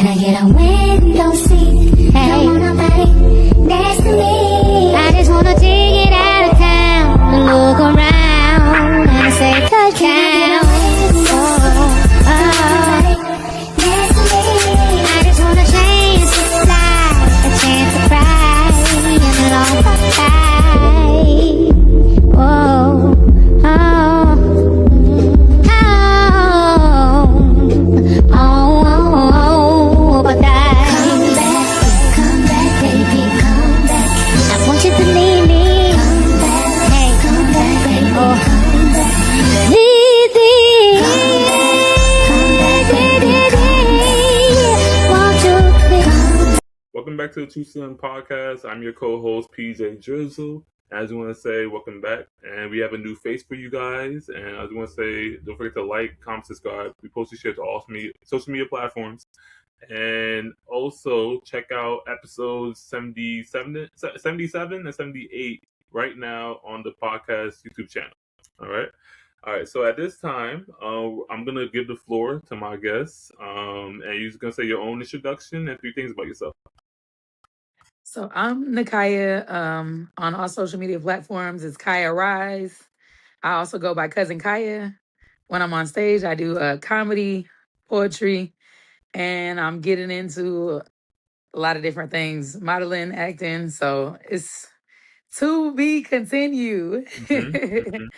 Can I get a window seat? Hey. Don't want nobody next to me. I just wanna take it out of town and look around and say touchdown. I just want a chance to fly, a chance to cry, and a long goodbye. Whoa, but come back, baby, come back. I want you to leave me. Hey, come back, baby, come back. Welcome back to the TRUTHSERUM podcast. I'm your co-host PJDRIZZLE. As you want to say, welcome back, and we have a new face for you guys. And I just want to say, don't forget to like, comment, subscribe. We post and share to all social media platforms, and also check out episodes 77 and 78 right now on the podcast YouTube channel. All right. So at this time, I'm gonna give the floor to my guests, and you're just gonna say your own introduction and 3 things about yourself. So I'm Nakia. On all social media platforms, it's Kaya Rise. I also go by Cousin Kaya. When I'm on stage, I do comedy, poetry, and I'm getting into a lot of different things, modeling, acting. So it's to be continued. Okay.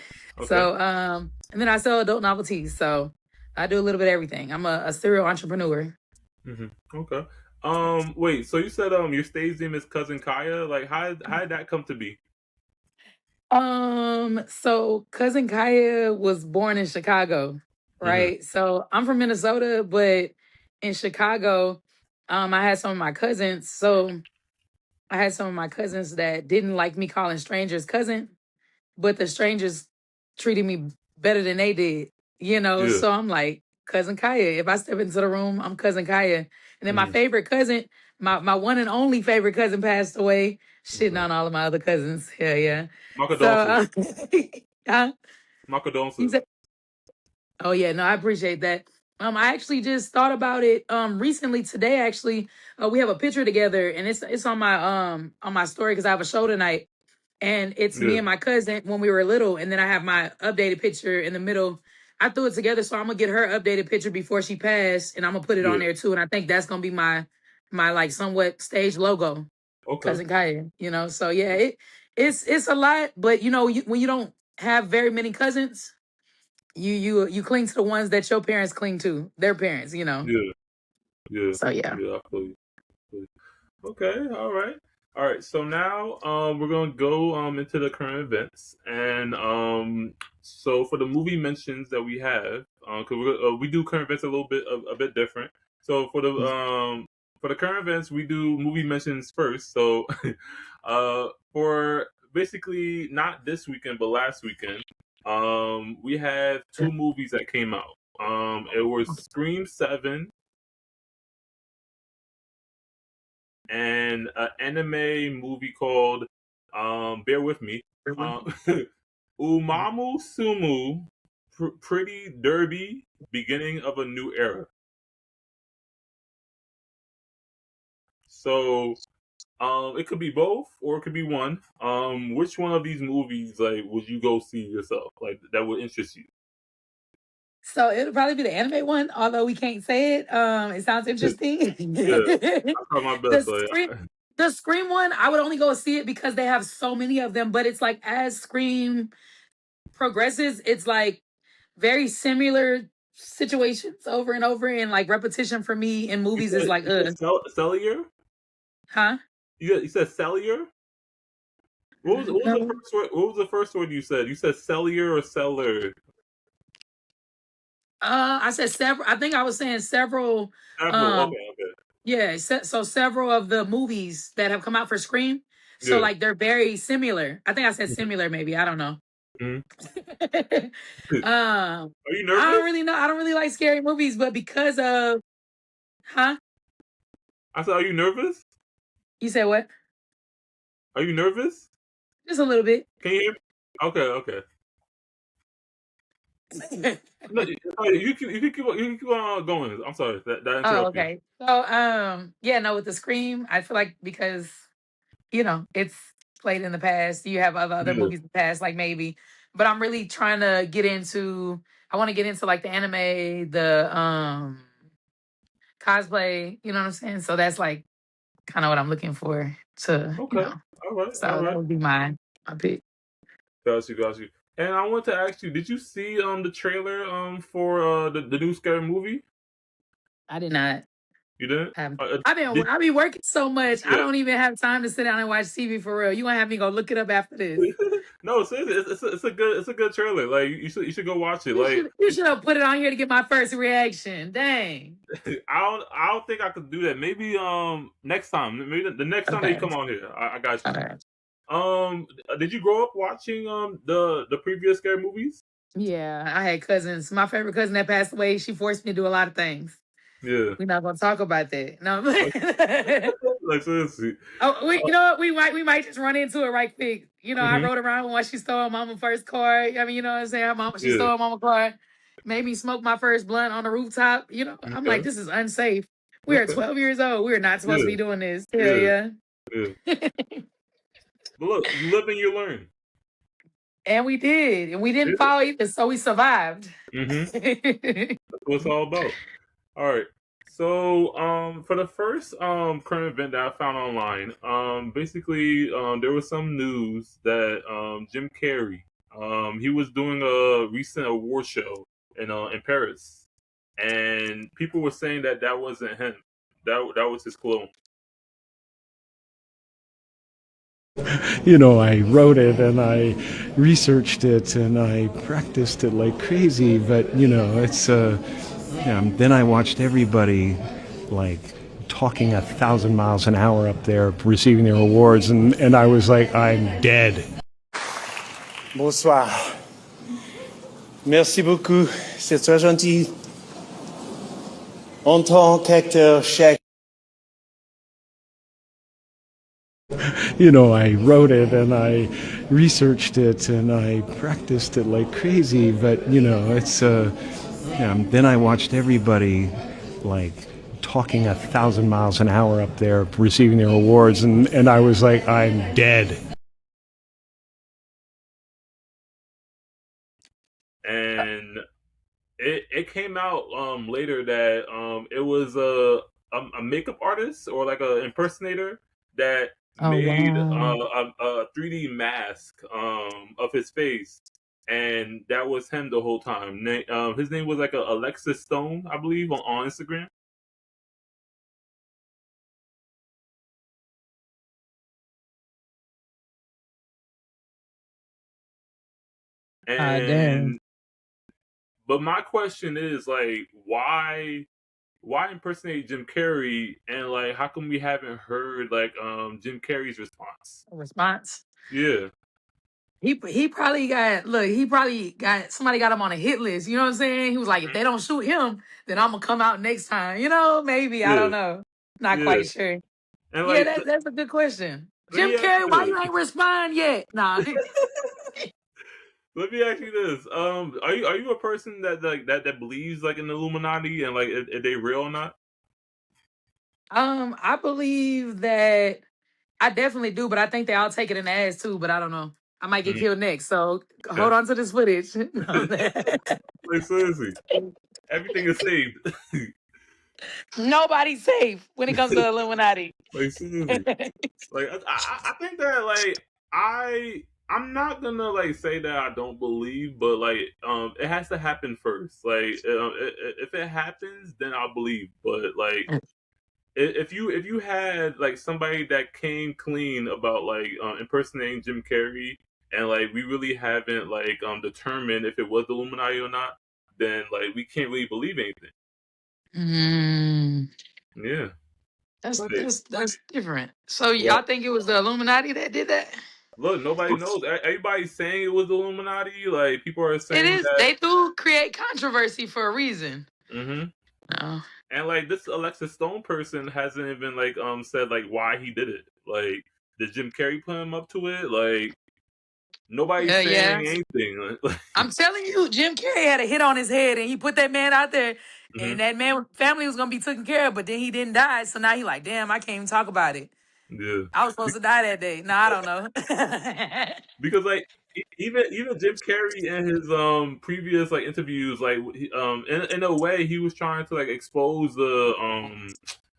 So, and then I sell adult novelties. So I do a little bit of everything. I'm a serial entrepreneur. Okay. Wait. So you said your stage name is Cousin Kaya. Like, how did that come to be? So Cousin Kaya was born in Chicago, right? So I'm from Minnesota, but in Chicago, I had some of my cousins. So I had some of my cousins that didn't like me calling strangers cousin, but the strangers treated me better than they did, Yeah. So I'm like, Cousin Kaya. If I step into the room, I'm Cousin Kaya. And then my favorite cousin, my one and only favorite cousin passed away, shitting on all of my other cousins. Hell yeah. My condolences. Huh? My condolences. Oh yeah, no, I appreciate that. I actually just thought about it recently today. Actually, we have a picture together, and it's on my story because I have a show tonight, and it's me and my cousin when we were little, and then I have my updated picture in the middle. I threw it together, so I'm gonna get her updated picture before she passed, and I'm gonna put it on there too. And I think that's gonna be my like somewhat stage logo, Cousin Kaya. So yeah, it's a lot, but when you don't have very many cousins, you cling to the ones that your parents cling to, their parents. Yeah. So yeah. Yeah. I feel you. Okay. All right. So now we're gonna go into the current events, and so for the movie mentions that we have, because we do current events a bit different. So for the current events, we do movie mentions first. So for basically not this weekend but last weekend, we had 2 movies that came out. It was Scream 7 and an anime movie called bear with me, Umamu Sumu Pretty Derby, Beginning of a New Era. So it could be both or it could be one. Which one of these movies would you go see yourself, that would interest you? So it'll probably be the anime one, although we can't say it. It sounds interesting. Yeah, I try my best. The Scream one, I would only go see it because they have so many of them. But it's like as Scream progresses, it's like very similar situations over and over, and like repetition for me in movies is like cellular? Huh? You said cellular? What was the first word you said? You said cellular or cellar? I said several. I think I was saying several. Okay. Yeah, so several of the movies that have come out for Scream, so like they're very similar. I think I said similar, maybe. I don't know. Are you nervous? I don't really know. I don't really like scary movies, but because of, huh? I said, are you nervous? You said what? Are you nervous? Just a little bit. Can you hear me? Okay. No, you keep on going. I'm sorry that Oh, interrupted you. okay. So, yeah, no, with the Scream, I feel like because it's played in the past. You have other Yeah. movies in the past, like maybe, but I'm really trying to get into. I want to get into like the anime, the cosplay. You know what I'm saying? So that's like kind of what I'm looking for to, Okay. All right. All So that right. would be my pick. Got you. Got you. And I want to ask you, did you see the trailer for the new scary movie? I did not You didn't? have. Did I be working so much. I yeah. don't even have time to sit down and watch TV for real. You want to have me go look it up after this? No, seriously, it's a good trailer. Like you should go watch it. Like You should have put it on here to get my first reaction. Dang. I don't think I could do that. Maybe next time. Maybe the next time that you Okay. come on here. I got All you. right. Did you grow up watching the previous scary movies? Yeah, I had cousins. My favorite cousin that passed away, she forced me to do a lot of things. Yeah. We're not gonna talk about that. No. Like seriously. Oh, you know what? We might just run into it right quick. I Hmm. rode around when she stole mama first car. I mean, you know what I'm saying? She Yeah. stole mama car, made me smoke my first blunt on the rooftop. I'm like, Okay. this is unsafe. We are Okay. 12 years old. We are not supposed to Yeah. be doing this. Hell Yeah. yeah. Yeah. But look, you live and you learn. And we did. And we didn't Yeah. fall either, so we survived. Mm-hmm. That's what it's all about. All right. So, for the first current event that I found online, basically, there was some news that Jim Carrey, he was doing a recent award show in Paris, and people were saying that that wasn't him. That was his clone. I wrote it and I researched it and I practiced it like crazy, but it's then I watched everybody like talking 1,000 miles an hour up there receiving their awards, and I was like, I'm dead. Bonsoir. Merci beaucoup. C'est très gentil. En tant qu'acteur, chaque I wrote it and I researched it and I practiced it like crazy, but it's then I watched everybody like talking 1,000 miles an hour up there receiving their awards, and I was like, I'm dead. And it came out later that it was a makeup artist or like a impersonator that Oh made wow. a 3D mask of his face, and that was him the whole time. His name was like Alexis Stone, I believe, on Instagram. Ah, damn. And but my question is like, why impersonate Jim Carrey, and like how come we haven't heard like Jim Carrey's response? Response. Yeah. He probably got somebody got him on a hit list. You know what I'm saying? He was like, if they don't shoot him, then I'm gonna come out next time. Maybe I Yeah. don't know. Not Yeah. quite sure. And Yeah, like that's a good question. let Jim me ask Carrey, why you you ain't respond yet? Nah. let me ask you this. Are you a person that like that believes like in the Illuminati and like if they real or not? I believe that I definitely do, but I think they all take it in the ass too. But I don't know. I might get Mhm. killed next, so hold Okay. on to this footage. Like seriously. Everything is saved. Nobody's safe when it comes to Illuminati. Like seriously. Like I think that like I'm not gonna like say that I don't believe, but like it has to happen first. Like if it happens, then I'll believe. But like if you had like somebody that came clean about like impersonating Jim Carrey, and like we really haven't like determined if it was the Illuminati or not, then like we can't really believe anything. Mm, Yeah. that's Like, that's that's different. So well, y'all think it was the Illuminati that did that? look, nobody knows. Everybody's saying it was the Illuminati. Like people are It saying is. that. They do create controversy for a reason. Hmm. No. And like this Alexis Stone person hasn't even like said like why he did it. Like did Jim Carrey put him up to it? Like nobody's Yeah. saying anything. I'm telling you, Jim Carrey had a hit on his head, and he put that man out there, Mhm. and that man family was gonna be taken care of, but then he didn't die, so now he like, damn, I can't even talk about it. Yeah. I was supposed to die that day. No, I don't know. Because like even Jim Carrey in his previous like interviews, like in a way he was trying to like expose the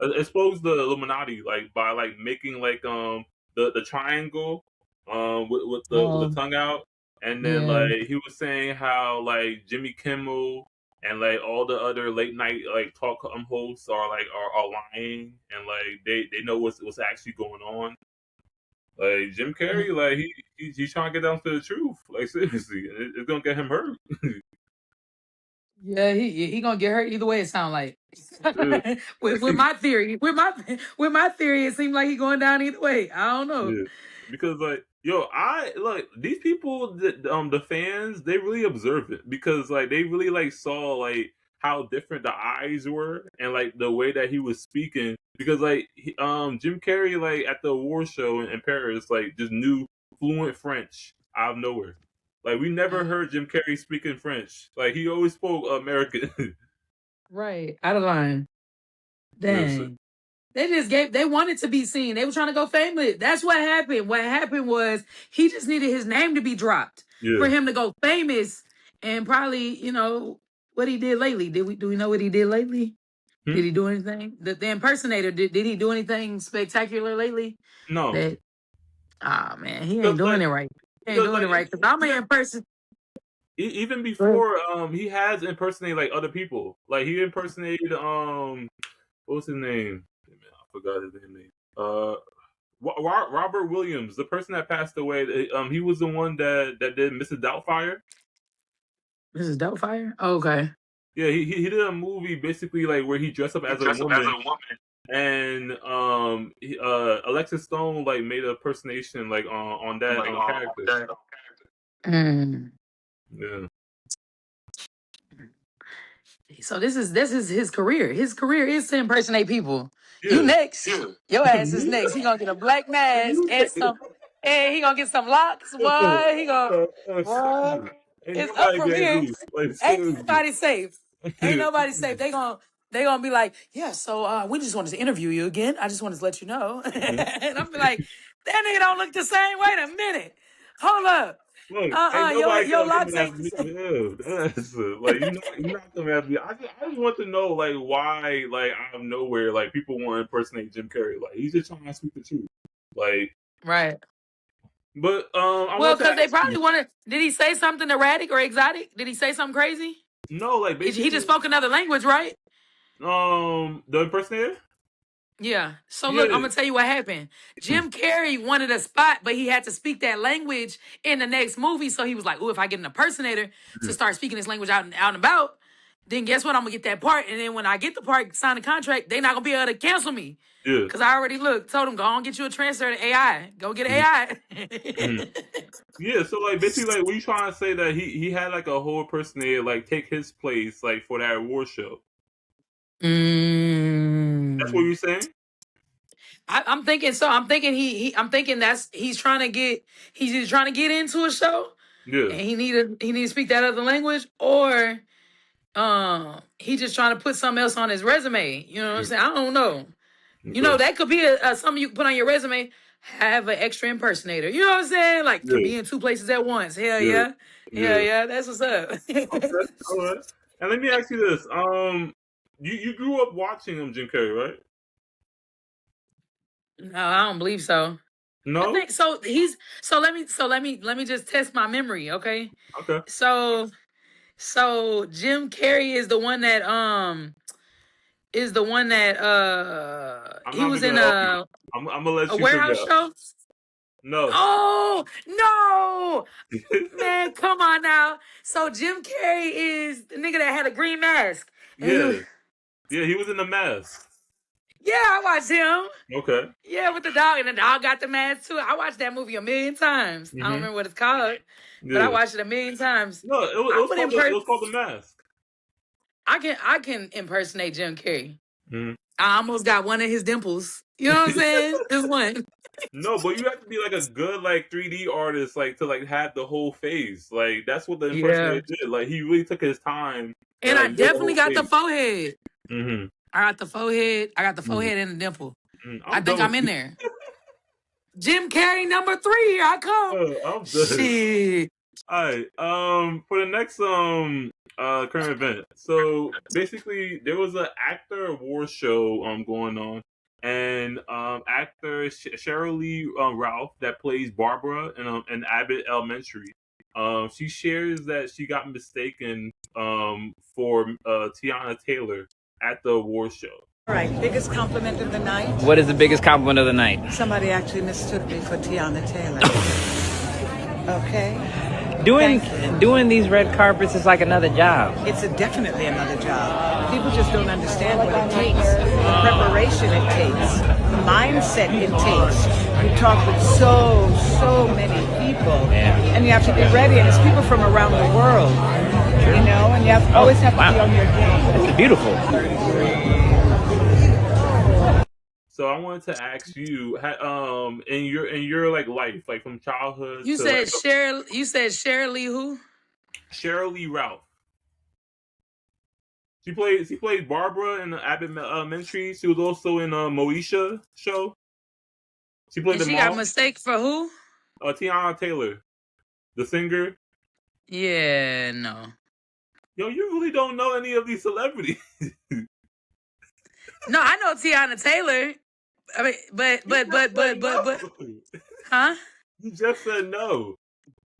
Illuminati, like by like making like the triangle with the Oh, tongue out, and then yeah. like he was saying how like Jimmy Kimmel and like all the other late night like talk hosts are lying, and like they know what's actually going on. Like Jim Carrey, like he's trying to get down to the truth. Like seriously, it's gonna get him hurt. Yeah, he gonna get hurt either way. It sound like Yeah. with my theory, with my theory, it seemed like he going down either way. I don't know. Yeah. Because like yo, I like these people, the fans, they really observe it because like they really like saw like how different the eyes were and like the way that he was speaking because like Jim Carrey like at the award show in Paris like just knew fluent French out of nowhere. Like we never heard Jim Carrey speaking French. Like he always spoke American. Right, out of line. Yes. Dang. They wanted to be seen. They were trying to go famous. That's what happened. What happened was he just needed his name to be dropped for Yeah. him to go famous and probably, what he did lately. Do we know what he did lately? Hmm? Did he do anything? The impersonator, did he do anything spectacular lately? No. That man, he ain't Because doing like it right. He ain't because doing like it right. Cause I'm an person. even before he has impersonated like other people. Like he impersonated what was his name? Damn it, I forgot his name. Robert Williams, the person that passed away. He was the one that did Mrs. Doubtfire. This is Doubtfire? Oh, okay. Yeah, he did a movie basically like where he dressed up as a woman, and Alexis Stone like made a impersonation like on that character. Mm. Yeah, So this is his career. His career is to impersonate people. You yeah. next. Your ass is Me? next. He gonna get a black mask You and he gonna get some locks. What? He gonna what? Ain't It's up nobody from getting here. loose. Like Ain't seriously. nobody safe. Ain't nobody safe. They gonna be like, yeah, so we just wanted to interview you again. I just wanted to let you know. And I'm be like, that nigga don't look the same. Wait a minute. Hold up. Look, ain't nobody Your coming locks after ain't the me. same. Yeah, that's like you're not coming after me. I just want to know like why like out of nowhere like people want to impersonate Jim Carrey. Like he's just trying to speak the truth. Like, Right. but I Well, want to because they ask you. probably wanted. Did he say something erratic or exotic? Did he say something crazy? No, like He just basically, spoke another language, right? the impersonator. Yeah. So look, I'm Yeah, gonna tell you what happened. Jim Carrey wanted a spot, but he had to speak that language in the next movie. So he was like, "Oh, if I get an impersonator to start speaking this language out and about, then guess what? I'm gonna get that part. And then when I get the part, sign the contract, they're not gonna be able to cancel me yeah. because I already told them, go on get you a transfer to AI. Go get Mhm, AI." mhm. Yeah, so like basically like we trying to say that he had like a whole impersonator like take his place like for that award show. That's what Mm. you're saying? I'm thinking so. I'm thinking he's trying to get he's either trying to get into a show Yeah. and he need to speak that other language, or he just trying to put something else on his resume. You know what I'm Mm, saying? I don't know. okay. That could be something you can put on your resume. Have an extra impersonator. You know what I'm saying? Like can Yeah. be in two places at once. Hell Yeah. yeah, hell Yeah. yeah. That's what's up. Okay. All right. And let me ask you this: you grew up watching Jim Carrey, right? No, I don't believe so. I No. think so. Let me just test my memory. Okay. Okay. So Jim Carrey is the one that I'm he not was even in gonna help you. I'm gonna let a you figure warehouse out. show. No. Oh no, man, come on now. So Jim Carrey is the nigga that had a green mask, and Yeah. Yeah. He was in the mask. yeah, I watched him. Okay. Yeah, with the dog, and the dog got the mask too. I watched that movie a million times. I don't Mhm. remember what it's called, but I Yeah. watched it a million times. No, it I was would called it was called the mask. I can impersonate Jim Carrey. Mhm. I almost got one of his dimples. You know what I'm saying? Just one. No, but you have to be like a good like 3D artist, like to like have the whole face. Like that's what the Yeah. impersonator did. Like he really took his time and And I like made the definitely whole got the face. forehead. Mm-hmm. I got the forehead. I got the Mm-hmm. forehead and the dimple. I I'm think done I'm with in you. there. Jim Carrey number 3. Here I come. I'm done. Shit. All right. For the next current event. So basically, there was an actor award show going on, and actor Cheryl Lee Ralph that plays Barbara in Abbott Elementary. She shares that she got mistaken for Tiana Taylor at the award show. All right, biggest compliment of the night? What is the biggest compliment of the night? Somebody actually mistook me for Tiana Taylor. Okay? Doing these red carpets is like another job. It's definitely another job. People just don't understand what it takes, the preparation it takes, the mindset it takes. You talk with so many people, and you have to be ready, and it's people from around the world, you know, and you always have to be on your game. It's beautiful. So I wanted to ask you, in your like life, like from childhood You to said like, Cheryl. You said Shirley who? Cheryl Lee Ralph. She played Barbara in the Abbott Elementary. She was also in Moesha show. She played And the she got mom. mistake for who? Tiana Taylor, the singer. Yeah, no. Yo, you really don't know any of these celebrities. No, I know Tiana Taylor. I mean, but, huh? You just said no.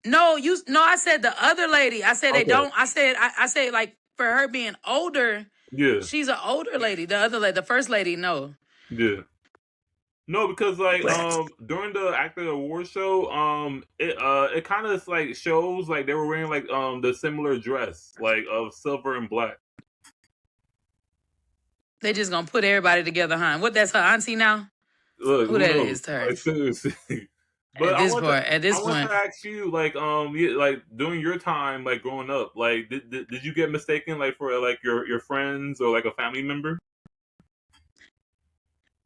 No, I said the other lady. I said they Okay. don't. I said like for her being older, Yeah. she's an older lady. The other lady, the first lady, no. Yeah. No, because like during the actor award show, it kind of like shows like they were wearing like the similar dress, like of silver and black. They just gonna put everybody together, huh? What? That's her auntie now? Look, Who that is to her? Like, seriously. But At this point, I want to ask you, like, like during your time, like growing up, like, did you get mistaken, like, for like your friends or like a family member?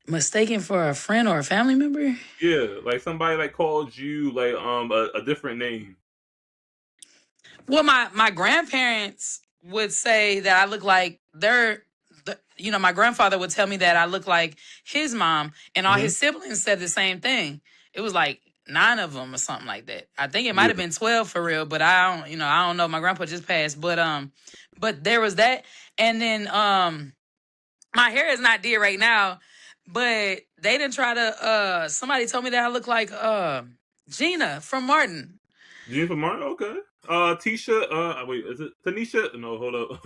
mistaken for a friend or a family member? Yeah, like somebody like called you like a different name. Well, my grandparents would say that I look like my grandfather would tell me that I look like his mom, and all his siblings said the same thing. It was like 9 of them or something like that. I think it might have been 12 for real, but I don't know. My grandpa just passed, but there was that, and then my hair is not did right now, but they didn't try to. Somebody told me that I look like Gina from Martin. Gina from Martin, okay. Tisha, wait, is it Tanisha? No, hold up.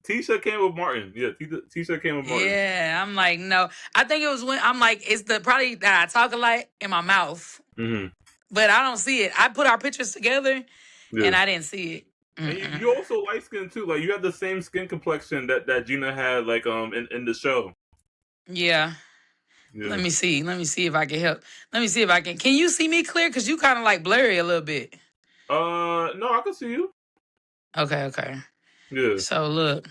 Tisha came with Martin. Yeah, Tisha came with Martin. Yeah, I'm like, no. I think it was when I'm like, it's probably that I talk a lot in my mouth, but I don't see it. I put our pictures together, and I didn't see it. And you also light skinned too. Like you have the same skin complexion that Gina had, like in the show. Yeah. Let me see if I can help. Let me see if I can. Can you see me clear? Cause you kind of like blurry a little bit. No, I can see you. Okay. Yeah. So look.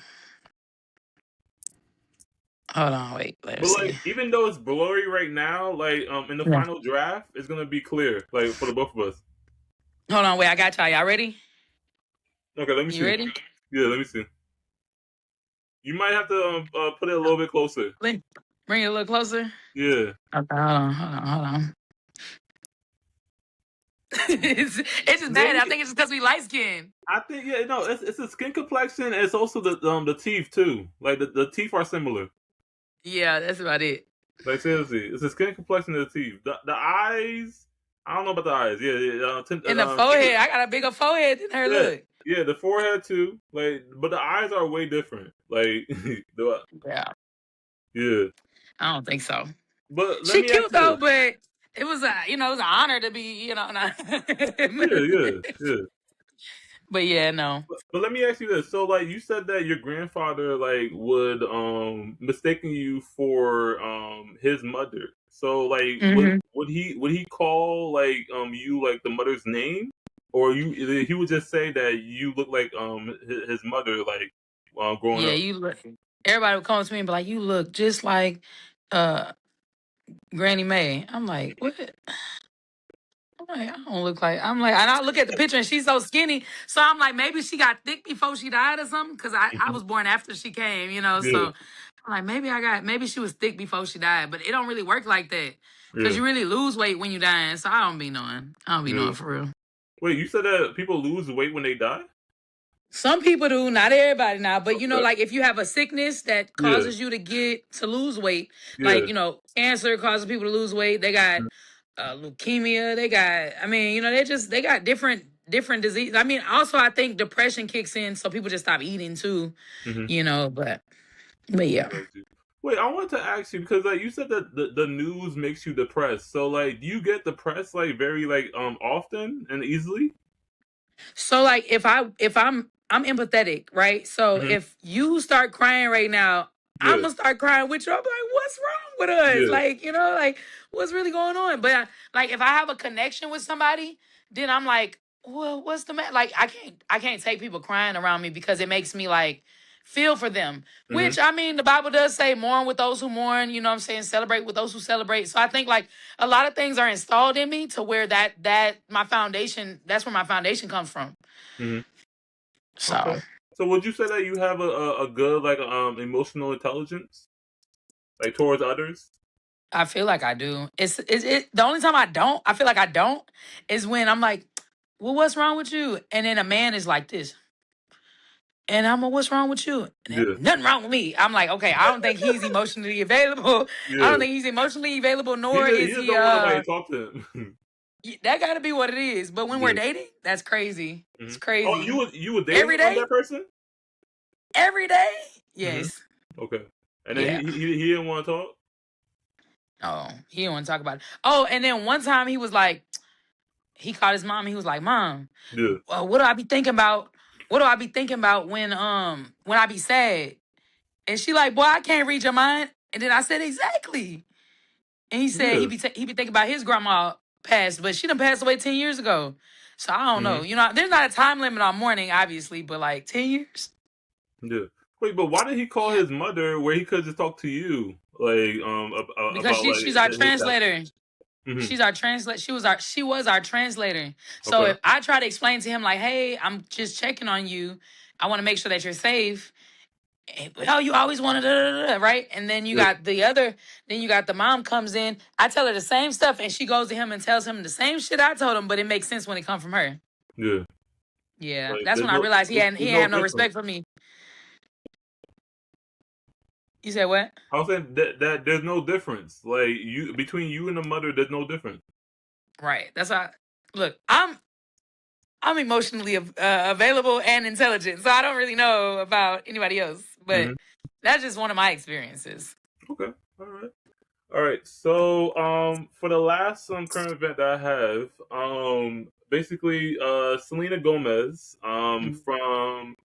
Hold on, wait. Let's see. Like, even though it's blurry right now, like in the final draft, it's gonna be clear, like for the both of us. Hold on, wait. I got y'all. Y'all ready? Okay, let me see. You ready? Yeah, let me see. You might have to put it a little bit closer. Bring it a little closer. Yeah. Okay, hold on. It's just bad. I think it's just because we light skinned. I think it's a skin complexion. And it's also the teeth too. Like the teeth are similar. Yeah, that's about it. Like seriously, it's a skin complexion of the teeth. The eyes, I don't know about the eyes. And the forehead, I got a bigger forehead than her. Look. Yeah, the forehead too. Like, but the eyes are way different. Like, yeah. I don't think so. But she cute though. But it was it was an honor to be, yeah. But yeah, no. But let me ask you this. So, like, you said that your grandfather, like, would mistaken you for his mother. So, like, would he call like you like the mother's name, or he would just say that you look like his mother, like growing up? Yeah, you look. Everybody would come to me and be like, "You look just like Granny Mae. I'm like, what? I'm like, I don't look like. I'm like, and I look at the picture and she's so skinny. So I'm like, maybe she got thick before she died or something. Cause I was born after she came, you know. Yeah, So I'm like, maybe she was thick before she died. But it don't really work like that. Cause yeah, you really lose weight when you dying. So I don't be knowing. I don't be yeah. knowing for real. Wait, you said that people lose weight when they die? Some people do, not everybody now, but you know, Okay. like if you have a sickness that Yeah, causes you to lose weight, like yeah. you know, cancer causes people to lose weight. They got leukemia. They got, I mean, you know, they got different disease. I mean, also I think depression kicks in, so people just stop eating too. Mm-hmm. You know, but yeah. Wait, I wanted to ask you because like you said that the news makes you depressed. So like, do you get depressed like very like often and easily? So like if I'm empathetic, right? So Mm-hmm. if you start crying right now, I'm Yeah, gonna start crying with you. I'm like, what's wrong with us? yeah. Like, you know, like what's really going on? But like if I have a connection with somebody, then I'm like, well, what's the matter? Like I can't take people crying around me because it makes me like feel for them. Mm-hmm. Which I mean, the Bible does say mourn with those who mourn, you know what I'm saying? Celebrate with those who celebrate. So I think like a lot of things are installed in me to where that my foundation, that's where my foundation comes from. Mm-hmm. So Okay. So would you say that you have a good like emotional intelligence like towards others? I feel like I do. It's the only time I feel like I don't is when I'm like, well, what's wrong with you? And then a man is like this. And I'm like, what's wrong with you? And then, Yeah, nothing wrong with me. I'm like, okay, I don't think he's emotionally available. I yeah. don't think he's emotionally available, He nor just, he is just he don't want nobody to talk to him. that gotta be what it is. But when we're Yeah. dating, that's crazy. Hmm. It's Oh, crazy. you were dating Every day? that person? Every day? Hmm. Yes. Okay. And then Yeah. he didn't want to talk. Oh, he didn't want to talk about it. Oh, and then one time he was like, he called his mom. He was like, "Mom, Yeah. what do I be thinking about? What do I be thinking about when I be sad?" And she like, "Boy, I can't read your mind." And then I said, "Exactly." And he said Yeah. he be thinking about his grandma passed, but she done passed away 10 years ago. So I don't know. Hmm. You know, there's not a time limit on mourning, obviously, but like 10 years. Yeah. Wait, but why did he call Yeah, his mother where he could just talk to you like because about like she's our his death? translator. Hmm. She's our translate. She was our translator. So Okay. if I try to explain to him like, "Hey, I'm just checking on you. I want to make sure that you're safe." Oh, you always wanted right? And then you Yeah. got the mom comes in. I tell her the same stuff, and she goes to him and tells him the same shit I told him, but it makes sense when it comes from her. Yeah. Yeah, Like that's when I realized he there's ain't no have no difference. respect for me. You said what? I was saying that there's no difference. Like you between you and the mother, there's no difference. Right. That's why. Look, I'm emotionally available and intelligent, so I don't really know about anybody else, but Hmm. that's just one of my experiences. Okay. All right. All right. So for the last current event that I have, basically Selena Gomez from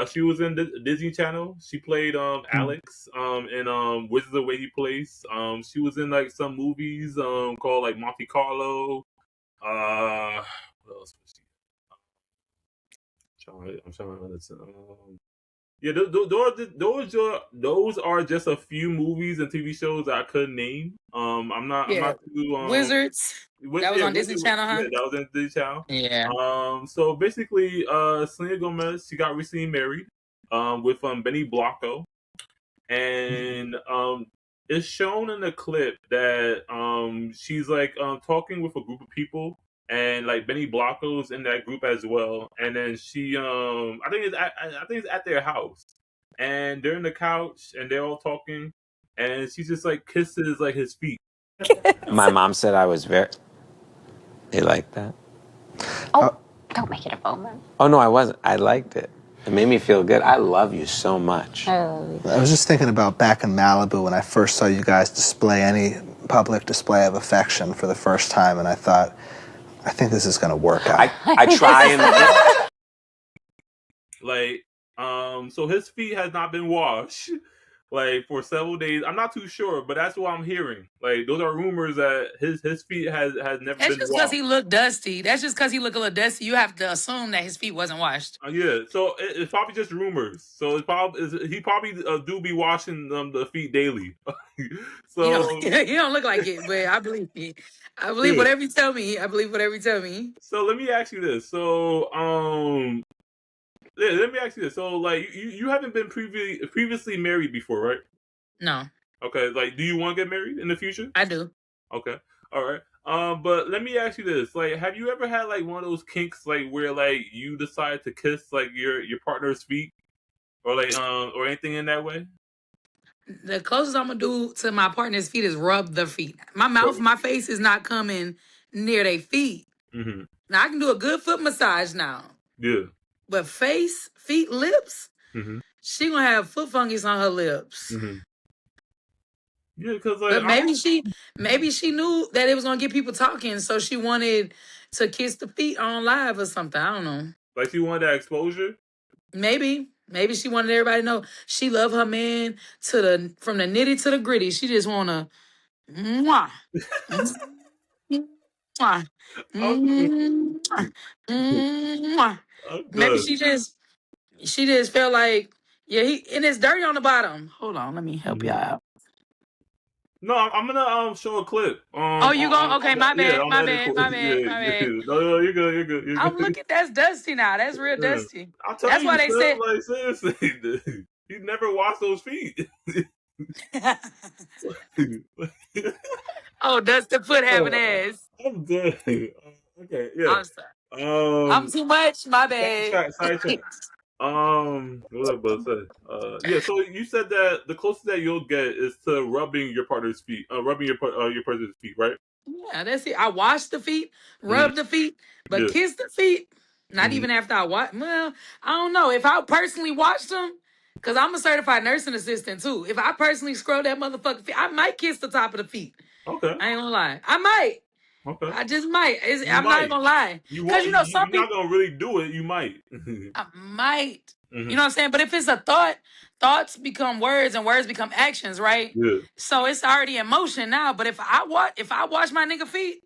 she was in Disney Channel. She played Alex in Wizards of the Way He Plays. She was in like some movies called like Monte Carlo. What else was she? I'm trying to understand. Yeah, those are just a few movies and TV shows that I could name. I'm Yeah, not too Wizards. That was yeah, on Disney Channel, yeah, huh? that was in the channel. Yeah. So basically, Selena Gomez, she got recently married, with Benny Blanco, and it's shown in the clip that she's like talking with a group of people, and like Benny Blanco's in that group as well, and then she I think it's at their house, and they're in the couch and they're all talking, and she just like kisses like his feet. My mom said I was very. You like that? Oh, don't make it a moment. Oh no, I wasn't. I liked it. It made me feel good. I love you so much. Oh, I was just thinking about back in Malibu when I first saw you guys display any public display of affection for the first time, and I thought, I think this is going to work out. I try and. Like so his feet has not been washed. like for several days. I'm not too sure, but that's what I'm hearing. Like those are rumors that his feet has never That's been just because washed. he looked dusty. That's just because he looked a little dusty. You have to assume that his feet wasn't washed. Yeah, so it's probably just rumors. So he probably do be washing the feet daily. You know, So you don't look like it, but I believe it. I believe yeah. whatever you tell me. I believe whatever you tell me. So let me ask you this. So yeah, let me ask you this. So like you haven't been previously married before, right? No, Okay, like do you want to get married in the future? I do. Okay. All right. But let me ask you this: like, have you ever had like one of those kinks, like where like you decide to kiss like your partner's feet, or like or anything in that way? The closest I'm gonna do to my partner's feet is rub the feet. My mouth, my face is not coming near their feet. Mm-hmm. Now I can do a good foot massage now, Yeah. but face, feet, lips, Mm-hmm. she gonna have foot fungus on her lips. Mm-hmm. Yeah, because like But maybe she knew that it was gonna get people talking, so she wanted to kiss the feet on live or something. I don't know. like she wanted that exposure. Maybe she wanted everybody to know she loved her man from the nitty to the gritty. She just wanna mwah, mwah, I'm, mwah, mwah. I'm Maybe done. she just felt like and it's dirty on the bottom. Hold on, let me help y'all Mhm. out. No, I'm gonna show a clip. Oh, you going? Okay, my Yeah, bad, on the my edit. bad, my Yeah, bad, my yeah. bad. No, you're good. You're good. You're I'm good. looking. That's dusty now. That's real Yeah. dusty. I'm telling That's you, why they son. said. Like seriously, dude. He never washed those feet. Oh, dusty foot having Oh, ass. I'm dead. Okay, yeah. I'm sorry. I'm too much. My bad. Sidetrack. What was I about to say? Yeah. So you said that the closest that you'll get is to rubbing your partner's feet, rubbing your partner's feet, right? Yeah, that's it. I wash the feet, Mm-hmm. rub the feet, but Yeah. kiss the feet. Not Mm-hmm. even after I wash. Well, I don't know. If I personally washed them, because I'm a certified nursing assistant too. If I personally scrub that motherfucking feet, I might kiss the top of the feet. Okay. I ain't gonna lie. I might. Okay. I just might. You I'm not might. gonna lie. You Because won't. you know, some You're not people, gonna really do it. You might. I might. Mm-hmm. You know what I'm saying? But if it's a thought, thoughts become words and words become actions, right? Yeah. So it's already in motion now. But if I wash my nigga feet,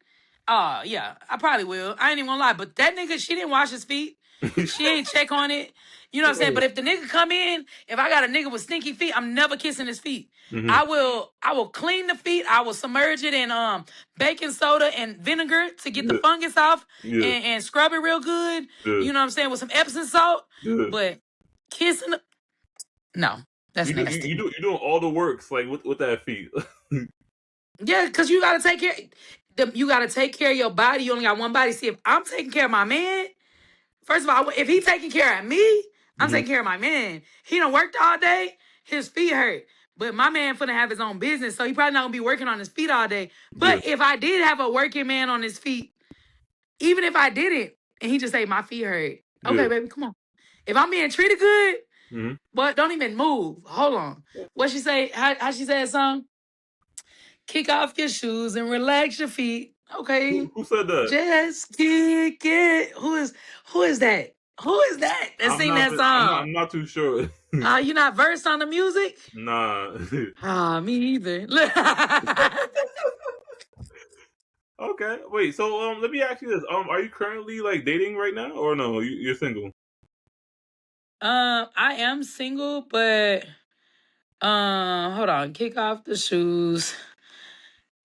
yeah, I probably will. I ain't even gonna lie. But that nigga, she didn't wash his feet. She ain't check on it. You know what I'm saying? But if the nigga come in, if I got a nigga with stinky feet, I'm never kissing his feet. Mm-hmm. I will clean the feet. I will submerge it in baking soda and vinegar to get the Yeah. fungus off Yeah. and scrub it real good. Yeah. You know what I'm saying? With some Epsom salt. Yeah. But kissing no, that's nasty. You're doing all the works like with that feet. Yeah, because you gotta take care. You gotta take care of your body. You only got one body. See, if I'm taking care of my man, first of all, if he taking care of me, I'm Mhm. taking care of my man. He done worked all day. His feet hurt. But my man finna have his own business, so he probably not gonna be working on his feet all day. But if I did have a working man on his feet, even if I didn't, and he just say my feet hurt, okay, Yeah. baby, come on. If I'm being treated good, Mm-hmm. but don't even move. Hold on. What she say? How she say a song? Kick off your shoes and relax your feet. Okay. Who said that? Just kick it. Who is that? Who is that sing that song? I'm not too sure. You not versed on the music? Nah. Me either. Okay. Wait. So let me ask you this. Are you currently like dating right now, or no? You're single. I am single, but hold on. Kick off the shoes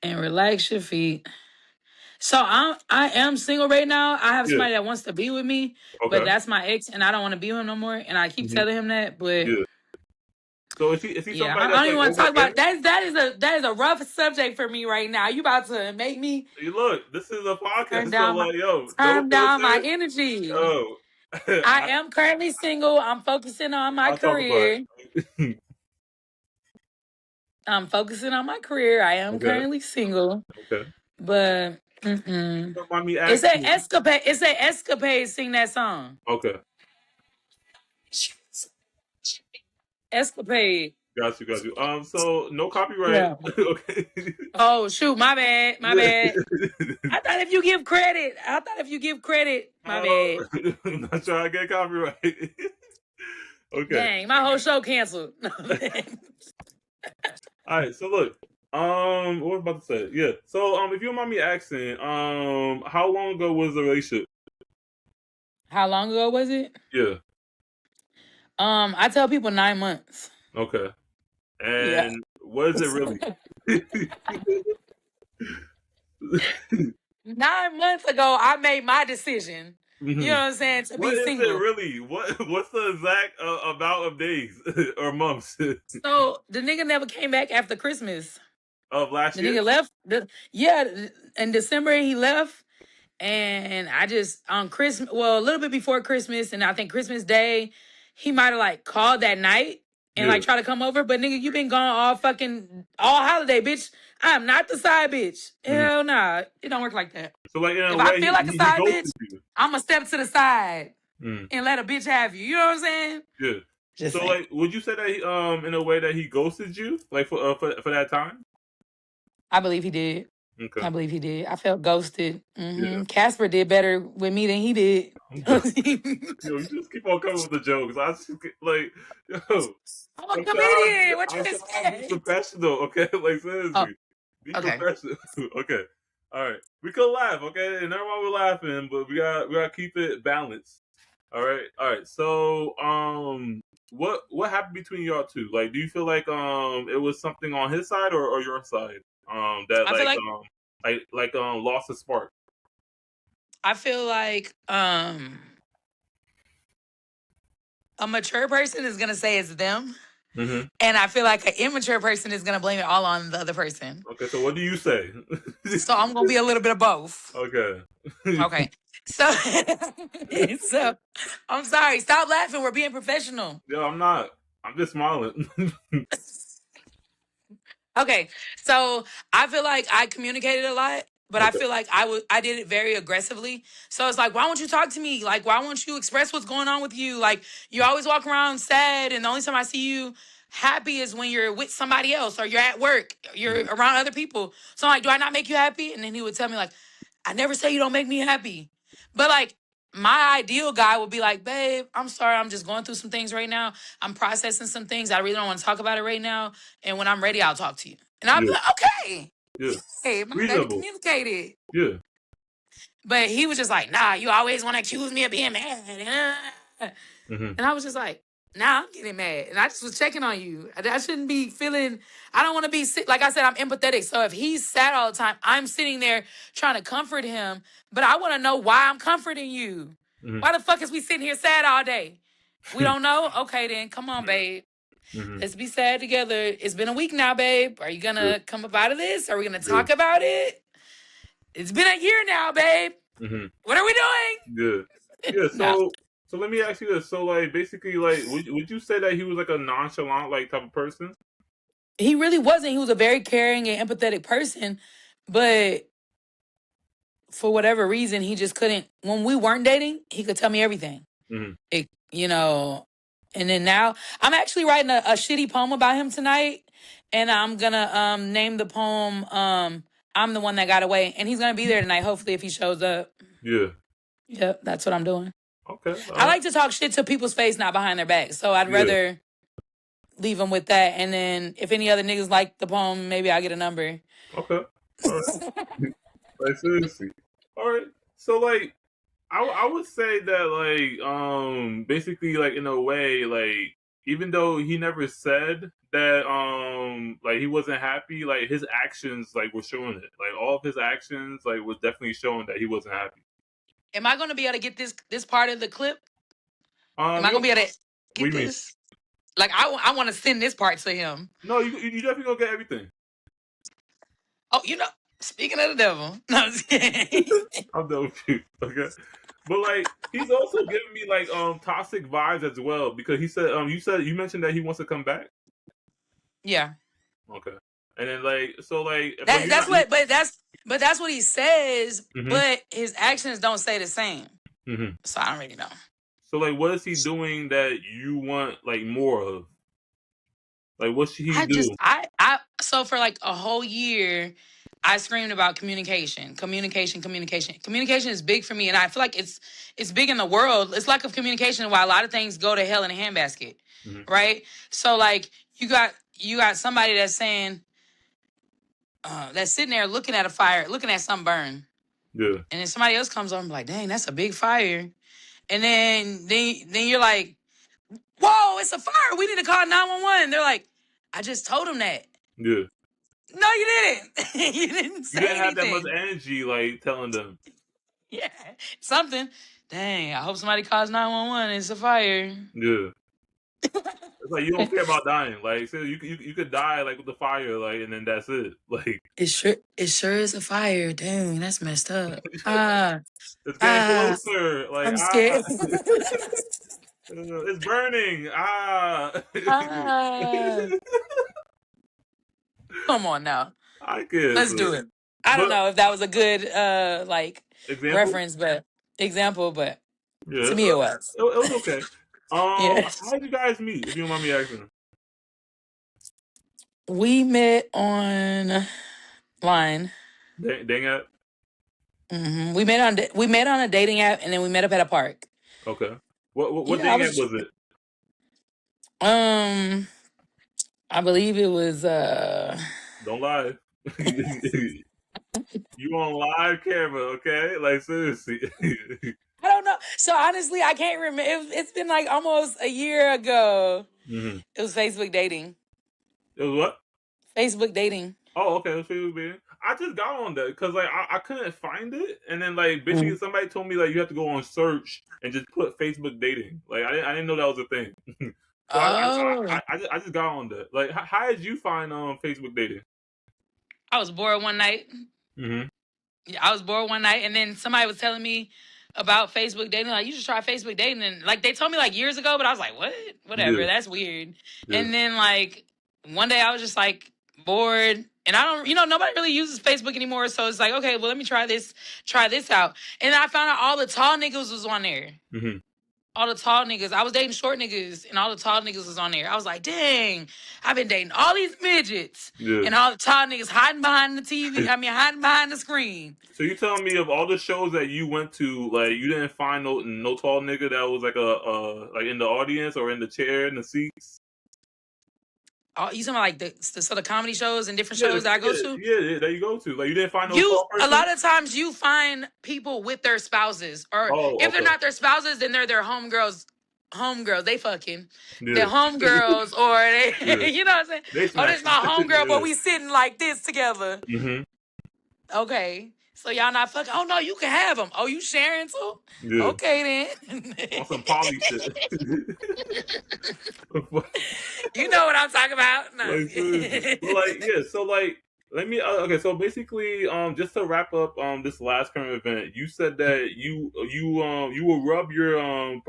and relax your feet. So I am single right now. I have Yeah. somebody that wants to be with me, but Okay. that's my ex, and I don't want to be with him no more. And I keep Mhm. telling him that, but Yeah. So is he yeah, somebody I that's don't even like want to over talk about that is a rough subject for me right now. You about to make me Hey, look, this is a turn podcast, so down my like, yo, no turn down my filter. energy. Yo, I am currently single. I'm focusing on my I'll talk about career. it. I'm focusing on my career. I am Okay. currently single, Okay. but Don't mind me It's a asking. escapade. It's a escapade. Sing that song. Okay. Escapade. Got you. So no copyright. Yeah. Okay. Oh shoot, my bad. My Yeah. bad. I thought if you give credit, my bad. I'm not trying to get copyright. Okay. Dang, my whole show canceled. All right, so look, what was I about to say? Yeah, so if you don't mind me asking, how long ago was the relationship? How long ago was it? Yeah, I tell people 9 months. okay, Yeah. and what is it really? 9 months ago, I made my decision. You know what I'm saying? To What be is it single. really? What's the exact amount of days or months So the nigga never came back after Christmas. of last The year? nigga left. Yeah, in December he left. And I just on Christmas, well, a little bit before Christmas, and I think Christmas Day, he might have like called that night and Yeah. like try to come over. But nigga, you been gone all holiday, bitch. I am not the side bitch. Mhm. Hell nah, it don't work like that. So like in a If I way, feel like a he side ghosted bitch, you. I'ma step to the side Mm. and let a bitch have you. You know what I'm saying? Yeah. Just So saying. like, would you say that in a way that he ghosted you, like for that time? I believe he did. Okay. I believe he did. I felt ghosted. Yeah. Casper did better with me than he did. I'm done. Yo, you just keep on coming with the jokes. I just like, yo, I'm a I'm comedian. What you I'm trying to be expect? professional, okay? Like Oh, seriously, be okay. professional, okay? All right, we could laugh, okay? And everyone we're laughing, but we gotta keep it balanced. All right. So, what happened between y'all two? Like, do you feel like it was something on his side or your side that I feel like lost the spark? I feel like a mature person is gonna say it's them, Mm-hmm. and I feel like an immature person is gonna blame it all on the other person. Okay, so what do you say? So I'm gonna be a little bit of both. Okay. Okay. So so I'm sorry. Stop laughing. We're being professional. Yo, I'm not. I'm just smiling. Okay, so I feel like I communicated a lot, but I Okay. feel like I did it very aggressively. So it's like, why won't you talk to me? Like, why won't you express what's going on with you? Like, you always walk around sad, and the only time I see you happy is when you're with somebody else or you're at work, you're around other people. So I'm like, do I not make you happy? And then he would tell me like, I never say you don't make me happy, but like. My ideal guy would be like, babe, I'm sorry. I'm just going through some things right now. I'm processing some things. I really don't want to talk about it right now. And when I'm ready, I'll talk to you. And I'll be Yeah. like, okay. Yeah. Hey, my baby Reasonable. communicated. Yeah. But he was just like, nah, you always want to accuse me of being mad. Mm-hmm. And I was just like, nah, I'm getting mad. And I just was checking on you. I shouldn't be feeling, I don't want to be sick. Like I said, I'm empathetic. So if he's sad all the time, I'm sitting there trying to comfort him. But I want to know why I'm comforting you. Mm-hmm. Why the fuck is we sitting here sad all day? We don't know? Okay, then. Come on, babe. Mm-hmm. Let's be sad together. It's been a week now, babe. Are you going Yeah. to come up out of this? Are we going to talk about it? It's been a year now, babe. Mm-hmm. What are we doing? Yeah. Yeah. No. So let me ask you this. So like basically like would you say that he was like a nonchalant like type of person? He really wasn't. He was a very caring and empathetic person. But for whatever reason, he just couldn't. When we weren't dating, he could tell me everything. Mm-hmm. And then now I'm actually writing a shitty poem about him tonight. And I'm gonna name the poem I'm the One That Got Away. And he's gonna be there tonight, hopefully, if he shows up. Yeah. Yep, that's what I'm doing. Okay. I like to talk shit to people's face, not behind their back. So I'd rather leave them with that. And then if any other niggas like the poem, maybe I'll get a number. Okay. All right. Like seriously. All right. So like I would say that like basically like in a way like even though he never said that like he wasn't happy, like his actions like were showing it. Like all of his actions like was definitely showing that he wasn't happy. Am I gonna be able to get this part of the clip? Am I You- gonna be able to what do get you mean? this? Like I want to send this part to him. No, you definitely gonna get everything. Oh, speaking of the devil, no, I'm just kidding. I'm done with you. Okay. But like he's also giving me like toxic vibes as well because he said you mentioned that he wants to come back. Yeah, Okay. And then like so like but that's what he says. Mhm. But his actions don't say the same. Mm-hmm. So I don't really know. So like what is he doing that you want like more of? Like what should he do? So for like a whole year, I screamed about communication. Communication is big for me, and I feel like it's big in the world. It's lack of communication why a lot of things go to hell in a handbasket, Mhm. right? So like you got you got somebody that's saying, that's sitting there looking at a fire, looking at something burn. Yeah. And then somebody else comes over and be like, dang, that's a big fire. And then you're like, whoa, it's a fire. We need to call 911. They're like, I just told him that. Yeah. No, you didn't. You didn't You say didn't have that much anything. energy, like telling them. Yeah, something. Dang, I hope somebody calls 911. It's a fire. Yeah. It's like you don't care about dying. Like, so you could die like with the fire, like, and then that's it. Like, It sure is a fire. Dang, that's messed up. it's getting Ah, closer. Like, I'm scared. it's burning. Ah. Come on now. I guess. Let's do it. I don't But know if that was a good like example. reference, but example, but Yeah, to me it was. it was okay. Yeah. How did you guys meet? If you don't mind me asking. We met online. Dang it. We met on a dating app, and then we met up at a park. Okay. What Yeah, I dating app was. was it? I believe it was. Don't lie. You on live camera, okay? Like seriously. I don't know. So honestly, I can't remember. It's been like almost a year ago. Mm-hmm. It was Facebook dating. It was what? Facebook dating. Oh, okay. Let's see what I just got on that because like I couldn't find it, and then like basically somebody told me like you have to go on search and just put Facebook dating. Like I didn't know that was a thing. So I just got on that. Like how did you find Facebook dating? I was bored one night. Mm-hmm. Yeah, I was bored one night, and then somebody was telling me about Facebook dating. Like, you should try Facebook dating. And like they told me like years ago, but I was like, what? Whatever. Yeah. That's weird. Yeah. And then like one day I was just like bored, and I don't, nobody really uses Facebook anymore. So it's like, okay, well let me try this out. And I found out all the tall niggas was on there. Mm-hmm. All the tall niggas. I was dating short niggas, and all the tall niggas was on there. I was like, dang, I've been dating all these midgets. Yeah. And all the tall niggas hiding behind the TV. Hiding behind the screen. So you telling me of all the shows that you went to, like you didn't find no tall nigga that was like like in the audience or in the chair in the seats? Oh, you talking about like the comedy shows and different shows that I go to? Yeah, that you go to. Like you didn't find no tall person? A lot of times you find people with their spouses, or if they're not their spouses, then they're their homegirls. They fucking. Yeah. They're homegirls, or they, you know what I'm saying? Oh, this is my homegirl, but we sitting like this together. Mm-hmm. Okay, so y'all not fucking. Oh no, you can have them. Oh, you sharing too? Yeah. Okay then. On some poly shit. You know what I'm talking about? No. So like let me okay, so basically just to wrap up this last current event, you said that you will rub your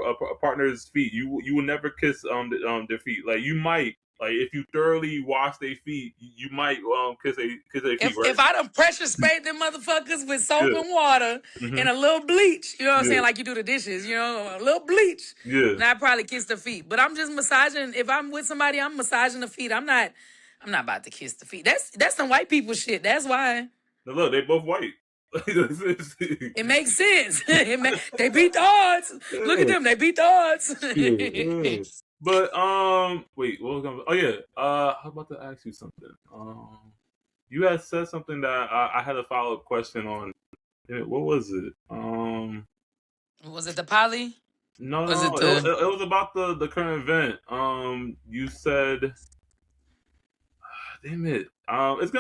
partner's feet. You will never kiss their feet. Like you might, like if you thoroughly wash their feet, you might kiss their feet, right? If I done pressure sprayed them motherfuckers with soap and water and a little bleach, you know what I'm saying? Like you do the dishes, a little bleach. Yeah. And I'd probably kiss the feet. But I'm just massaging. If I'm with somebody, I'm massaging the feet. I'm not about to kiss the feet. That's some white people shit. That's why. Now look, they both white. It makes sense. They beat the odds. Look at them. They beat the odds. But wait, what was going? Oh yeah, I was about to ask you something. You had said something that I had a follow up question on. What was it? Was it the poly? No, was it was about the current event. You said, damn it. Was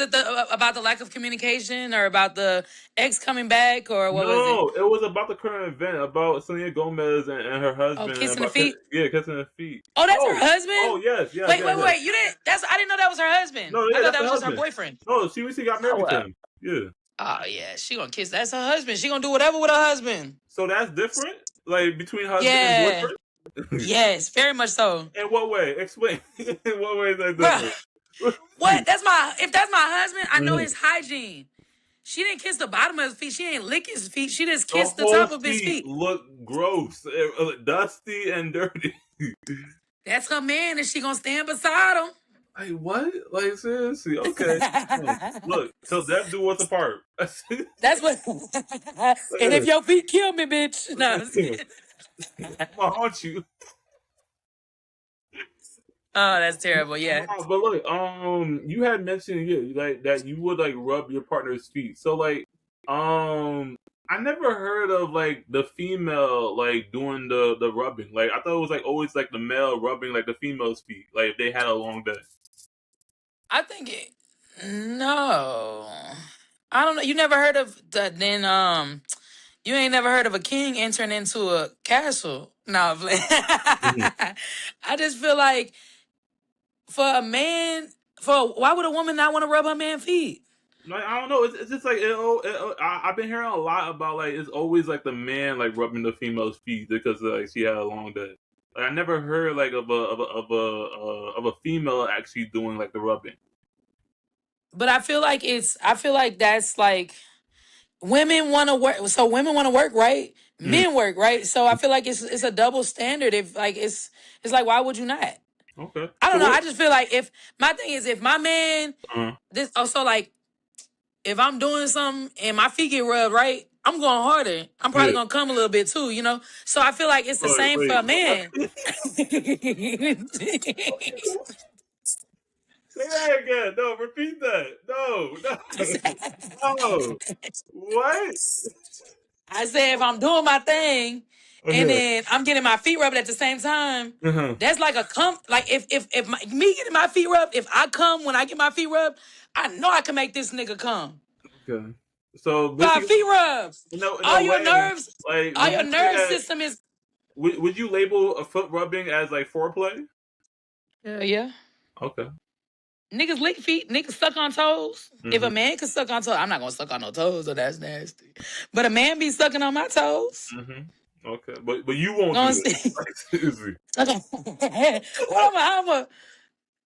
it about the lack of communication, or about the ex coming back, or what was it? No, it was about the current event, about Selena Gomez and her husband. Oh, kissing the feet? Kissing the feet. Oh, that's her husband? Oh, yes. Wait. You didn't. I didn't know that was her husband. No, yeah, I thought that was just her boyfriend. No, she recently got married to him. Yeah. Oh yeah, she gonna kiss. That's her husband. She gonna do whatever with her husband. So that's different, like between husband and boyfriend. Yes, very much so. In what way? Explain. In what way is that different? What? If that's my husband, I know his hygiene. She didn't kiss the bottom of his feet. She didn't lick his feet. She just kissed the top of his feet. Look gross, dusty and dirty. That's her man, and she gonna stand beside him. Like what? Like seriously? Okay. Look, till death do us apart. That's what. And if your feet kill me, bitch. No, I'm gonna haunt you. Oh, that's terrible. Yeah. Nah, but look, you had mentioned like that you would like rub your partner's feet. So like, I never heard of like the female like doing the rubbing. Like I thought it was like always like the male rubbing like the female's feet. Like if they had a long day. I think it. No, I don't know. You never heard of the then you ain't never heard of a king entering into a castle. No, I'm playing. Mhm. I just feel like for a man, why would a woman not want to rub her man's feet? Like I don't know. It's just like I've been hearing a lot about like it's always like the man like rubbing the female's feet because like she had a long day. Like, I never heard like of a female actually doing like the rubbing. But I feel like that's like women want to work. So women want to work, right? Mhm. Men work, right? So I feel like it's a double standard. If like it's like why would you not? Okay. I So don't know. what? I just feel like if my man Uh, this also like if I'm doing something and my feet get rubbed, right? I'm going harder. I'm probably yeah. gonna come a little bit too, you know. So I feel like it's the Wait, same for wait. a man. Say that again. No, repeat that. No, no. What? I said if I'm doing my thing and Okay. then I'm getting my feet rubbed at the same time, Uh-huh. that's like a come. Like me getting my feet rubbed, if I come when I get my feet rubbed, I know I can make this nigga come. Okay. So By basically, feet rubs, in a way, like, all would your you say nerve that? system is. Would you label a foot rubbing as like foreplay? Yeah. Okay. Niggas lick feet, niggas suck on toes. If Mm-hmm. a man can suck on toes, I'm not gonna suck on no toes, so that's nasty. But a man be sucking on my toes. Mm-hmm. Okay. But you won't Gonna do it. see. Like, seriously. Well, I'm a.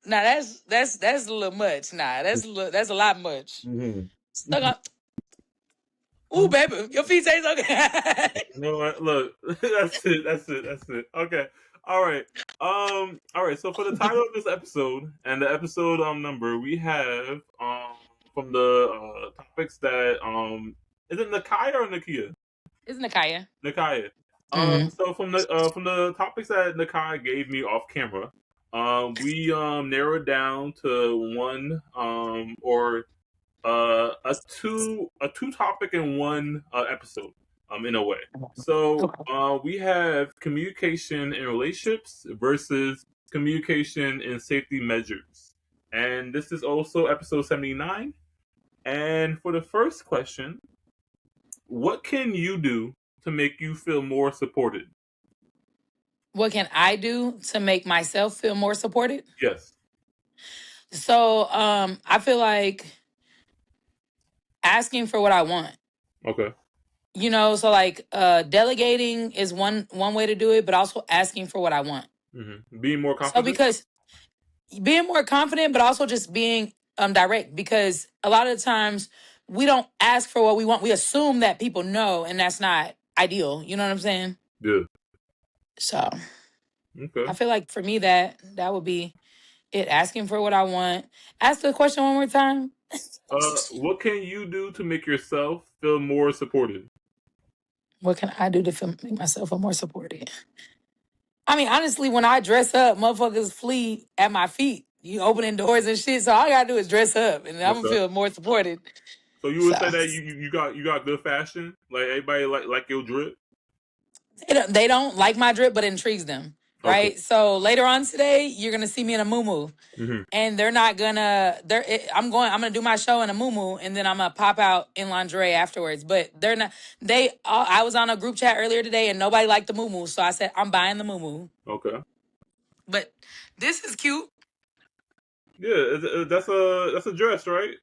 Nah, that's a little much. Nah, that's a lot much. Mm-hmm. Stuck on. Ooh, baby, your feet taste okay. You know what? Look, that's it. That's it. That's it. Okay. All right. All right. So for the title of this episode and the episode number, we have from the topics that is it Nakia or Nakia? It's Nakia. Nakia. Mm-hmm. So from the topics that Nakia gave me off camera, we narrowed down to one or a two topic in one episode in a way. So we have communication in relationships versus communication in safety measures, and this is also episode 79. And for the first question, what can you do to make you feel more supported? What can I do to make myself feel more supported? Yes. So, I feel like asking for what I want. Okay. You know, so like delegating is one way to do it, but also asking for what I want. Mm-hmm. Being more So confident. because being more confident, but also just being direct, because a lot of the times we don't ask for what we want. We assume that people know, and that's not ideal. You know what I'm saying? Yeah. So Okay. I feel like for me that would be it. Asking for what I want. Ask the question one more time. What can you do to make yourself feel more supported? What can I do to make myself feel more supported? I mean, honestly, when I dress up, motherfuckers flee at my feet. You opening doors and shit. So all I gotta do is dress up, and I'm gonna Okay. feel more supported. So you would So say that you got good fashion? Like everybody like your drip? they don't like my drip, but it intrigues them, Okay. right? So later on today, you're gonna see me in a muumuu, Mm-hmm. and they're not gonna. I'm gonna do my show in a muumuu, and then I'm gonna pop out in lingerie afterwards. But they're not. I was on a group chat earlier today, and nobody liked the muumuu, so I said I'm buying the muumuu. Okay. But this is cute. Yeah, that's a dress, right?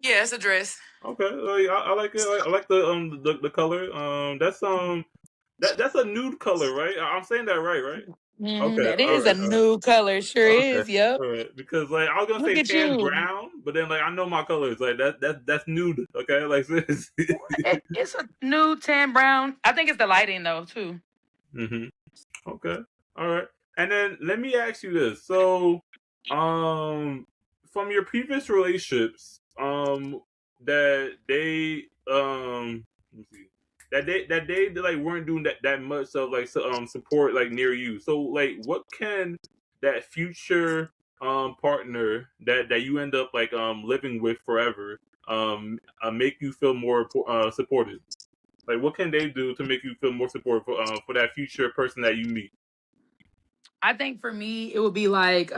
Yeah, it's a dress. Okay, like, I like it. I like the color. That's a nude color, right? I'm saying that right? Okay, That all is a right, all right. new color. Sure Okay, is. Yep. all right. Because like I was gonna Look say at tan you. brown, but then like I know my colors. Like that's nude. Okay, like seriously. It's a new tan brown. I think it's the lighting though too. Mm-hmm. Okay. All right. And then let me ask you this. So, from your previous relationships, that they let me see. That they like weren't doing that much of like support like near you. So like what can that future partner that you end up like living with forever make you feel more supported? Like, what can they do to make you feel more supported for that future person that you meet? I think for me, it would be like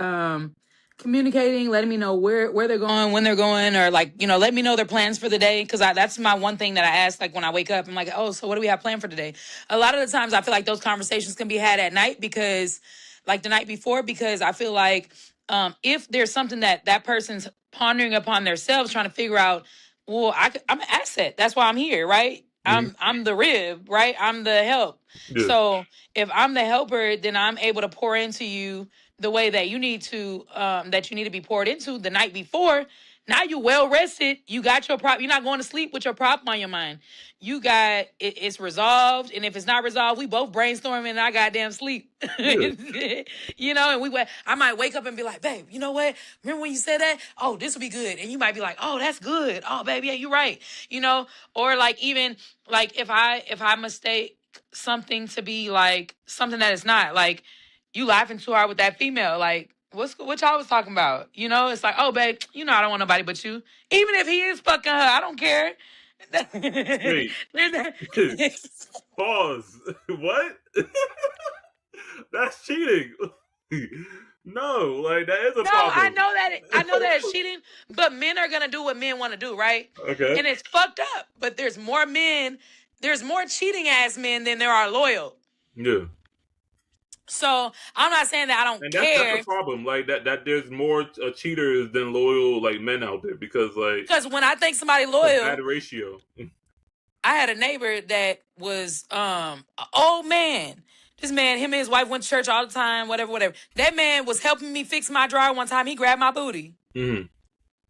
communicating, letting me know where they're going, when they're going, or like, let me know their plans for the day. Cause that's my one thing that I ask, like when I wake up, I'm like, oh, so what do we have planned for today? A lot of the times I feel like those conversations can be had at night because like the night before, because I feel like if there's something that person's pondering upon themselves, trying to figure out, well, I'm an asset. That's why I'm here, right? Mhm. I'm the rib, right? I'm the help. Yeah. So if I'm the helper, then I'm able to pour into you the way that you need to be poured into the night before. Now you well rested. You got your prop. You're not going to sleep with your problem on your mind. You got it's resolved. And if it's not resolved, we both brainstorming and I goddamn sleep. Yeah. And I might wake up and be like, babe, you know what? Remember when you said that? Oh, this would be good. And you might be like, oh, that's good. Oh, baby, yeah, you're right. Or like even like if I mistake something to be like something that it's not, like you laughing too hard with that female, like what y'all was talking about, it's like, oh babe, I don't want nobody but you, even if he is fucking her, I don't care. Wait. Pause. What? That's cheating. No, like that is a No, problem. I know that it's cheating, but men are gonna do what men want to do, right? Okay. And it's fucked up, but there's more cheating ass men than there are loyal. Yeah. So I'm not saying that I don't And care. that's a problem. Like that there's more cheaters than loyal like men out there because when I think somebody it's a loyal, bad ratio. I had a neighbor that was an old man. This man, him and his wife went to church all the time, whatever. That man was helping me fix my dryer one time. He grabbed my booty. Mm-hmm.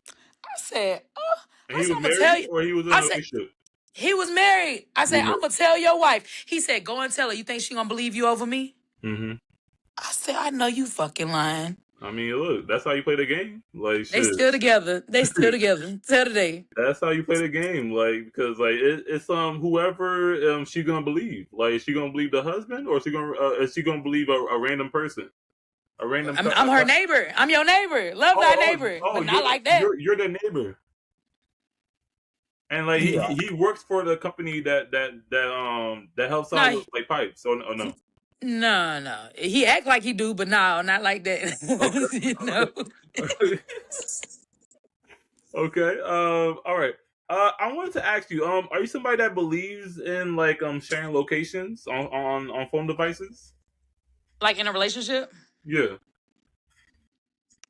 I said, oh, And he was I'm gonna married tell you. or he was in a relationship? He was married. I said, I'm gonna tell your wife. He said, go and tell her. You think she gonna believe you over me? Mm-hmm. I said, I know you fucking lying. I mean, look, that's how you play the game. Like, shit. They still together. Till today. That's how you play the game. Like, because like it's whoever she gonna believe. Like, is she gonna believe the husband or is she gonna believe a random person? A random. I'm her neighbor. I'm your neighbor. Love thy neighbor, but not like that. You're the neighbor. And like he works for the company that helps out with like pipes. So no. No. He act like he do, but no, not like that. Okay. Okay. All right. I wanted to ask you. Are you somebody that believes in like sharing locations on phone devices? Like in a relationship? Yeah.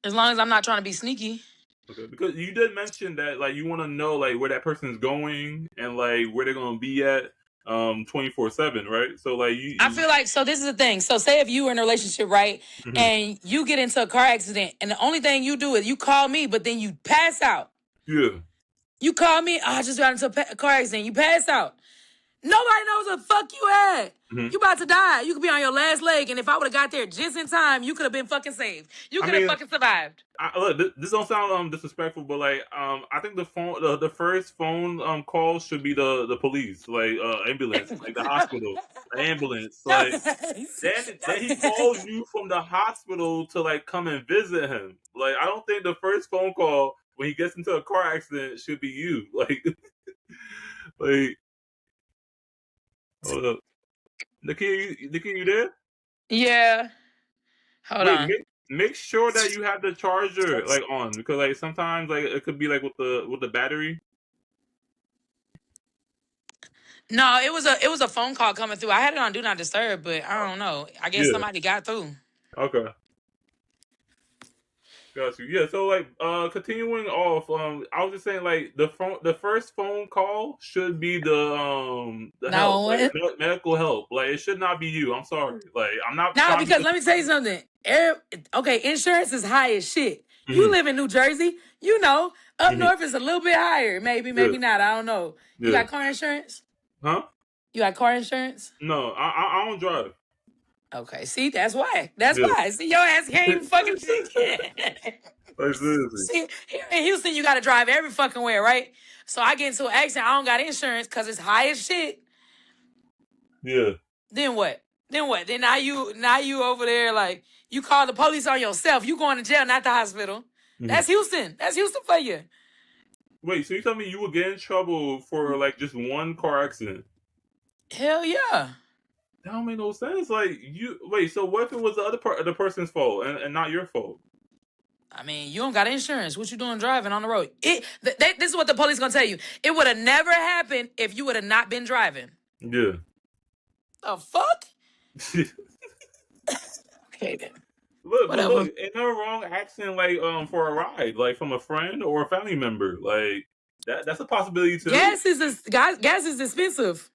As long as I'm not trying to be sneaky. Okay. Because you did mention that like you want to know like where that person's going and like where they're gonna be at 24/7, right? So like I feel like, so this is the thing. So say if you were in a relationship, right, Mhm. and you get into a car accident, and the only thing you do is you call me, but then you pass out. Yeah. You call me, I just got into a car accident. You pass out. Nobody knows where the fuck you at. Mhm. You about to die. You could be on your last leg, and if I would have got there just in time, you could have been fucking saved. You could have fucking survived. Look, this don't sound disrespectful, but like I think the first phone call should be the police, like ambulance, like the hospital, the ambulance. Like then he calls you from the hospital to like come and visit him. Like I don't think the first phone call when he gets into a car accident should be you. Like like hold up. Nakia, you there? Yeah. Hold on. Make sure that you have the charger like on because like sometimes like it could be like with the battery. No, it was a phone call coming through. I had it on Do Not Disturb, but I don't know. I guess somebody got through. Okay. Got you. Yeah, so like continuing off, I was just saying like the first phone call should be the help, like, medical help. Like it should not be you. I'm sorry. Like I'm not because let me tell you something. Okay, insurance is high as shit. You live in New Jersey, up north is a little bit higher. Maybe not. I don't know. You got car insurance? Huh? You got car insurance? No, I don't drive. Okay, see, that's why. Why. See, your ass can't even fucking like, seriously. See, here in Houston, you got to drive every fucking where, right? So I get into an accident, I don't got insurance because it's high as shit. Yeah. Then what? Then now you over there like You call the police on yourself. You going to jail, not the hospital. That's Houston. That's Houston for you. Wait, so you tell me you would get in trouble for like just one car accident? Hell yeah. That don't make no sense. Like so what if it was the person's fault and not your fault? I mean, you don't got insurance. What you doing driving on the road? This is what the police gonna tell you. It would have never happened if you would have not been driving. Yeah. The fuck? Okay then. Look, ain't no wrong asking like for a ride, like from a friend or a family member. Like that's a possibility too. Gas is expensive.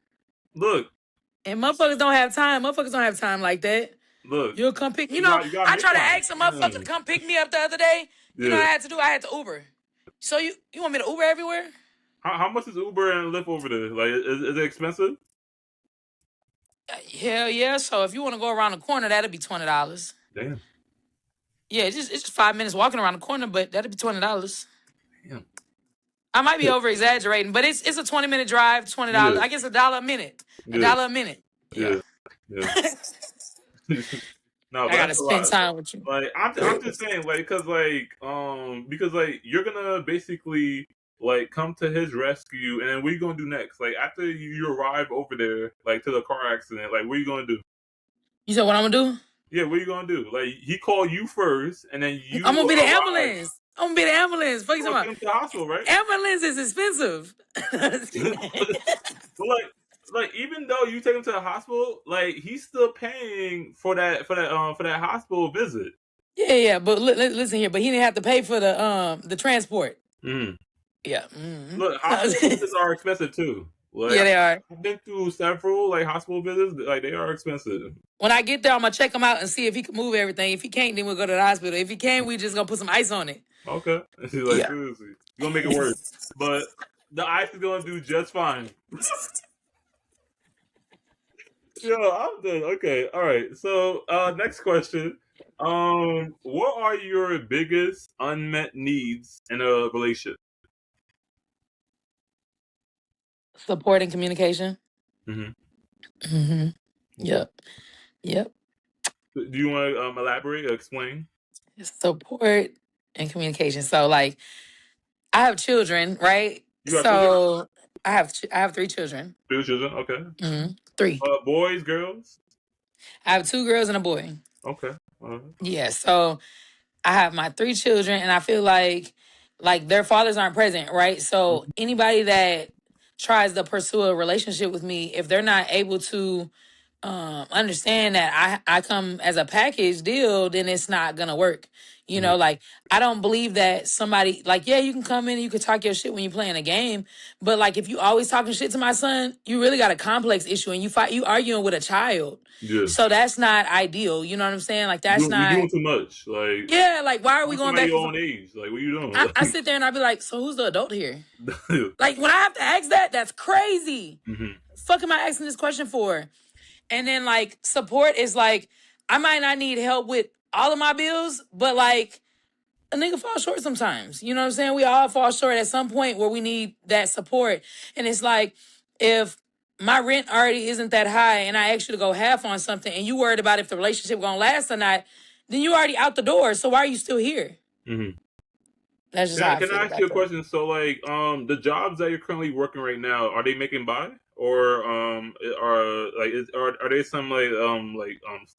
Look. And motherfuckers don't have time. Motherfuckers don't have time like that. Look. You'll come pick I tried to ask a motherfucker to come pick me up the other day. You know what I had to do? I had to Uber. So you want me to Uber everywhere? How much is Uber and Lyft over there? Like is it expensive? Hell yeah. So if you want to go around the corner, that'll be $20. Damn. Yeah, it's just 5 minutes walking around the corner, but that'll be $20. Damn. I might be over exaggerating, but it's a 20-minute drive, $20. Yeah. I guess $1 a minute. $1 a minute. Yeah. No, I gotta spend time with you. Like I'm just saying, like, because like you're gonna basically like come to his rescue, and then what are you gonna do next? Like after you arrive over there, like to the car accident, like what are you gonna do? You said what I'm gonna do? Yeah, what are you gonna do? Like he called you first, and then you. I'm gonna be the ambulance. I'm gonna be the ambulance. Fuck you talking about? To the hospital, right? Ambulance is expensive. But like even though you take him to the hospital, like he's still paying for that hospital visit. Yeah. But listen here. But he didn't have to pay for the transport. Mm. Yeah. Look, hospital visits are expensive too. Like, yeah, they are. I've been through several like hospital visits. Like they are expensive. When I get there, I'm gonna check him out and see if he can move everything. If he can't, then we'll go to the hospital. If he can, we just gonna put some ice on it. Okay. Like seriously, you're gonna make it worse, but the ice is gonna do just fine. Yo, I'm done. Okay, all right. So, next question. What are your biggest unmet needs in a relationship? Support and communication. Yep. Do you want to elaborate or explain? Support and communication. So, like, I have children, right? Children? I have 3 children. 3 children, okay. 3. Boys, girls? I have 2 girls and a boy. Okay. Yeah, so I have my 3 children, and I feel like their fathers aren't present, right? So anybody that tries to pursue a relationship with me, if they're not able to understand that I come as a package deal, then it's not gonna work. You know, like I don't believe that somebody like, yeah, you can come in and you can talk your shit when you're playing a game, but like if you always talking shit to my son, you really got a complex issue and you arguing with a child. Yeah. So that's not ideal. You know what I'm saying? Like that's not. You're doing too much. Like yeah, like why are we going back to your own age? Like what are you doing? I sit there and I be like, so who's the adult here? Like when I have to ask that, that's crazy. Fuck am I asking this question for? And then like support is like I might not need help with all of my bills, but like a nigga falls short sometimes. You know what I'm saying? We all fall short at some point where we need that support. And it's like if my rent already isn't that high and I ask you to go half on something and you worried about if the relationship gonna last or not, then you already out the door. So why are you still here? That's just how I feel. Can I ask you a question? So like the jobs that you're currently working right now, are they making by? Or are there some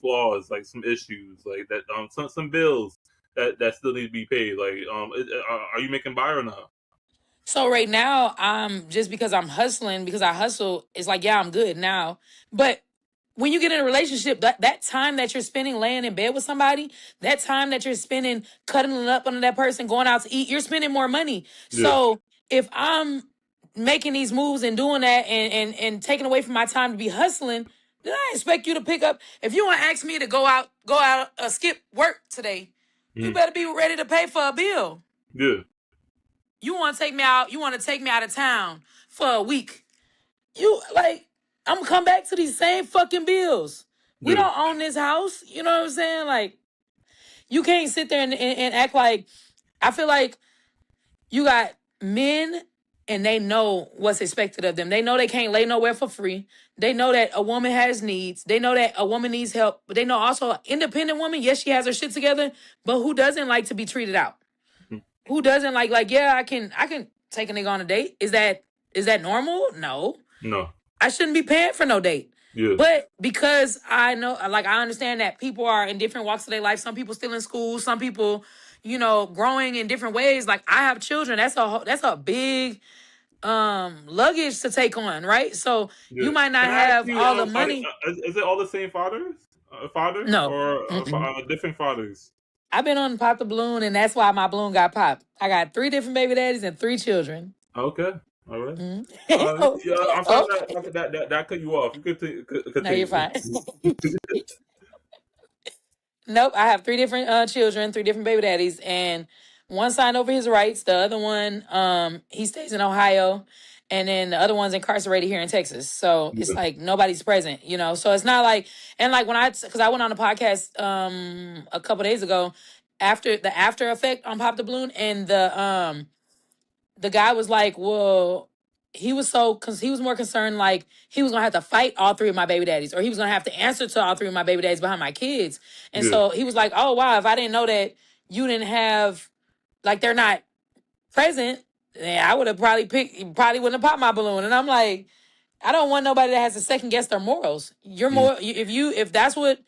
flaws, like some issues, like that some bills that still need to be paid? Like are you making by or not? So right now, just because I'm hustling, because I hustle, it's like, yeah, I'm good now. But when you get in a relationship, that time that you're spending laying in bed with somebody, that time that you're spending cuddling up under that person, going out to eat, you're spending more money. Yeah. So if I'm making these moves and doing that and taking away from my time to be hustling, then I expect you to pick up. If you want to ask me to go out, skip work today, you better be ready to pay for a bill. Yeah. You want to take me out, you want to take me out of town for a week. I'm going to come back to these same fucking bills. We don't own this house. You know what I'm saying? Like, you can't sit there and act like, I feel like you got men and they know what's expected of them. They know they can't lay nowhere for free. They know that a woman has needs. They know that a woman needs help. But they know also an independent woman, yes, she has her shit together, but who doesn't like to be treated out? Who doesn't like, yeah, I can take a nigga on a date. Is that normal? No. No. I shouldn't be paying for no date. Yeah. But because I know, like, I understand that people are in different walks of their life. Some people still in school. Some people, growing in different ways. Like, I have children. That's a big luggage to take on, right? So Yeah. you might not Can I ask have you, all the money. is it all the same fathers? Father No. or Mm-mm. different fathers? I've been on Pop the Balloon, and that's why my balloon got popped. I got 3 different baby daddies and 3 children. Okay. All right. Oh, Yeah, I'm sorry okay. that cut you off. You could No, continue. you're fine. Nope, I have 3 different children, 3 different baby daddies, and one signed over his rights. The other one, he stays in Ohio, and then the other one's incarcerated here in Texas. So it's Yeah. like nobody's present, So it's not like, and like because I went on a podcast a couple days ago after the after effect on Pop the Balloon, and the guy was like, well, he was more concerned like he was gonna have to fight all 3 of my baby daddies, or he was gonna have to answer to all 3 of my baby daddies behind my kids. And Yeah. so he was like, oh wow, if I didn't know that you didn't have, like, they're not present, then I would have probably wouldn't have popped my balloon. And I'm like, I don't want nobody that has to second guess their morals. You're more, if that's what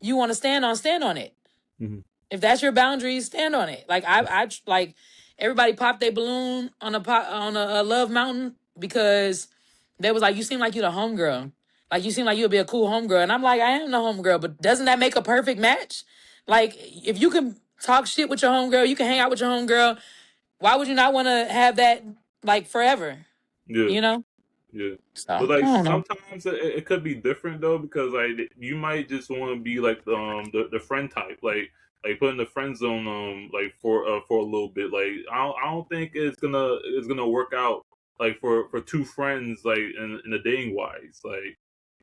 you want to stand on it. Mm-hmm. If that's your boundaries, stand on it. Like I like everybody popped their balloon on a Love Mountain because they was like, you seem like you the homegirl. Like, you seem like you'll be a cool homegirl. And I'm like, I am the homegirl, but doesn't that make a perfect match? Like, if you can talk shit with your homegirl, you can hang out with your homegirl, why would you not want to have that, like, forever? Yeah. You know? Yeah. So, But like I don't know. sometimes it could be different though, because like you might just want to be like the friend type, like put in the friend zone like for a little bit. Like I don't think it's gonna work out like for 2 friends like in the dating wise. Like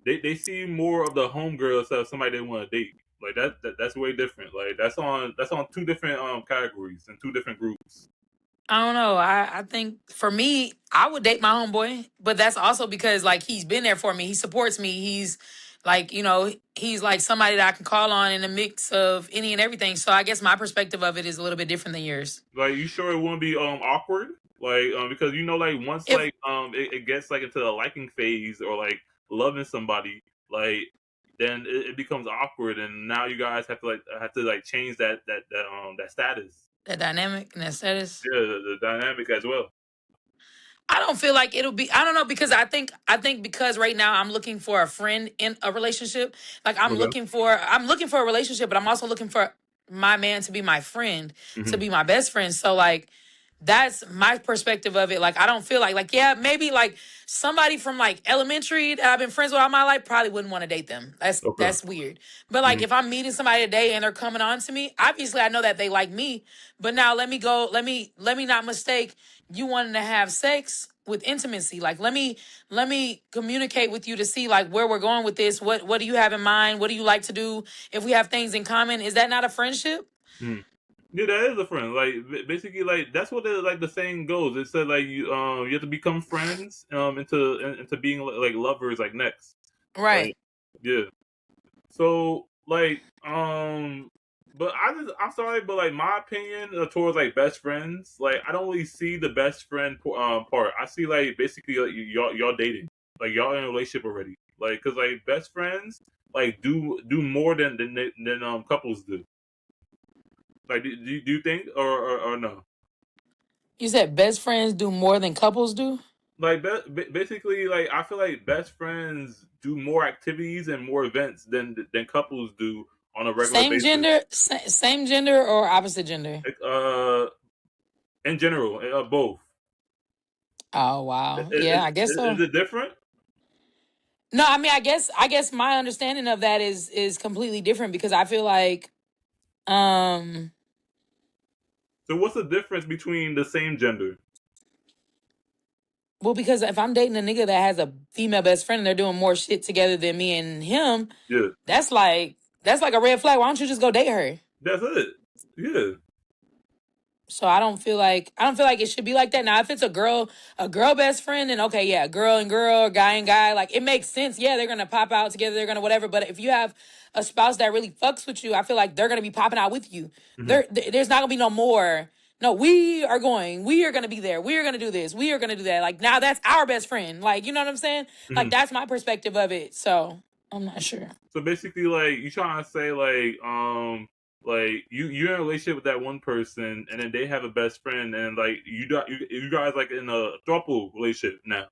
they see more of the homegirl as somebody they want to date. Like that's way different. Like that's on 2 different categories and 2 different groups. I don't know. I think for me, I would date my homeboy, but that's also because, like, he's been there for me. He supports me. He's like, he's like somebody that I can call on in a mix of any and everything. So I guess my perspective of it is a little bit different than yours. Like, you sure it won't be awkward? Like because like once If like it gets like into the liking phase or like loving somebody, like then it becomes awkward, and now you guys have to change that status. the dynamic and that status, Yeah, the dynamic as well. I don't feel like it'll be. I don't know, because I think because right now I'm looking for a friend in a relationship. Like, I'm Okay. looking for a relationship, but I'm also looking for my man to be my friend, to be my best friend. So, like, that's my perspective of it. Like, I don't feel like yeah, maybe like somebody from like elementary that I've been friends with all my life probably wouldn't want to date them. Okay. That's weird. But like, if I'm meeting somebody today and they're coming on to me, obviously I know that they like me. But now let me not mistake you wanting to have sex with intimacy. Like, let me communicate with you to see like where we're going with this. What do you have in mind? What do you like to do? If we have things in common, is that not a friendship? Yeah, that is a friend. Like basically, like that's what the saying goes. It said like you have to become friends into being like lovers like next. Right. Like, yeah. So like but I'm sorry, but like my opinion towards like best friends, like I don't really see the best friend part. I see like basically like y'all dating, like y'all in a relationship already. Like, cause like best friends like do more than couples do. Like, do you think or no? You said best friends do more than couples do? Like, basically, like I feel like best friends do more activities and more events than couples do on a regular Same basis. gender, same gender or opposite gender? Like, in general, both. Oh wow, yeah, I guess so. Is it different? No, I mean, I guess my understanding of that is completely different, because I feel like, So what's the difference between the same gender? well, because if I'm dating a nigga that has a female best friend and they're doing more shit together than me and him, Yeah, that's like a red flag. Why don't you just go date her? that's it. Yeah. So I don't feel like it should be like that. Now, if it's a girl best friend, then okay, yeah, girl and girl, guy and guy, like it makes sense. Yeah, they're gonna pop out together, they're gonna whatever. But if you have a spouse that really fucks with you, I feel like they're gonna be popping out with you. There's not gonna be no more. No, we are gonna be there. We are gonna do this. We are gonna do that. Like now, that's our best friend. Like you know what I'm saying? Like that's my perspective of it. So I'm not sure. So basically, like you trying to say, like you're in a relationship with that one person, and then they have a best friend, and like you guys like in a throuple relationship now.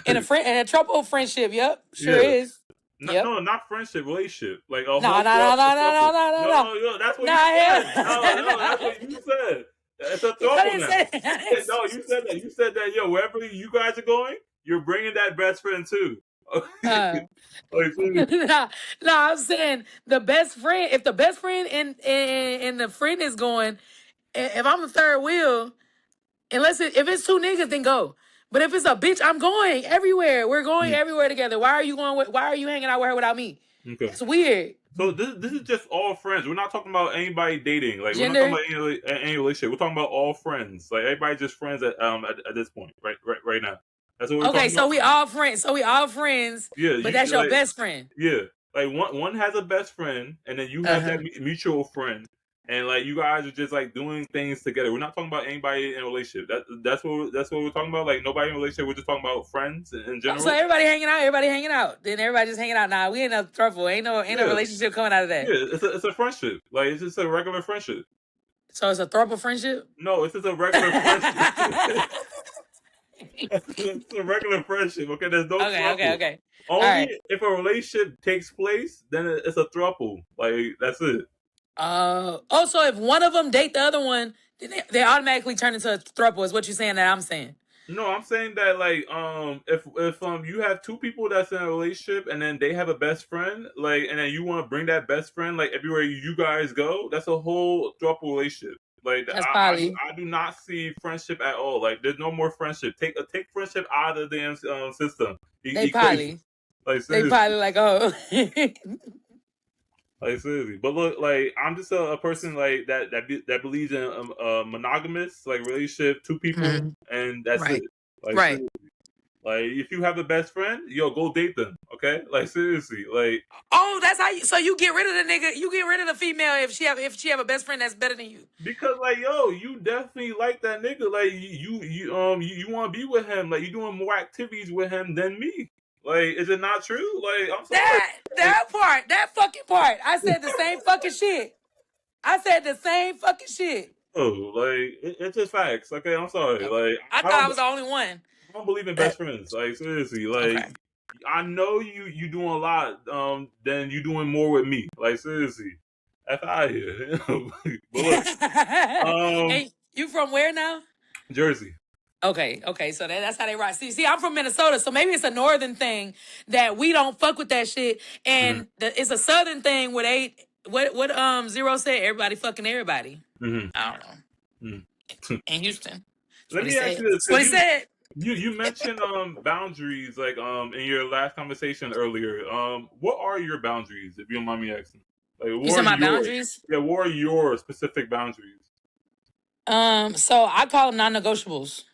in a trouble friendship. Yep, sure Yeah. is. Yep. No, not friendship, relationship. Like a No, whole no, No, that's what you said. No, that's what you said. It's a throuple now. No, you said that. You said that. Yo, wherever you guys are going, you're bringing that best friend too. No, I'm saying the best friend. If the best friend and the friend is going, if I'm the third wheel, if it's two niggas, then go. But if it's a bitch, I'm going everywhere. We're going everywhere together. Why are you hanging out with her without me? Okay. That's weird. So this is just all friends. We're not talking about anybody dating. Like Gender? we're not talking about any relationship. We're talking about all friends. Like everybody just friends at this point, right now. That's what we're talking about. We all friends. So we all friends. Yeah, but that's your best friend. Yeah, like one has a best friend, and then you have that mutual friend, and like you guys are just like doing things together. We're not talking about anybody in a relationship. That's what we're talking about. Like nobody in a relationship. We're just talking about friends in general. So everybody hanging out. Then everybody just hanging out. Nah, we in a trouble. Ain't no relationship coming out of that. Yeah, it's a friendship. Like it's just a regular friendship. So it's a throuple friendship? No, it's just a regular friendship. It's a regular friendship. Okay, there's no trouble. Okay. Only if a relationship takes place, then it's a throuple. Like that's it. So if one of them date the other one, then they automatically turn into a throuple. Is what you're saying that I'm saying? No, I'm saying that like if you have two people that's in a relationship and then they have a best friend, like, and then you want to bring that best friend like everywhere you guys go, that's a whole throuple relationship. Like I do not see friendship at all. Like there's no more friendship. Take friendship out of the damn system. They probably like oh. Like seriously, but look, like I'm just a person like that believes in a monogamous like relationship, two people, and that's it. Like, right. Like if you have a best friend, yo, go date them. Okay, like seriously, like. Oh, that's how you. So you get rid of the nigga. You get rid of the female if she have a best friend that's better than you. Because like yo, you definitely like that nigga. Like you want to be with him. Like you doing more activities with him than me. Like, is it not true? Like, I'm sorry. That fucking part. I said the same fucking shit. Oh, like, it's just facts. Okay, I'm sorry. Like, I thought I was the only one. I don't believe in best friends. Like, seriously. Like, I know you doing a lot, then you doing more with me. Like, seriously. F out of here. But look, hey, you from where now? Jersey. Okay, so that's how they rock. See, I'm from Minnesota, so maybe it's a northern thing that we don't fuck with that shit, and it's a southern thing where they what Zero said, everybody fucking everybody. I don't know. In Houston. Let me ask you this. That's what he said. You mentioned boundaries like in your last conversation earlier. What are your boundaries, if you don't mind me asking? Like, You said my boundaries? Yeah, what are your specific boundaries? So I call them non-negotiables.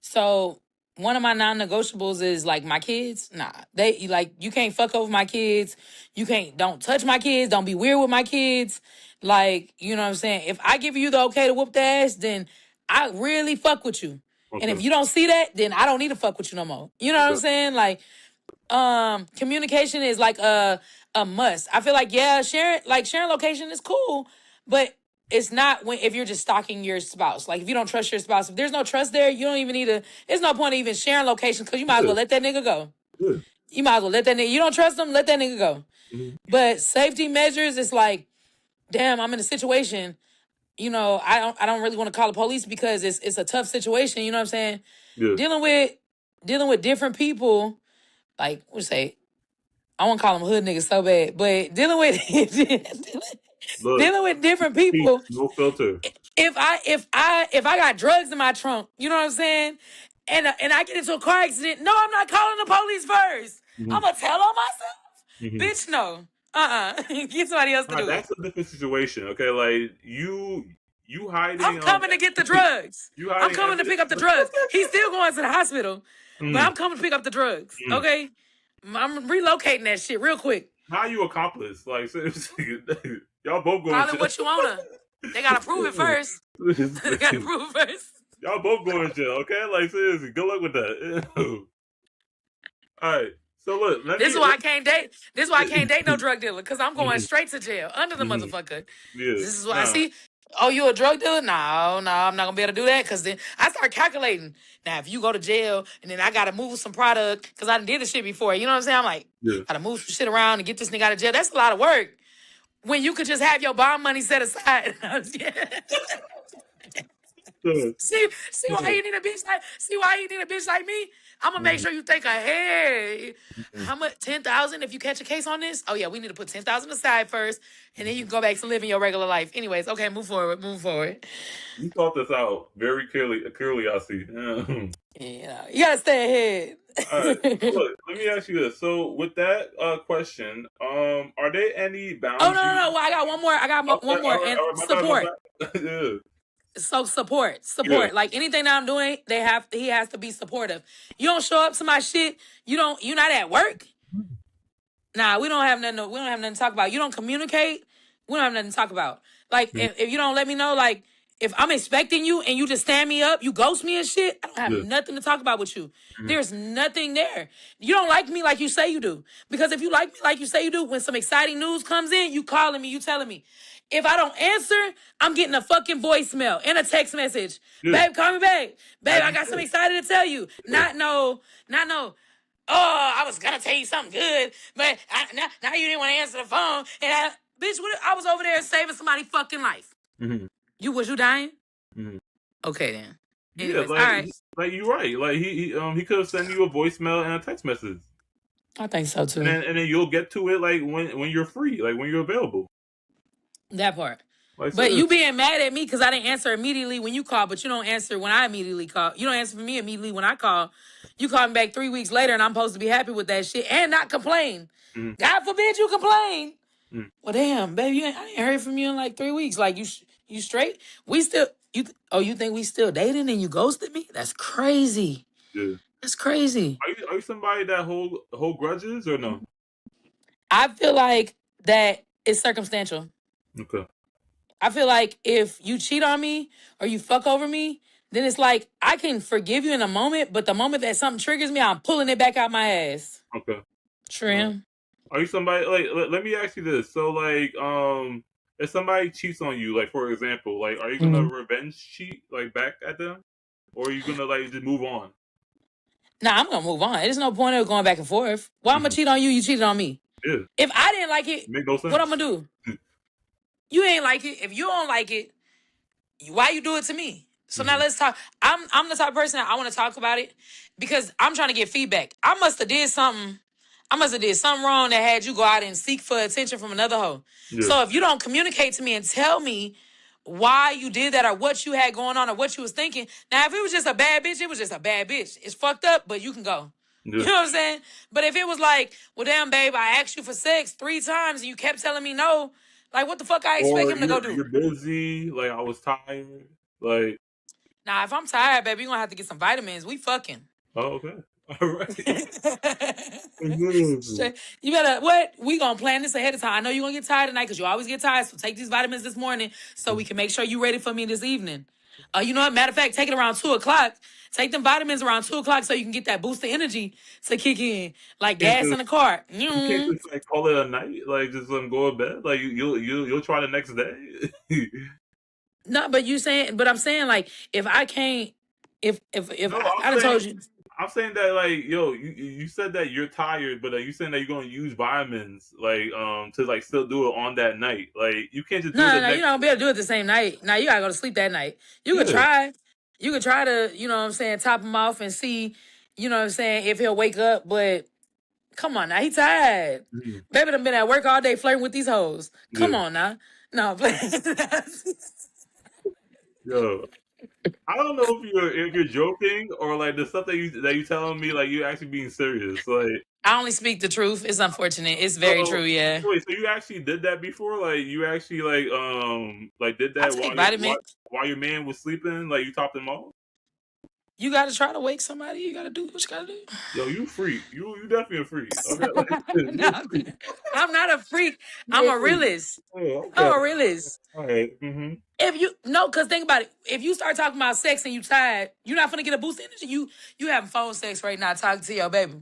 So one of my non-negotiables is like my kids. Nah, you can't fuck over my kids. Don't touch my kids. Don't be weird with my kids. Like, you know what I'm saying? If I give you the okay to whoop the ass, then I really fuck with you. Okay. And if you don't see that, then I don't need to fuck with you no more. You know what I'm saying? Like, communication is like a must. I feel like sharing location is cool, but it's not if you're just stalking your spouse. Like if you don't trust your spouse, if there's no trust there, you don't even need to. There's no point in even sharing location because you might as well let that nigga go. You might as well let that nigga. You don't trust him, let that nigga go. But safety measures, it's like, damn, I'm in a situation. You know, I don't really want to call the police because it's a tough situation. You know what I'm saying? Yeah. Dealing with different people. Like, what say? I won't call them hood niggas so bad, but dealing with different people. No filter. If I got drugs in my trunk, you know what I'm saying, and I get into a car accident, no, I'm not calling the police first. I'm gonna tell on myself, bitch. No, Get somebody else to do it. That's a different situation. Okay, like you hiding. I'm coming to get the drugs. You I'm hiding coming to pick up the drugs. He's still going to the hospital, but I'm coming to pick up the drugs. Okay, I'm relocating that shit real quick. How you accomplice? Like seriously, y'all both going. Call it what you wanna. They gotta prove it first. They gotta prove it first. Y'all both going to jail. Okay, like seriously, good luck with that. All right. So look, This is why I can't date. This is why I can't date no drug dealer, because I'm going straight to jail under the motherfucker. Yeah. This is why I see. Oh, you a drug dealer? No, I'm not gonna be able to do that, because then I start calculating. Now, if you go to jail and then I gotta move some product, because I did this shit before. You know what I'm saying? I'm like, gotta move some shit around and get this nigga out of jail. That's a lot of work. When you could just have your bond money set aside. See why you need a bitch like me? I'm gonna make sure you think ahead. How much? 10,000 if you catch a case on this? Oh yeah, we need to put 10,000 aside first, and then you can go back to living your regular life. Anyways, okay, move forward. You thought this out very clearly. I see. Yeah, you gotta stay ahead. All right. Look, let me ask you this. So, with that question, are there any boundaries? Oh no! Well, I got one more. One more. And support. Yeah. So support. Yeah. Like anything that I'm doing, he has to be supportive. You don't show up to my shit. You're not at work. Nah, we don't have nothing to talk about. You don't communicate. We don't have nothing to talk about. Like if you don't let me know, like if I'm expecting you and you just stand me up, you ghost me and shit, I don't have nothing to talk about with you. There's nothing there. You don't like me like you say you do. Because if you like me like you say you do, when some exciting news comes in, you calling me, you telling me. If I don't answer, I'm getting a fucking voicemail and a text message. Babe, call me back. Babe, I got something excited to tell you. Not no. Oh, I was gonna tell you something good, but now you didn't want to answer the phone. And bitch, I was over there saving somebody's fucking life. Was you dying? Okay then. Anyways, Yeah, all right. Like you're right. Like he could have sent you a voicemail and a text message. I think so too. And then you'll get to it like when you're free, like when you're available. That part. Like, but you being mad at me because I didn't answer immediately when you call, but you don't answer when I immediately call. You don't answer for me immediately when I call. You call me back 3 weeks later, and I'm supposed to be happy with that shit and not complain. God forbid you complain. Well, damn, baby, I ain't heard from you in like 3 weeks. Like, you straight? We still, you think we still dating and you ghosted me? That's crazy. Yeah. That's crazy. Are you somebody that hold grudges or no? I feel like that is circumstantial. Okay. I feel like if you cheat on me or you fuck over me, then it's like I can forgive you in a moment, but the moment that something triggers me, I'm pulling it back out my ass. Okay. Trim. Are you somebody like? Let me ask you this. So like, if somebody cheats on you, like for example, like, are you gonna revenge cheat like back at them, or are you gonna like just move on? Nah, I'm gonna move on. There's no point of going back and forth. Why I'm gonna cheat on you? You cheated on me. Yeah. If I didn't like it, make no sense. What I'm gonna do? You ain't like it. If you don't like it, why you do it to me? So now let's talk. I'm the type of person I want to talk about it because I'm trying to get feedback. I must have did something wrong that had you go out and seek for attention from another hoe. Yeah. So if you don't communicate to me and tell me why you did that or what you had going on or what you was thinking. Now, if it was just a bad bitch, it was just a bad bitch. It's fucked up, but you can go. Yeah. You know what I'm saying? But if it was like, well, damn, babe, I asked you for sex 3 times and you kept telling me no, like, what the fuck I expect him to go do? You're busy. Like, I was tired. Like, nah, if I'm tired, baby, you're going to have to get some vitamins. We fucking. Oh, okay. All right. You better, what? We going to plan this ahead of time. I know you're going to get tired tonight because you always get tired. So take these vitamins this morning so we can make sure you're ready for me this evening. You know what? Matter of fact, take it around 2 o'clock. Take them vitamins around 2 o'clock so you can get that boost of energy to kick in. Like gas in the car. You can't just like call it a night. Like just let them go to bed. Like you'll try the next day. No, but I'm saying like if I can't, if I told you. I'm saying that like, yo, you said that you're tired, but you saying that you're gonna use vitamins like to like still do it on that night. Like you can't just do it the next. You don't be able to do it the same night. Now you gotta go to sleep that night. You could try. You could try to, you know what I'm saying, top him off and see, you know what I'm saying, if he'll wake up. But come on now, he tired. Baby done been at work all day flirting with these hoes. Come on now. No, yo, I don't know if you're joking or like the stuff that you telling me like you're actually being serious. Like I only speak the truth. It's unfortunate. It's very So true. Yeah. wait, so you actually did that before? Like you actually like did I that take vitamins. while your man was sleeping? Like you topped him off? You got to try to wake somebody. You got to do what you got to do. Yo, you freak. You definitely a freak. Okay, like you No, a freak. I'm not a freak. I'm You a a freak. realist. Oh, okay. I'm a realist. All right. Mm-hmm. If you no, because think about it. If you start talking about sex and you tired, you're not gonna get a boost of energy. You having phone sex right now, talking to your baby,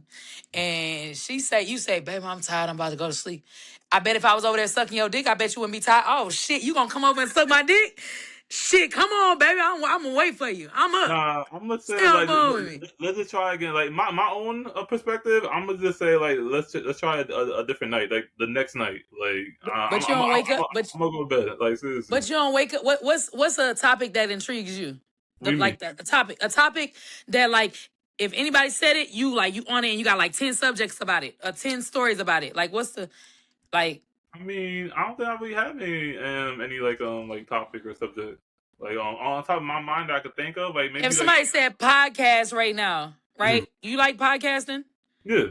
and you say, baby, I'm tired. I'm about to go to sleep. I bet if I was over there sucking your dick, I bet you wouldn't be tired. Oh shit, you gonna come over and suck my dick? Shit, come on, baby. I'm gonna wait for you. I'm up. Nah, I'm gonna Stay say on the like phone with me. let's just try again. Like my own perspective, I'm gonna just say like let's try a different night, like the next night. Like But you don't wake up. I'm gonna go to bed. Like seriously. But you don't wake up. What's a topic that intrigues you? What do you mean? A topic that like if anybody said it, you on it and you got like 10 subjects about it, or 10 stories about it. Like what's the like? I mean, I don't think I really have any like topic or subject like on top of my mind that I could think of. Like If maybe like somebody said podcast right now, mhm. right? You like podcasting? Yeah.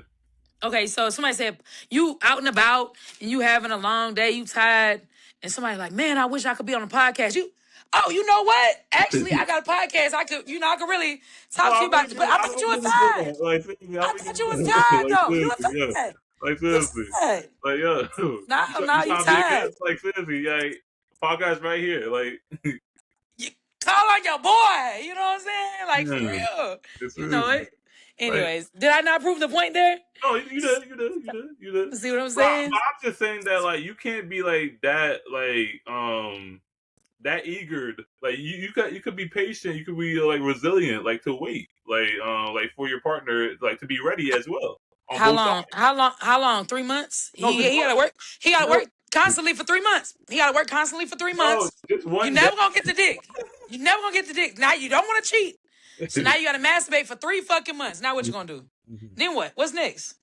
Okay, so somebody said you out and about and you having a long day, you tired, and somebody like, man, I wish I could be on a podcast. You know what? Actually, I got a podcast. I could really No, talk to you about it. But I I thought you wouldn't was even do tired. that. Like seriously, I I wouldn't thought even you was do that. tired Like though. You was seriously, yeah. tired. Like You was seriously. tired. Like yo, No, you no, you trying to be a tired. guest? Like seriously, like podcast right here. Like You call on your boy. You know what I'm saying? Like for yeah, real. it's You know seriously. it. Like Anyways, did I not prove the point there? no, you did. See what I'm But saying? I'm just saying that like you can't be like that that eager. Like you could be patient. You could be like resilient. Like to wait. Like for your partner like to be ready as well on How both long? sides. How long? 3 months? No, just He one. gotta work. He gotta No, work constantly for 3 months. He gotta work constantly for three no, months. just You one day. never gonna get the dick. You never gonna get the dick. Now you don't want to cheat. So now you gotta masturbate for 3 fucking months. Now what you gonna do? Then what? What's next?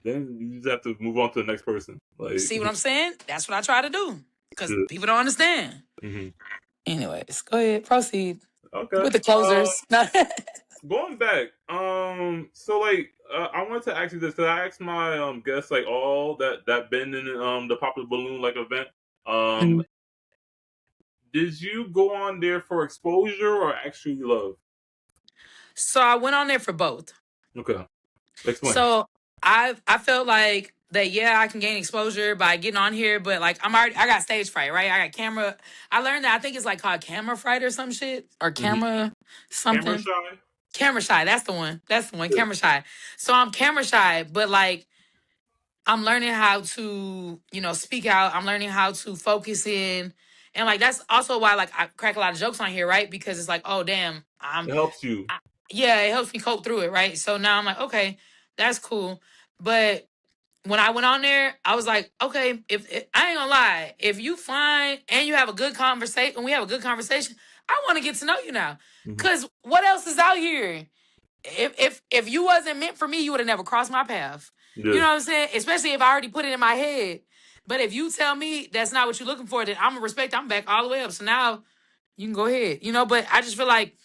Then you just have to move on to the next person. Like See what I'm saying? That's what I try to do. Because shit. people don't understand. Hmm. Anyways, go ahead. Proceed Okay. with the closers. Going back, so like, I wanted to ask you this because I asked my guests like all that been in the Popular Balloon like event. Um, did you go on there for exposure or actually love? So I went on there for both. Okay, explain. So I felt like that, yeah, I can gain exposure by getting on here, but like I got stage fright, right? I got camera. I learned that I think it's like called camera fright or some shit. Or Hmm. camera Camera something. shy. Camera shy. That's the one. That's the one. Yeah. Camera shy. So I'm camera shy, but like I'm learning how to, speak out. I'm learning how to focus in. And like that's also why like I crack a lot of jokes on here, right? Because it's like, oh damn, It helps you. yeah, it helps me cope through it, right? So now I'm like, okay, that's cool. But when I went on there, I was like, okay, if I ain't gonna lie, if you find and you have a good conversation, and we have a good conversation, I want to get to know you now. Hmm. Cause what else is out here? If you wasn't meant for me, you would have never crossed my path. You Yeah. know what I'm saying? Especially if I already put it in my head. But if you tell me that's not what you're looking for, then I'm gonna respect. I'm back all the way up. So now you can go ahead. But I just feel like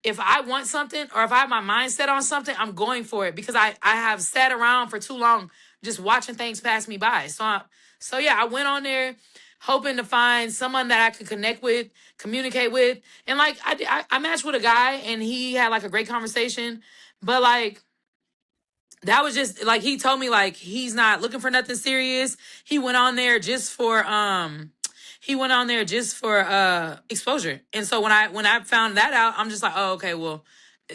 if I want something or if I have my mindset on something, I'm going for it because I have sat around for too long just watching things pass me by. So yeah, I went on there hoping to find someone that I could connect with, communicate with, and like I matched with a guy and he had like a great conversation, but like that was just like he told me like he's not looking for nothing serious. He went on there just for exposure. And so when I found that out, I'm just like, oh, okay, well,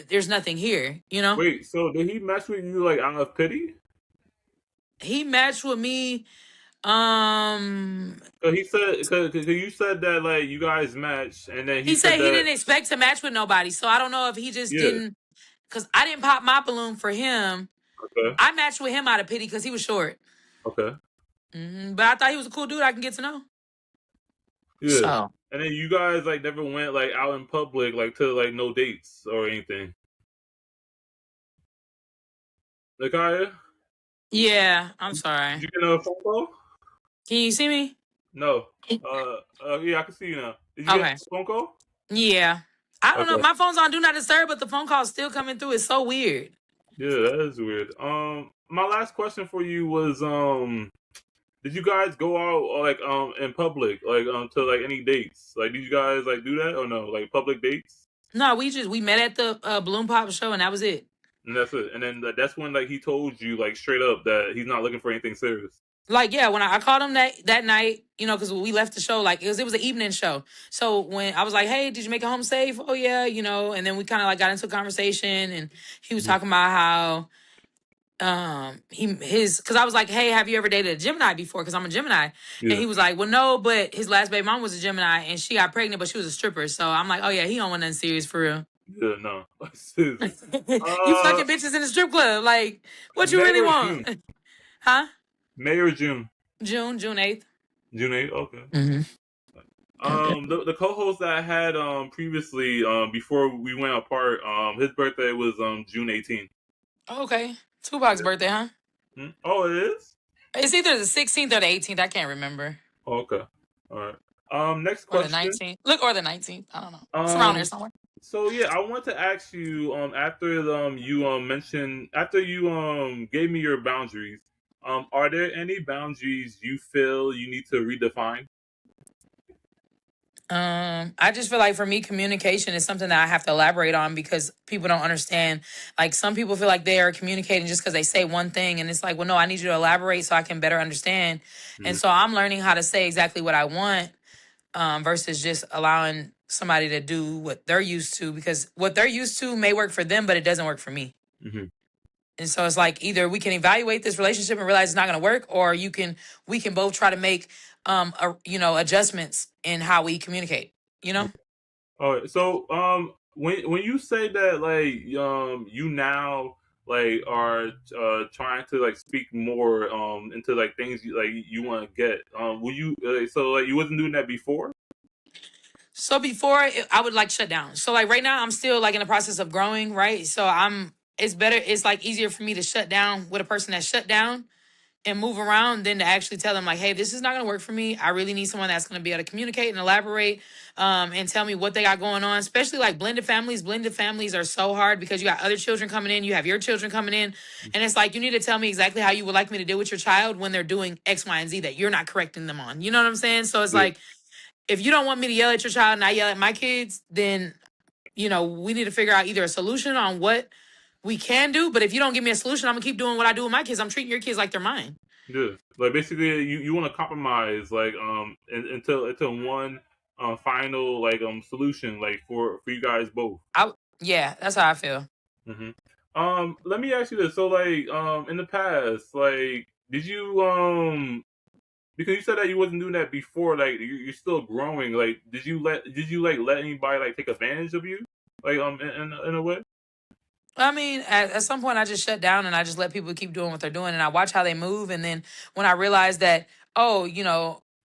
there's nothing here, Wait, so did he mess with you like out of pity? He matched with me. He said because you said that like you guys matched, and then he He said said he that didn't expect to match with nobody. So I don't know if he just yeah. didn't, because I didn't pop my balloon for him. Okay. I matched with him out of pity because he was short. Okay. But I thought he was a cool dude I can get to know. Yeah. So And then you guys like never went like out in public like to like no dates or anything. Nakia, yeah, I'm sorry. did you get a phone call? Can you see me? No. Yeah, I can see you now. Did you Okay. get a phone call? Yeah. I don't know. Okay. My phone's on Do Not Disturb, but the phone call's still coming through. It's so weird. Yeah, that is weird. My last question for you was did you guys go out like in public like to like any dates? Like did you guys like do that or no? Like public dates? No, we met at the Bloom Pop show and that was it. And that's it. And then that's when like he told you like straight up that he's not looking for anything serious. Like, yeah, when I called him that night, you know, because we left the show, like, it was an evening show. So when I was like, hey, did you make it home safe? Oh, yeah, you know, and then we kind of, like, got into a conversation, and he was talking about how, because I was like, hey, have you ever dated a Gemini before? Because I'm a Gemini. And Yeah. he was like, well, no, but his last baby mom was a Gemini, and she got pregnant, but she was a stripper. So I'm like, oh, yeah, he don't want nothing serious for real. Yeah, no. Seriously. You fucking bitches in the strip club. Like, what you May really or want? June? Huh? May or June? June 8th. June 8th? Okay. Mm-hmm. The co-host that I had previously before we went apart, his birthday was June 18th. Okay. Tupac's birthday, huh? Oh, it is? It's either the 16th or the 18th. I can't remember. Oh, okay. All right. Next Or the question. 19th. Look, or the 19th. I don't know. It's around there somewhere. So yeah, I want to ask you after you mentioned after you gave me your boundaries, are there any boundaries you feel you need to redefine? I just feel like for me, communication is something that I have to elaborate on because people don't understand. Like some people feel like they are communicating just because they say one thing, and it's like, well, no, I need you to elaborate so I can better understand. And so I'm learning how to say exactly what I want, versus just allowing somebody to do what they're used to, because what they're used to may work for them, but it doesn't work for me. Mm-hmm. And so it's like either we can evaluate this relationship and realize it's not going to work, or we can both try to make adjustments in how we communicate. You know. All right. So when you say that like you now like are trying to like speak more into like things you want to get will you so like you wasn't doing that before? So before I would like shut down. So like right now I'm still like in the process of growing, right? So it's better. It's like easier for me to shut down with a person that's shut down and move around than to actually tell them like, hey, this is not going to work for me. I really need someone that's going to be able to communicate and elaborate, and tell me what they got going on, especially like blended families. Blended families are so hard because you got other children coming in, you have your children coming in, and it's like you need to tell me exactly how you would like me to deal with your child when they're doing X, Y, and Z that you're not correcting them on. You know what I'm saying? So it's Yeah. like, if you don't want me to yell at your child and I yell at my kids, then, we need to figure out either a solution on what we can do. But if you don't give me a solution, I'm going to keep doing what I do with my kids. I'm treating your kids like they're mine. Yeah. Like basically you want to compromise like until one final like solution like for you guys both. Yeah, that's how I feel. Let me ask you this. So like in the past, like did you because you said that you wasn't doing that before, like you're still growing, like did you let anybody like take advantage of you? Like in a way? I mean, at some point, I just shut down and I just let people keep doing what they're doing, and I watch how they move. And then when I realize that, oh,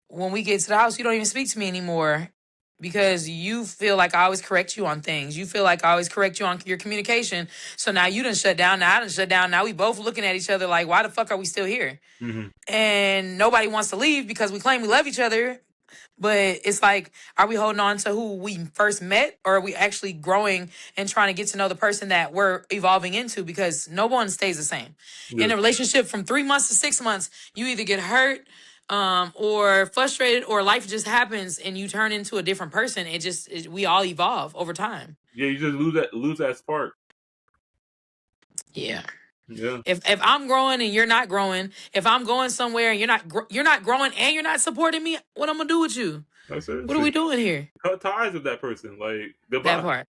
when we get to the house, you don't even speak to me anymore because you feel like I always correct you on things. You feel like I always correct you on your communication. So now you done shut down. Now I done shut down. Now we both looking at each other like, why the fuck are we still here? And nobody wants to leave because we claim we love each other. But it's like, are we holding on to who we first met, or are we actually growing and trying to get to know the person that we're evolving into? Because no one stays the same. Yeah. In a relationship from 3 months to 6 months, you either get hurt, or frustrated, or life just happens and you turn into a different person. We all evolve over time. Yeah, you just lose that spark. Yeah. Yeah. If I'm growing and you're not growing, if I'm going somewhere and you're not growing and you're not supporting me, what I'm gonna do with you? That's it. What are we doing here? Cut ties with that person. Like goodbye. That part.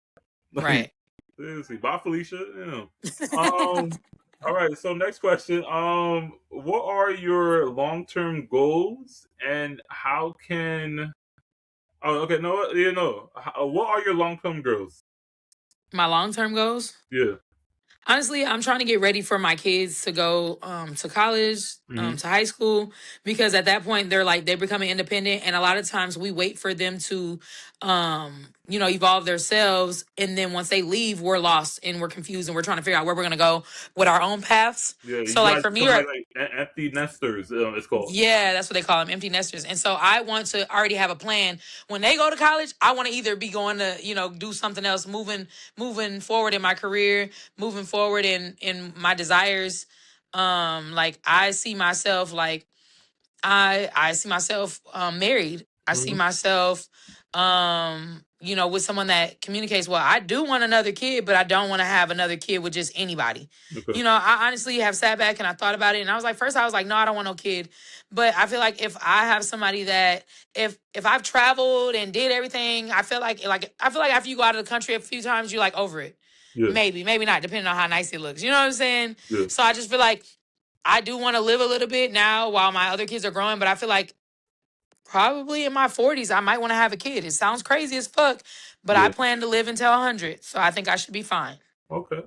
Like, Right. Seriously. Bye, Felicia. All right, so next question. What are your long-term goals and how can okay, no, what are your long-term goals? My long-term goals? Yeah. Honestly, I'm trying to get ready for my kids to go to college, to high school, because at that point they're becoming independent, and a lot of times we wait for them to evolve themselves. And then once they leave, we're lost and we're confused and we're trying to figure out where we're going to go with our own paths. Yeah, you So like guys for me, become like empty nesters. It's called. yeah, that's what they call them, empty nesters. And so I want to already have a plan. When they go to college, I want to either be going to, do something else, moving forward in my career, moving forward in my desires. Like I see myself like I see myself married. I see myself with someone that communicates well. I do want another kid, but I don't want to have another kid with just anybody. Okay. I honestly have sat back and I thought about it, and I was like, first I was like, no, I don't want no kid. But I feel like if I have somebody that if I've traveled and did everything, I feel like after you go out of the country a few times, you're like over it. Yeah. Maybe not, depending on how nice it looks. You know what I'm saying? Yeah. So I just feel like I do want to live a little bit now while my other kids are growing, but I feel like probably in my 40s, I might want to have a kid. It sounds crazy as fuck, but I plan to live until 100, so I think I should be fine. Okay.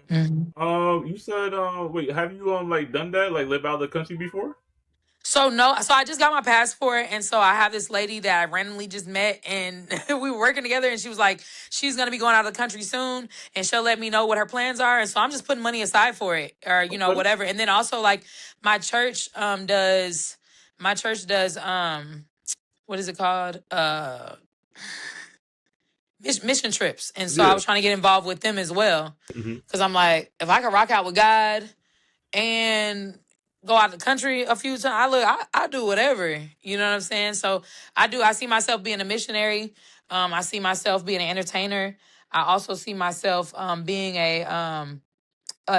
Mhm. You said, wait, have you like done that, like live out of the country before? So no, so I just got my passport, and so I have this lady that I randomly just met, and we were working together, and she was like, she's gonna be going out of the country soon, and she'll let me know what her plans are, and so I'm just putting money aside for it, or whatever. And then also like my church does what is it called? Mission trips, and so I was trying to get involved with them as well, because I'm like, if I could rock out with God and go out of the country a few times, I do whatever. You know what I'm saying? So I see myself being a missionary. I see myself being an entertainer. I also see myself being a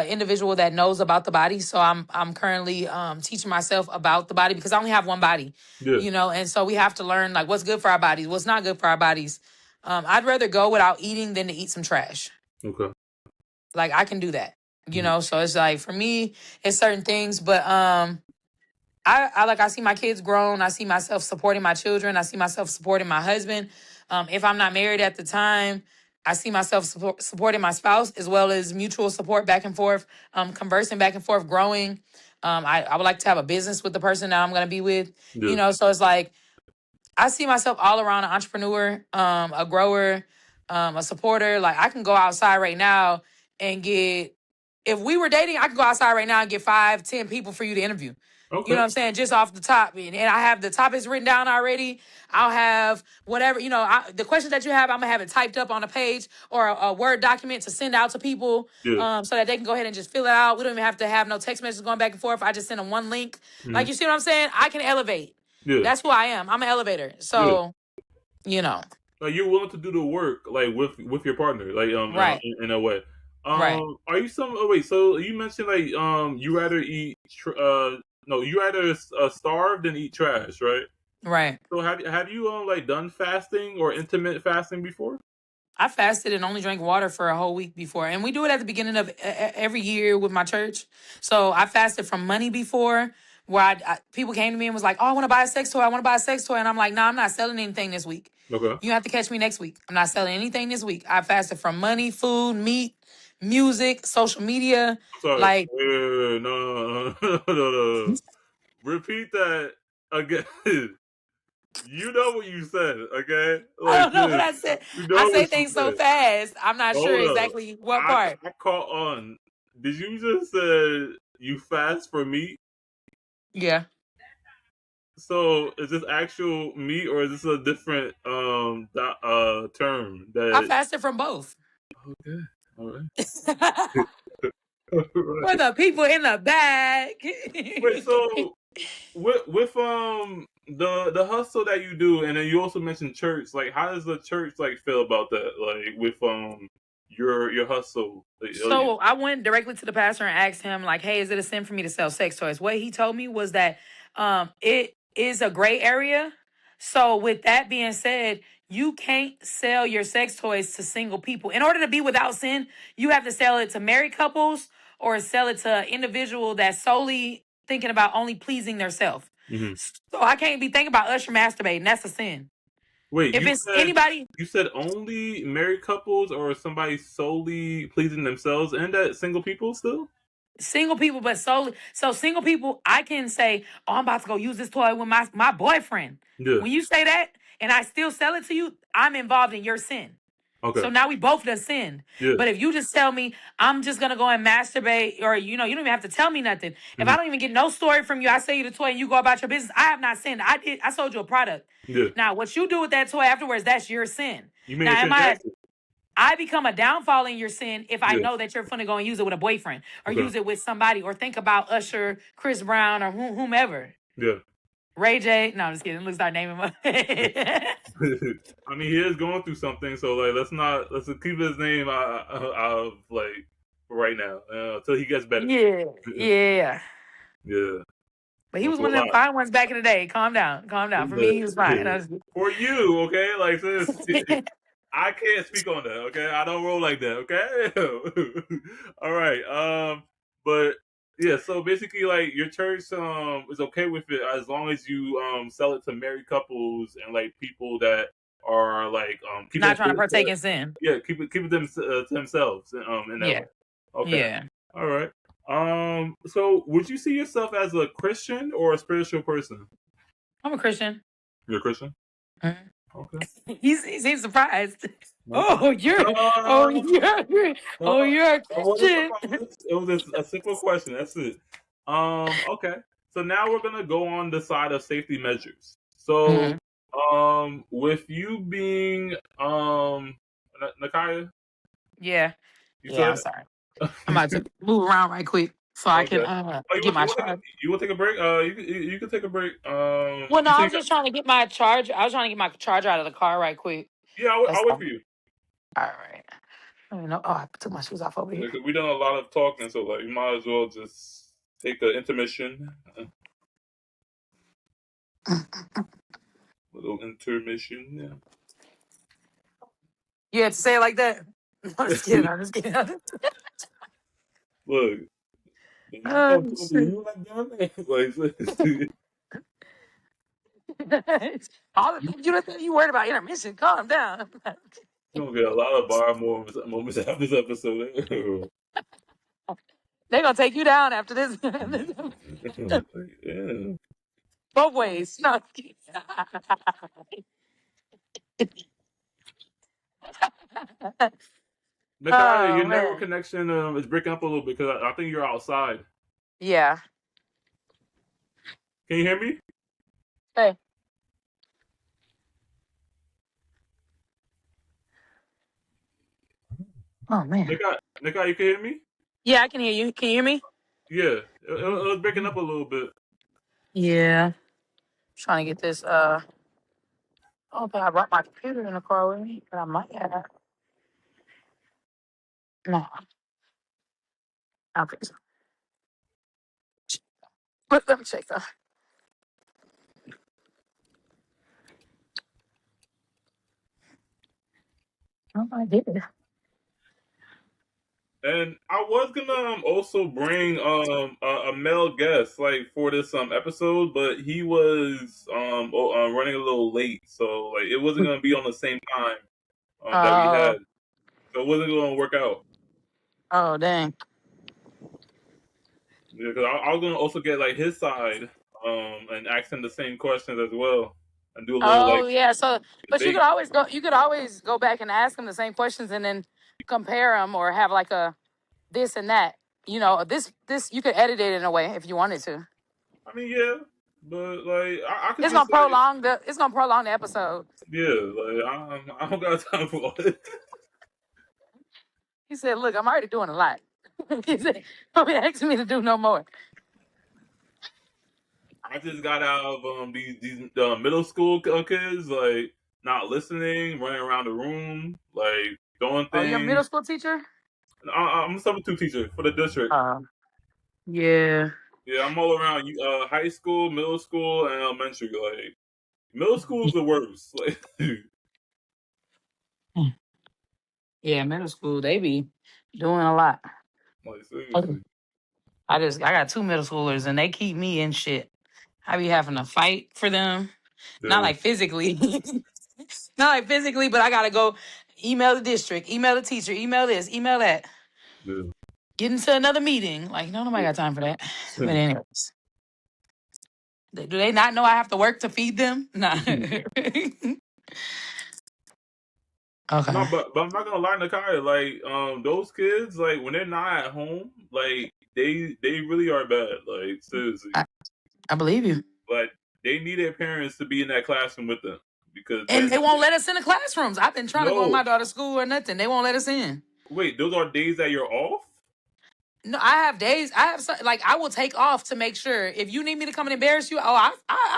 individual that knows about the body. So I'm currently teaching myself about the body because I only have one body. And so we have to learn like what's good for our bodies, what's not good for our bodies. I'd rather go without eating than to eat some trash. Okay. Like I can do that. So it's like for me, it's certain things, but I see my kids grown. I see myself supporting my children. I see myself supporting my husband. If I'm not married at the time, I see myself supporting my spouse as well as mutual support back and forth, conversing back and forth, growing. I would like to have a business with the person that I'm going to be with. So it's like I see myself all around an entrepreneur, a grower, a supporter. Like I can go outside right now and get, if we were dating, I could go outside right now and get 5-10 people for you to interview. Okay. You know what I'm saying? Just off the top. And I have the topics written down already. I'll have whatever, the questions that you have, I'm going to have it typed up on a page or a Word document to send out to people so that they can go ahead and just fill it out. We don't even have to have no text messages going back and forth. I just send them one link. Like, you see what I'm saying? I can elevate. That's who I am. I'm an elevator. So, Like you're willing to do the work, like with your partner, like right. in a way. Right. Are you some? Oh wait, so you mentioned like you rather eat you rather starve than eat trash, right? Right. So have you like done fasting or intermittent fasting before? I fasted and only drank water for a whole week before. And we do it at the beginning of every year with my church. So I fasted from money before, where people came to me and was like, oh, I want to buy a sex toy. I want to buy a sex toy. And I'm like, no, I'm not selling anything this week. Okay. You have to catch me next week. I'm not selling anything this week. I fasted from money, food, meat, music, social media. Sorry. Like, no. Repeat that again. You know what you said, okay? Like, I don't know what I said. I say things so fast. I'm not sure exactly what part. I caught on. Did you just say you fast for meat? Yeah. So is this actual meat or is this a different term that I fasted from both. Okay. All right. For the people in the back. Wait, so with the hustle that you do, and then you also mentioned church. Like, how does the church like feel about that? Like with your hustle. Like, so I went directly to the pastor and asked him like, "Hey, is it a sin for me to sell sex toys?" What he told me was that it is a gray area. So with that being said, you can't sell your sex toys to single people. In order to be without sin, you have to sell it to married couples or sell it to an individual that's solely thinking about only pleasing themselves. So I can't be thinking about Usher masturbating. That's a sin. Wait, if it's anybody, you said only married couples or somebody solely pleasing themselves, and that single people still? Single people, but solely. So single people, I can say, oh, I'm about to go use this toy with my boyfriend. Yeah. When you say that and I still sell it to you, I'm involved in your sin. Okay. So now we both done sinned. Yeah. But if you just tell me I'm just gonna go and masturbate, or you don't even have to tell me nothing. If I don't even get no story from you, I sell you the toy and you go about your business. I have not sinned. I sold you a product. Yeah. Now what you do with that toy afterwards, that's your sin. You mean Now it's fantastic? I become a downfall in your sin if I Yeah. know that you're finna go and use it with a boyfriend or Okay. use it with somebody, or think about Usher, Chris Brown, or whomever. Yeah. Ray J. No, I'm just kidding. Let's start naming him. I mean, he is going through something, so like, let's keep his name out of like right now until he gets better. Yeah. Yeah. But he Don't was do a one of them lot. fine ones back in the day. Calm down. For me, he was fine. For you, okay? Like this, I can't speak on that, okay? I don't roll like that, okay? All right. But yeah, so basically, like, your church is okay with it as long as you sell it to married couples and like people that are like keeping Not it trying to partake in sin. yeah, keep it them to themselves in that Yeah. way. Okay. Yeah. All right. So would you see yourself as a Christian or a spiritual person? I'm a Christian. You're a Christian? Mhm. Okay. He seems surprised. No. You're a Christian. It was a simple question. That's it. Okay. So now we're gonna go on the side of safety measures. So, Mhm. with you being Nakia, Yeah. you Yeah, I'm said sorry. I'm about to move around right quick so I can okay. Oh, get my charge. you want to take a break? You can take a break. Well, no, You I say was just trying to get my charge. I was trying to get my charger out of the car right quick. yeah. That's I'll wait all. for you. All right. You know, I took my shoes off over here. Because we done a lot of talking, so like you might as well just take an intermission. Little intermission. Yeah. You had to say it like that. I'm just kidding. I'm just kidding. Look, you know, Oh, shit. you like doing that? All the things you worried about intermission. Calm down. You're gonna get a lot of bar moments after this episode. They're gonna take you down after this. Yeah. Both ways. No. Nakia, Oh your network man. connection is breaking up a little bit because I think you're outside. Yeah. Can you hear me? Hey. Oh man. Nakia, you can hear me? Yeah, I can hear you. Can you hear me? Yeah, it was breaking up a little bit. Yeah. Trying to get this. I don't think I brought my computer in the car with me, but I might have. No, I don't think so. But let me check though. Oh, I did. And I was gonna also bring a male guest like for this episode, but he was running a little late, so like it wasn't gonna be on the same time that we Oh, had, so it wasn't gonna work out. oh, dang. Yeah, because I was gonna also get like his side and ask him the same questions as well and do a little Oh, like yeah. So, but you debate. could always go. You could always go back and ask them the same questions, and then compare them, or have like a this and that. You know, this you could edit it in a way if you wanted to. I mean, yeah, but like I could It's just gonna like prolong the episode. yeah, like I don't got time for all this. He said, "Look, I'm already doing a lot." He said, "Don't be asking me to do no more." I just got out of these middle school kids like not listening, running around the room, like doing Oh, you're a middle things. school teacher? I'm a substitute teacher for the district. Yeah. Yeah, I'm all around. High school, middle school, and elementary. Like middle school is the worst. Like, Yeah, middle school, they be doing a lot. like seriously. I got two middle schoolers and they keep me in shit. I be having to fight for them. Not Yeah, like physically. Not like physically, but I gotta go email the district, email the teacher, email this, email that. yeah. Get into another meeting. Like, no, nobody got time for that. But anyways. Do they not know I have to work to feed them? Nah. Okay. No, but I'm not gonna lie, Nakia. Like, those kids, like when they're not at home, like they really are bad. Like seriously, I believe you. like they need their parents to be in that classroom with them because And they won't let us in the classrooms. I've been trying to go in no, my daughter's school or nothing. They won't let us in. wait, those are days that you're off. No, I have days. I have like I will take off to make sure. If you need me to come and embarrass you, I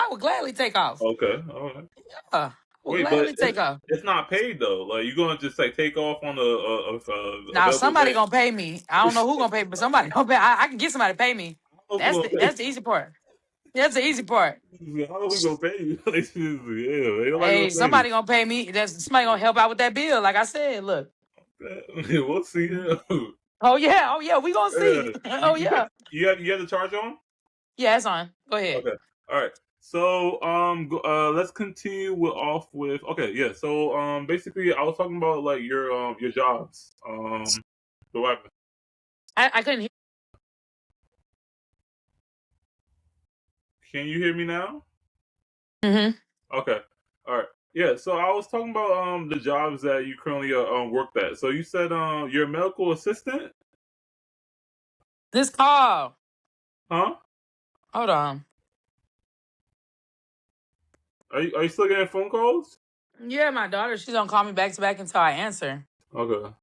will gladly take off. Okay, all right. I will Wait, but gladly take off. it's not paid though. Like you're gonna just like take off on a Now available somebody day. gonna pay me. I don't know who gonna pay me, but somebody gonna pay. I can get somebody to pay me. How we gonna pay? That's the easy part. That's the easy part. How are we gonna pay you? Like, seriously, yeah, ain't nobody Hey, gonna pay somebody gonna pay me. That's somebody gonna help out with that bill. Like I said, look. you. We'll see. Oh yeah, we gonna see. Yeah. Oh yeah. You have the charge on? Yeah, it's on. Go ahead. Okay. All right. So let's continue with okay, yeah. So basically I was talking about like your jobs. So what happened? I couldn't hear. Can you hear me now? Mm-hmm. Okay. All right. Yeah, so I was talking about the jobs that you currently worked at. So you said you're a medical assistant? This call. Huh? Hold on. Are you still getting phone calls? Yeah, my daughter, she's gonna call me back to back until I answer. Okay.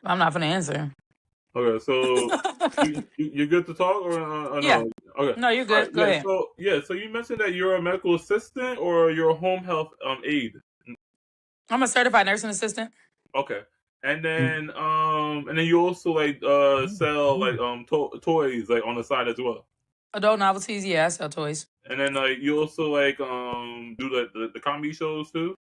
I'm not gonna answer. Okay, so you're good to talk or Yeah. no? Okay. No, you're All right, good. Go yeah, ahead. so you mentioned that you're a medical assistant or you're a home health aide. I'm a certified nursing assistant. Okay. And then you also like sell like toys like on the side as well. Adult novelties, yeah, I sell toys. And then like you also like do the comedy shows too.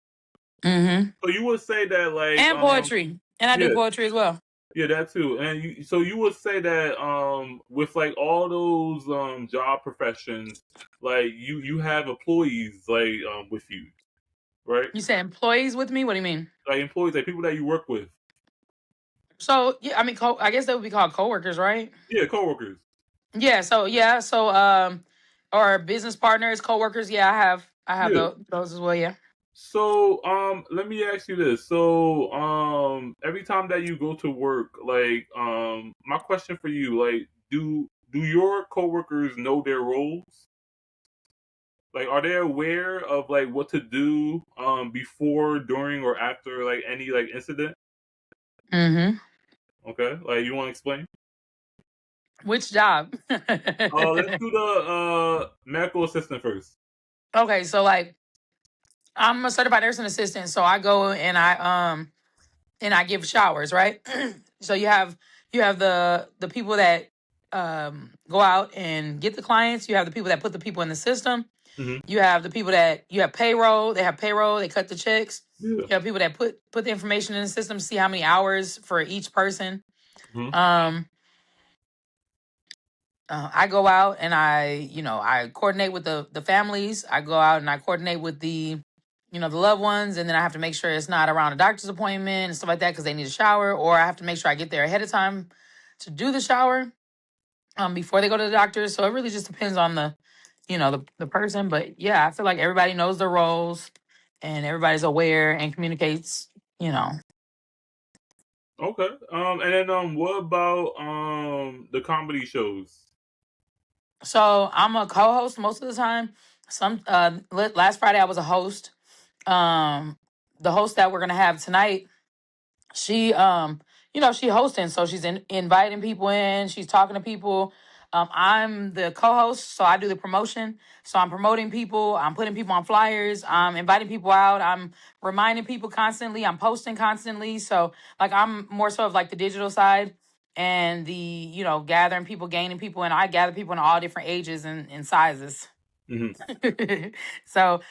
Mm-hmm. So you would say that like And poetry. And I do yeah, poetry as well. yeah, that too. And you would say that with like all those job professions, like you have employees like with you, right? You say employees with me? What do you mean? Like employees, like people that you work with. So yeah, I mean, I guess they would be called coworkers, right? Yeah, coworkers. Yeah. So or business partners, coworkers. Yeah, I have Yeah. those as well. Yeah. So let me ask you this. So every time that you go to work, like my question for you, like do your coworkers know their roles? Like are they aware of like what to do before, during or after like any like incident? Mm-hmm. Okay. Like you want to explain? Which job? Let's do the medical assistant first. Okay, so like I'm a certified nursing assistant, so I go and I give showers, right? So you have the people that go out and get the clients. You have the people that put the people in the system. Mm-hmm. You have the people that you have payroll. They have payroll. They cut the checks. Yeah. You have people that put the information in the system, see how many hours for each person. Mm-hmm. I go out and I coordinate with the families. I go out and I coordinate with the loved ones, and then I have to make sure it's not around a doctor's appointment and stuff like that because they need a shower, or I have to make sure I get there ahead of time to do the shower before they go to the doctor. So it really just depends on the person. But yeah, I feel like everybody knows their roles and everybody's aware and communicates. Okay. And then what about the comedy shows? So I'm a co-host most of the time. Last Friday I was a host. The host that we're gonna have tonight, she she hosting, so she's inviting people in, she's talking to people. I'm the co-host, so I do the promotion. So I'm promoting people, I'm putting people on flyers, I'm inviting people out, I'm reminding people constantly, I'm posting constantly. So like I'm more so of like the digital side and the gathering people, gaining people, and I gather people in all different ages and sizes. Mm-hmm. So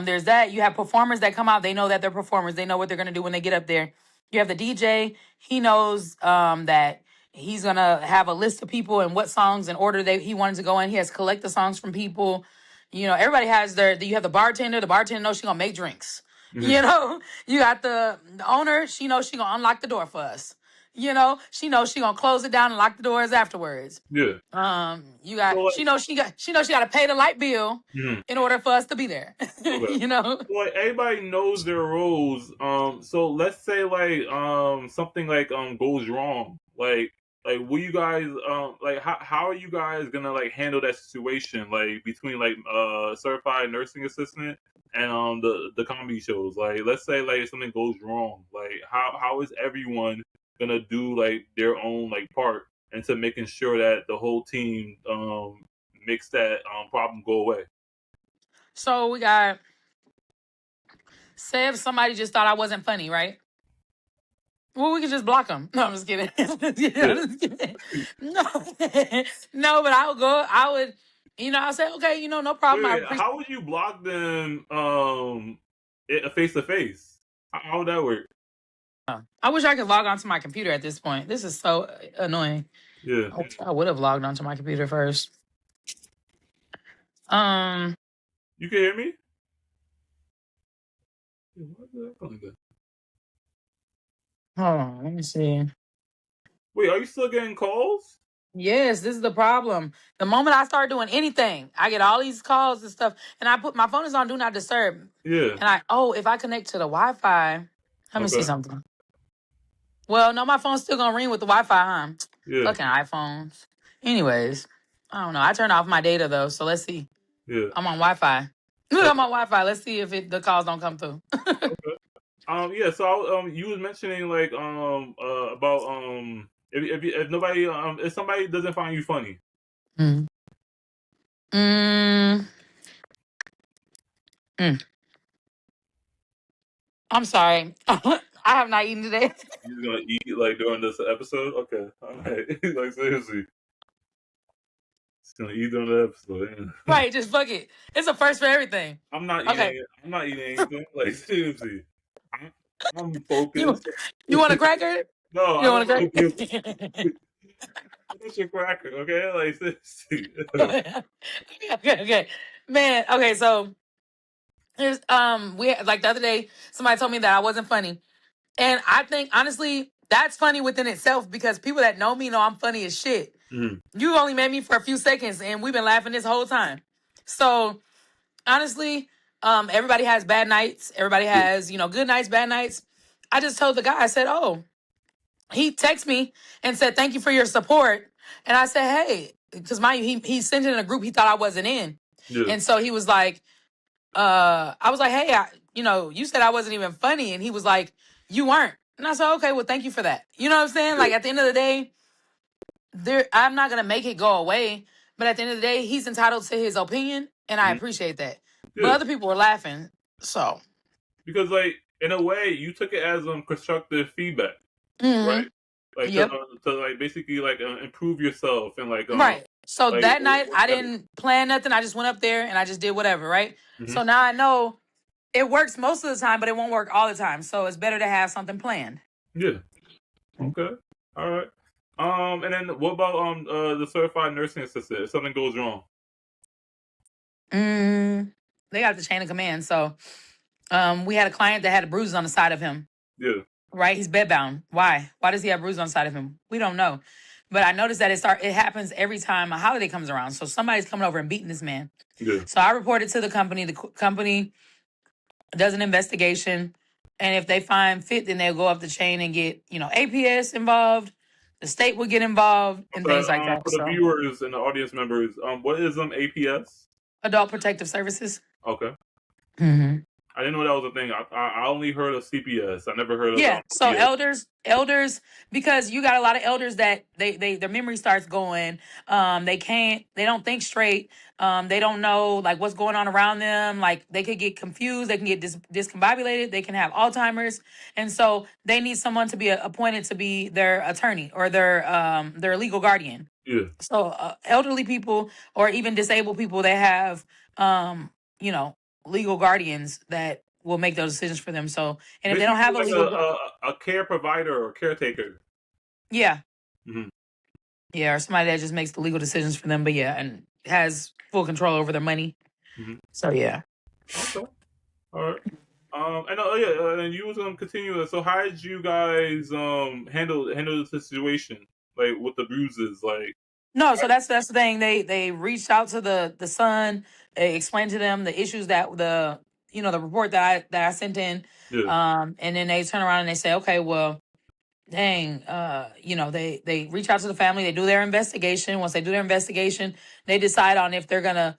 there's that. You have performers that come out. They know that they're performers. They know what they're going to do when they get up there. You have the DJ. He knows that he's going to have a list of people and what songs in order he wanted to go in. He has to collect the songs from people. Everybody has you have the bartender. The bartender knows she's going to make drinks. Mm-hmm. You got the owner. She knows she's going to unlock the door for us. You know, she knows she gonna close it down and lock the doors afterwards. Yeah. You got So like, she knows she got to pay the light bill mhm. in order for us to be there. Okay. You know? So, like everybody knows their roles. So let's say like something like goes wrong. Like will you guys like how are you guys gonna like handle that situation like between like certified nursing assistant and the comedy shows? Like let's say like something goes wrong. Like how is everyone gonna do like their own like part into making sure that the whole team makes that problem go away? So we got, say if somebody just thought I wasn't funny, right? Well, we can just block them. No, I'm just kidding. I'm just kidding. No, no, but I would, I'll say, okay, no problem. I Wait, appreciate. how would you block them face to face? How would that work? I wish I could log onto my computer at this point. This is so annoying. Yeah. I wish I would have logged onto my computer first. You can hear me? Yeah, why is that like that? Hold on, let me see. Wait, are you still getting calls? Yes, this is the problem. The moment I start doing anything, I get all these calls and stuff, and I put my phone is on do not disturb. Yeah. And if I connect to the Wi-Fi, let me see Okay. something. Well, no, my phone's still gonna ring with the Wi-Fi, huh? Yeah. Fucking iPhones. Anyways, I don't know. I turned off my data though, so let's see. Yeah. I'm on Wi-Fi. Look, I'm on Wi-Fi. Let's see if the calls don't come through. Yeah. So you was mentioning like about if nobody if somebody doesn't find you funny. Mm. Mm. Mm. I'm sorry. I have not eaten today. You're gonna eat like during this episode? Okay. All right. Like seriously. Just gonna eat during the episode. Yeah. Right, just fuck it. It's a first for everything. I'm not Okay. eating. I'm not eating anything. Like seriously, I'm You focused. you want a cracker? No, You I want don't a know. cracker? Finish your cracker, okay? Like seriously. Okay. Man, okay, so there's we like the other day somebody told me that I wasn't funny. And I think honestly that's funny within itself because people that know me know I'm funny as shit. Mhm. You only met me for a few seconds and we've been laughing this whole time. So honestly, everybody has bad nights. Everybody has, good nights, bad nights. I just told the guy, I said, he texted me and said, thank you for your support. And I said, hey, because he sent it in a group he thought I wasn't in. Yeah. And so he was like, I was like, hey, you said I wasn't even funny. And he was like, you weren't. And I said, okay, well, thank you for that. You know what I'm saying? Like at the end of the day, I'm not going to make it go away. But at the end of the day, he's entitled to his opinion. And I Mhm. appreciate that. But Yeah. other people were laughing. So. Because like in a way, you took it as constructive feedback, Mm-hmm. right? Like Yep. to like basically like improve yourself and like Right. So like, that night, I whatever. didn't plan nothing. I just went up there and I just did whatever, right? Mhm. So now I know it works most of the time, but it won't work all the time. So it's better to have something planned. Yeah. Okay. All right. And then what about the certified nursing assistant? If something goes wrong. They got the chain of command. So we had a client that had bruises on the side of him. Yeah. Right? He's bedbound. Why? Why does he have bruises on the side of him? We don't know. But I noticed that it happens every time a holiday comes around. So somebody's coming over and beating this man. Yeah. So I reported to the company. The company does an investigation. And if they find fit, then they'll go up the chain and get, APS involved. The state will get involved and things like that. For the So viewers and the audience members, what is APS? Adult Protective Services. Okay. Mm-hmm. I didn't know that was a thing. I only heard of CPS. I never heard of So CPS. elders, because you got a lot of elders that their memory starts going. They don't think straight. They don't know like what's going on around them. Like they could get confused. They can get discombobulated. They can have Alzheimer's, and so they need someone to be appointed to be their attorney or their legal guardian. Yeah. So elderly people or even disabled people that have legal guardians that will make those decisions for them. So, and if they don't have a Basically legal, like a care provider or caretaker. yeah, Mhm. yeah, or somebody that just makes the legal decisions for them, but yeah, and has full control over their money. Mhm. So yeah. Okay. All right. And and you was gonna continue. So how did you guys handle the situation like with the bruises? Like, No, so that's the thing. They reached out to the son, explained to them the issues that the report that I sent in, yeah, and then they turn around and they say, okay, well, dang, they reach out to the family, they do their investigation. Once they do their investigation, they decide on if they're gonna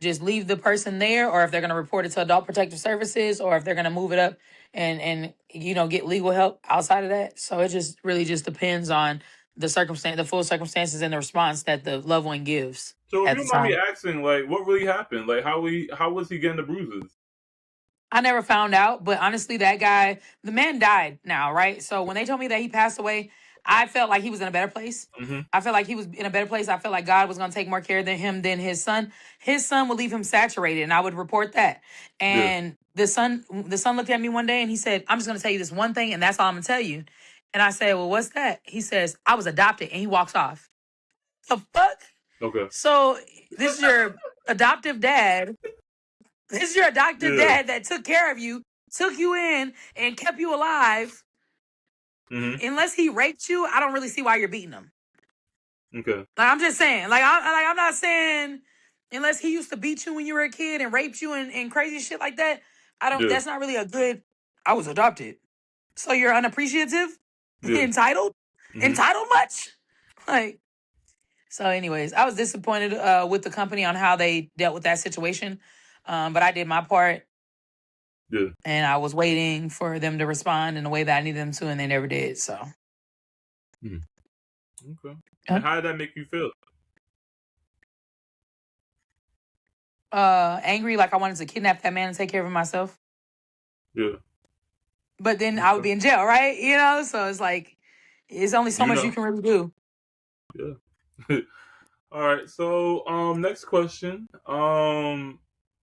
just leave the person there or if they're gonna report it to Adult Protective Services or if they're gonna move it up and get legal help outside of that. So it just really just depends on the full circumstances and the response that the loved one gives so if at you the don't mind me time. asking, like, what really happened? Like, how was he getting the bruises? I never found out, but honestly, the man died now, right? So when they told me that he passed away, I felt like he was in a better place. Mm-hmm. I felt like he was in a better place. I felt like God was going to take more care than him than his son. His son would leave him saturated, and I would report that. Yeah. And the son looked at me one day and he said, "I'm just going to tell you this one thing, and that's all I'm going to tell you." And I said, "Well, what's that?" He says, "I was adopted," and he walks off. The fuck? Okay. So this is your adoptive dad. This is your adoptive Yeah. dad that took care of you, took you in, and kept you alive. Mm-hmm. Unless he raped you, I don't really see why you're beating him. Okay. Like I'm just saying, I'm not saying unless he used to beat you when you were a kid and raped you and crazy shit like that. Yeah. That's not really a good. I was adopted, so you're unappreciative, Yeah. entitled, Mhm. entitled much, like. So, anyways, I was disappointed with the company on how they dealt with that situation, but I did my part. Yeah. And I was waiting for them to respond in the way that I needed them to, and they never did. So, Okay. And how did that make you feel? angry, like I wanted to kidnap that man and take care of him myself. Yeah. But then I would be in jail, right? So it's like it's only so much you can really do. Yeah. All right. So, next question. So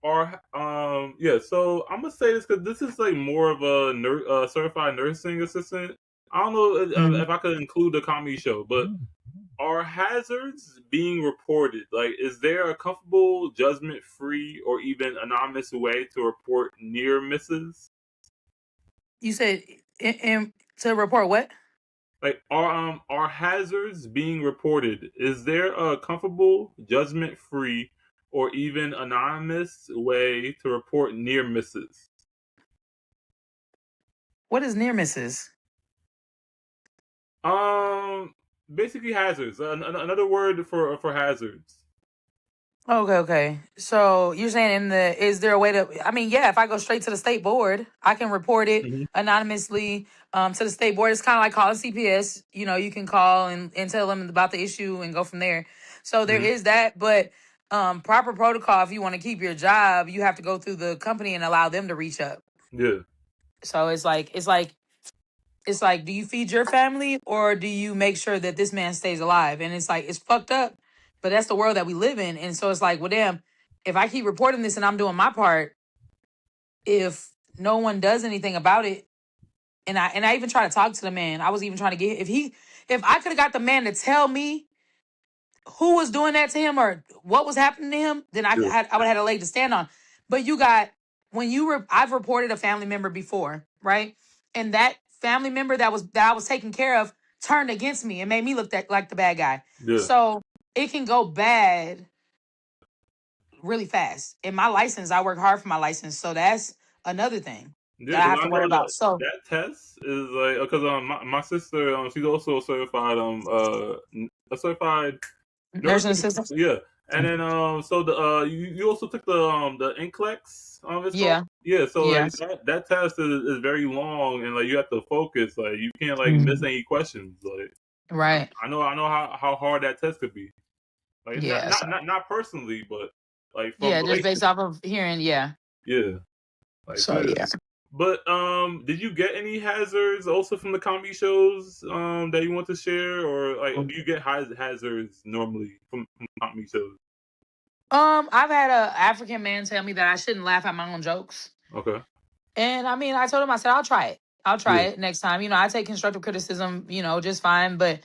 I'm gonna say this because this is like more of a certified nursing assistant. I don't know if I could include the comedy show, but are hazards being reported? Like, is there a comfortable, judgment-free, or even anonymous way to report near misses? You said to report what? Like, are hazards being reported? Is there a comfortable, judgment-free, or even anonymous way to report near misses? What is near misses? Basically hazards. Another word for hazards. Okay. So you're saying is there a way to? I mean, yeah. If I go straight to the state board, I can report it anonymously to the state board. It's kind of like calling CPS. You can call and tell them about the issue and go from there. So there is that, but proper protocol. If you want to keep your job, you have to go through the company and allow them to reach up. Yeah. So it's like, do you feed your family or do you make sure that this man stays alive? And it's like, it's fucked up, but that's the world that we live in. And so it's like, well, damn, if I keep reporting this and I'm doing my part, if no one does anything about it, and I even try to talk to the man, I was even trying to get, if I could have got the man to tell me who was doing that to him or what was happening to him, then I would have had a leg to stand on. But I've reported a family member before, right? And that family member that I was taking care of turned against me and made me look like the bad guy. Yeah. So it can go bad really fast. In my license, I work hard for my license, so that's another thing that I have to worry about. So that test is like because my sister she's also a certified nursing assistant. Yeah, and then so the you also took the NCLEX Yeah. Yeah, so Yes. like that test is very long and like you have to focus, like you can't like miss any questions, like Right. I know how hard that test could be, like Yeah. not personally, but like from Yeah, just based off of hearing, yeah. like So yeah. But did you get any hazards also from the comedy shows that you want to share, or like do you get hazards normally from comedy shows? I've had a African man tell me that I shouldn't laugh at my own jokes. Okay. And I mean, I told him, I said, I'll try it. I'll try it next time. I take constructive criticism, just fine. But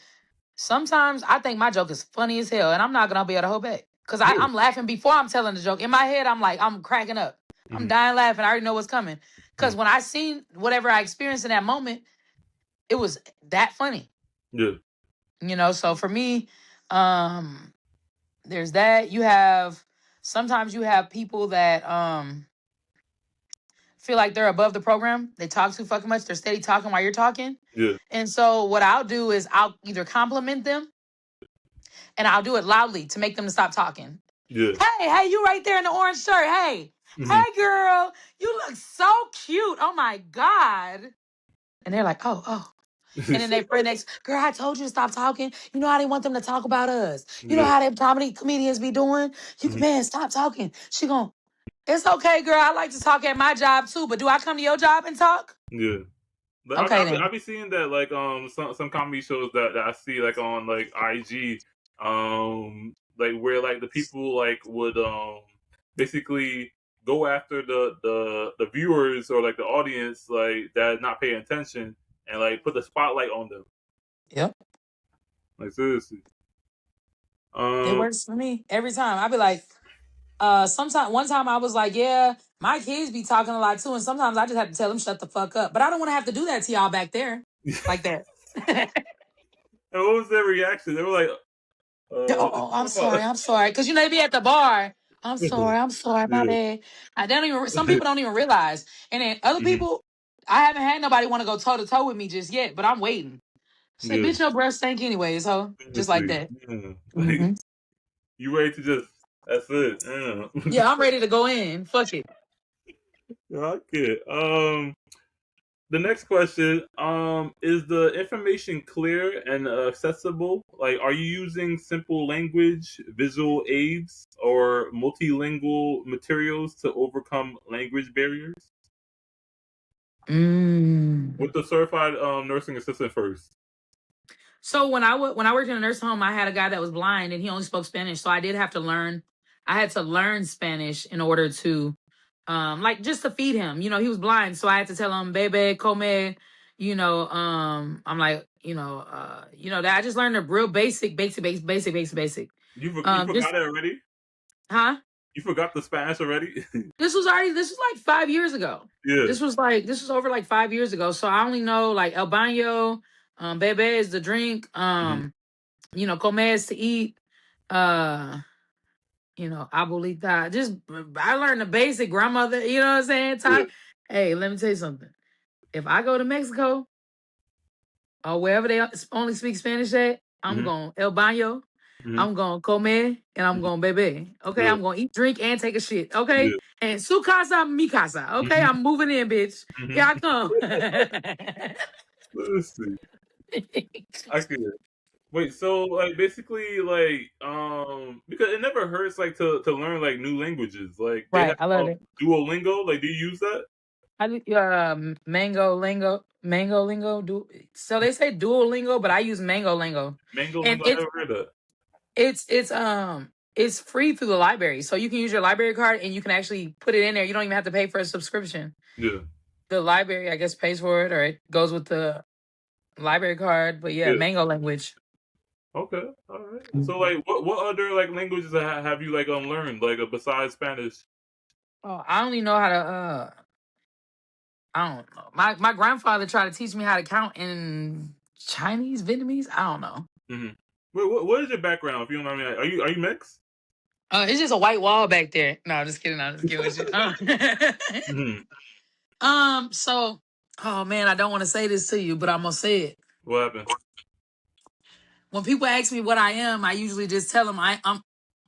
sometimes I think my joke is funny as hell, and I'm not gonna be able to hold back because I'm laughing before I'm telling the joke. In my head, I'm like, I'm cracking up. I'm dying laughing. I already know what's coming. Because when I seen whatever I experienced in that moment, it was that funny. Yeah. You know, so for me, there's that. Sometimes you have people that feel like they're above the program. They talk too fucking much. They're steady talking while you're talking. Yeah. And so what I'll do is I'll either compliment them and I'll do it loudly to make them stop talking. Yeah. Hey, you right there in the orange shirt. Hey, girl, you look so cute. Oh my God. And they're like, oh. And then they pray next, girl, I told you to stop talking. You know how they want them to talk about us. You know how them comedians be doing? Man, stop talking. She gon', it's okay, girl. I like to talk at my job too, but do I come to your job and talk? Yeah. But Okay, I then. be seeing that like some comedy shows that I see like on like IG like where like the people like would basically go after the viewers or like the audience like that not paying attention and like put the spotlight on them. Yep. Like seriously. It works for me every time. I be like, one time I was like, yeah, my kids be talking a lot too, and sometimes I just have to tell them shut the fuck up. But I don't want to have to do that to y'all back there like that. And what was their reaction? They were like, I'm sorry. Because, they be at the bar. I'm sorry, my bad. Some people don't even realize. And then other people, I haven't had nobody want to go toe to toe with me just yet, but I'm waiting. Say, bitch, your breath stank anyways, ho. Just like that. Like, you ready to just, that's it. Yeah, I'm ready to go in. Fuck it. Okay. The next question, is the information clear and accessible? Like, are you using simple language, visual aids, or multilingual materials to overcome language barriers? With the certified nursing assistant first. So when I worked in a nursing home, I had a guy that was blind and he only spoke Spanish. So I had to learn Spanish in order to, like just to feed him. He was blind, so I had to tell him "bebe, come." I'm like, that I just learned a real basic. You forgot it already? Huh? You forgot the Spanish already? This was like 5 years ago. Yeah. This was over like 5 years ago. So I only know like el baño, bebe is the drink, come is to eat, abuelita. Just I learned the basic grandmother, you know what I'm saying? Yeah. Hey, let me tell you something. If I go to Mexico or wherever they only speak Spanish at, I'm going el baño. I'm going to comer and I'm going to bebe. Okay, Yeah. I'm going to eat, drink, and take a shit. Okay, Yeah. and su casa, mi casa. Okay, I'm moving in, bitch. Here I come. Let's see. I get it. Wait, so like basically like because it never hurts like to learn like new languages. Like they Right, have I love it. Duolingo. Like, do you use that? I mango lingo. So they say Duolingo, but I use mango lingo. Mango And lingo. I never heard that. it's free through the library, so you can use your library card and you can actually put it in there. You don't even have to pay for a subscription. Yeah. The library, I guess, pays for it, or it goes with the library card. But yeah, mango language. Okay. All right. So like, what other like languages have you like learned like besides Spanish? Oh, I only know how to. I don't know. My grandfather tried to teach me how to count in Chinese, Vietnamese. I don't know. Wait, what is your background? If you don't mind me, are you mixed? It's just a white wall back there. No, I'm just kidding. I'm just kidding with you. So, oh man, I don't want to say this to you, but I'm gonna say it. What happened? When people ask me what I am, I usually just tell them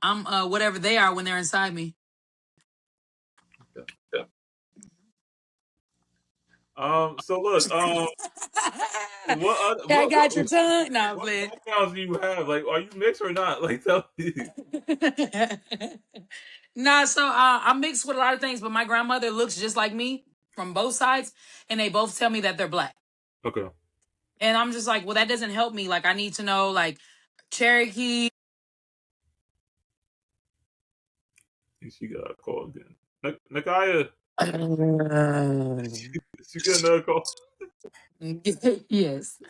I'm whatever they are when they're inside me. Yeah. So look, I got your tongue. No, what backgrounds do you have? Like, are you mixed or not? Like, tell me. Nah, so I'm mixed with a lot of things, but my grandmother looks just like me from both sides, and they both tell me that they're black. Okay. And I'm just like, well, that doesn't help me. Like, I need to know, like, Cherokee. She got a call again. Nakia. She got another call. Yes.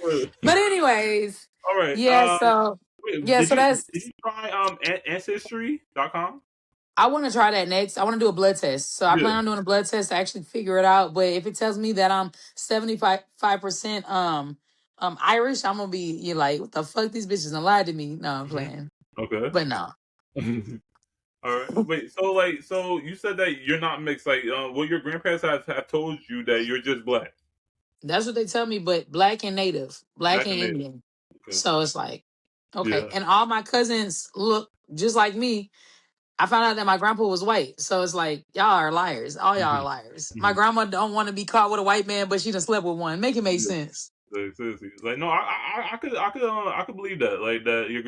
But anyways. All right. Yeah, so wait, yeah, so did you try ancestry.com? I want to try that next. I want to do a blood test. So I Yeah. plan on doing a blood test to actually figure it out. But if it tells me that I'm 75% Irish, I'm gonna be you like, what the fuck, these bitches done lied to me. No, I'm playing. Okay. But no. All right. Wait. So you said that you're not mixed. Like, well, your grandparents have told you that you're just black, That's what they tell me, but black and native, black black and and native. Indian. Okay. So it's like, okay. Yeah. And all my cousins look just like me. I found out that my grandpa was white. So it's like, y'all are liars. All y'all are Hmm. liars. My Hmm. grandma don't want to be caught with a white man, but she done slept with one. Make it make Yeah. sense. Like, seriously. Like, no, I could believe that. Like that your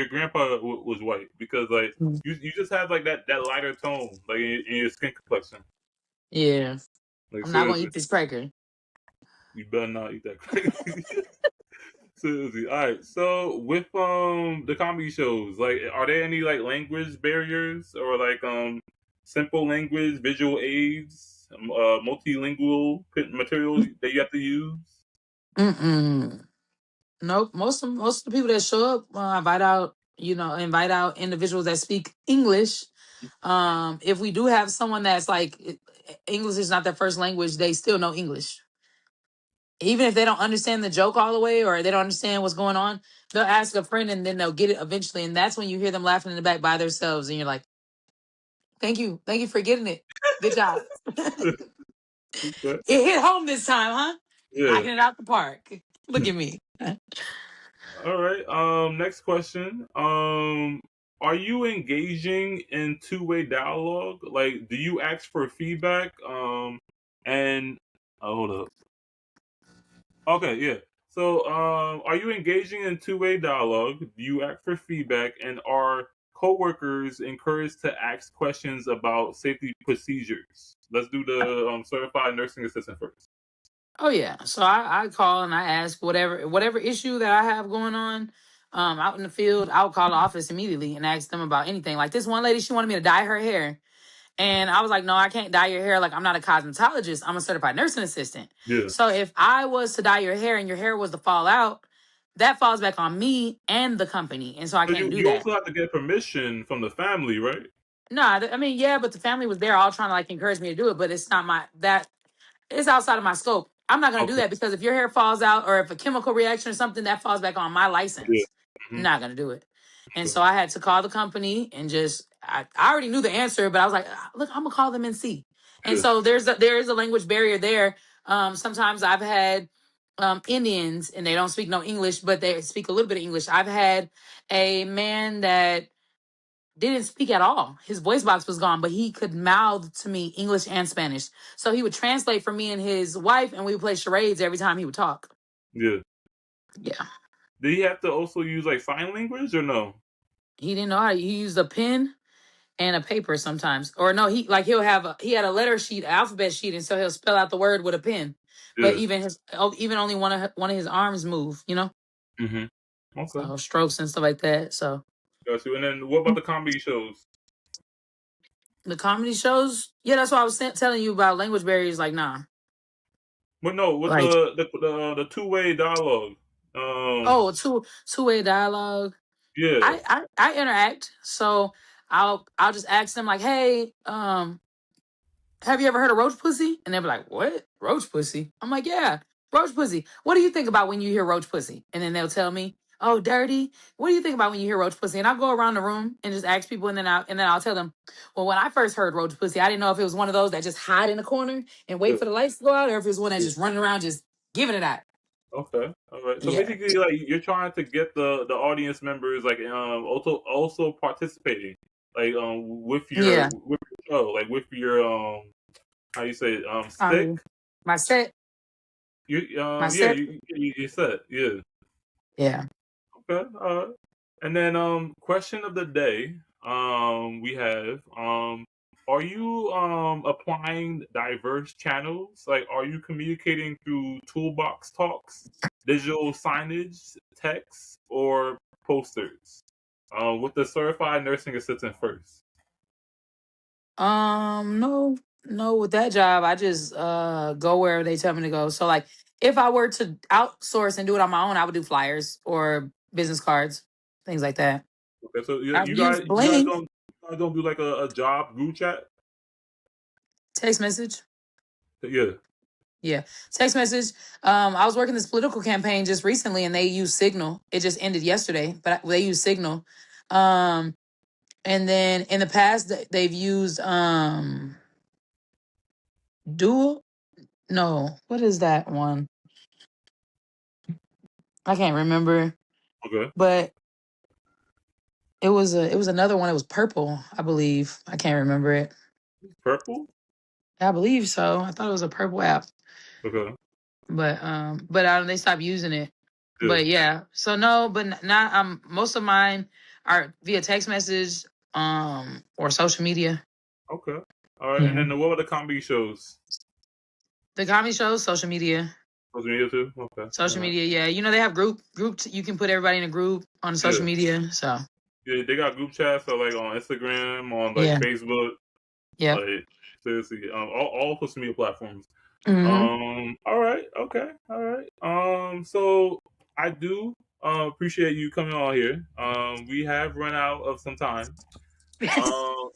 grandpa was white because like you just have like that lighter tone like in your skin complexion. Yeah. Like I'm not gonna seriously, eat this cracker. you better not eat that crazy. Seriously. All right. So with the comedy shows, like, are there any like language barriers or like simple language visual aids, multilingual material that you have to use? Mm-mm. Nope. Most of the people that show up, invite out individuals that speak English. If we do have someone that's like English is not their first language, they still know English. Even if they don't understand the joke all the way or they don't understand what's going on, they'll ask a friend and then they'll get it eventually. And that's when you hear them laughing in the back by themselves, and you're like, thank you for getting it. Good job. Okay. It hit home this time, huh? Yeah. Knocking it out the park. Look at me. All right. Next question. Are you engaging in two-way dialogue? Like, do you ask for feedback? And hold up. Okay, yeah. So, are you engaging in two-way dialogue? Do you ask for feedback? And are coworkers encouraged to ask questions about safety procedures? Let's do the certified nursing assistant first. Oh yeah. So I call and I ask whatever issue that I have going on out in the field, I'll call the office immediately and ask them about anything. Like this one lady, she wanted me to dye her hair. And I was like, no, I can't dye your hair. Like, I'm not a cosmetologist. I'm a certified nursing assistant. Yeah. So if I was to dye your hair and your hair was to fall out, that falls back on me and the company. And so I So can't do you that. also have to get permission from the family, right? No, I mean, yeah, but the family was there all trying to like encourage me to do it. But it's not it's outside of my scope. I'm not going to do Okay. that because if your hair falls out or if a chemical reaction or something, that falls back on my Yeah. license. I'm Hmm. not going to do it. And Sure. so I had to call the company and I already knew the answer, but I was like, look, I'm going to call them and see. And Yeah. so there is a language barrier there. Sometimes I've had Indians and they don't speak no English, but they speak a little bit of English. I've had a man that didn't speak at all. His voice box was gone, but he could mouth to me English and Spanish. So he would translate for me and his wife, and we would play charades every time he would talk. Yeah. Yeah. Did he have to also use like sign language or no? He didn't know how to use a pen and a paper sometimes. Or no, he had a letter sheet, alphabet sheet, and so he'll spell out the word with a pen. But Yeah. even only one of his arms move, Hmm. Okay. so strokes and stuff like that. So Got you. And then what about the comedy shows? the comedy shows, yeah, that's why I was telling you about language barriers. Like, nah, But no, with like, the two-way dialogue. oh, two-way dialogue. Yeah. I interact, so I'll just ask them like, hey, have you ever heard of roach pussy? And they'll be like, what? Roach pussy? I'm like, yeah, roach pussy. What do you think about when you hear roach pussy? And then they'll tell me, oh, dirty. What do you think about when you hear roach pussy? And I'll go around the room and just ask people, and then I'll tell them, well, when I first heard roach pussy, I didn't know if it was one of those that just hide in the corner and wait Yeah. for the lights to go out, or if it was one that's Yeah. just running around just giving it out. Okay. All right. So Yeah. basically, like you're trying to get the audience members like also participating like Yeah. with your show like with your how you say it, stick My set. you My yeah set. you said yeah. Yeah. Okay. All right. And then question of the day we have are you applying diverse channels? Like are you communicating through toolbox talks, digital signage, text, or posters? With the certified nursing assistant first. No, with that job, I just go wherever they tell me to go. So like if I were to outsource and do it on my own, I would do flyers or business cards, things like that. Okay, so I've used you guys bling. guys don't do like a job group chat? Text message. Yeah. Yeah, text message. I was working this political campaign just recently, and they used Signal. It just ended yesterday, but they use Signal. And then in the past, they've used Dual. No, what is that one? I can't remember, Okay. but it was another one. It was purple, I believe. I can't remember it. Purple. I believe so. I thought it was a purple app, Okay. but they stopped using it. Yeah. But yeah, so no, but not most of mine are via text message or social media. Okay. All right. And Yeah. then what were the comedy shows? The comedy shows, social media. Social media too. Okay. Social media, yeah. You know they have group you can put everybody in a group on the social Yeah. media. So Yeah, they got group chats so like on Instagram, on like yeah. Facebook, Yep. like seriously, all social media platforms. Mm-hmm. All right, okay, all right. So I do appreciate you coming on here. We have run out of some time. Um,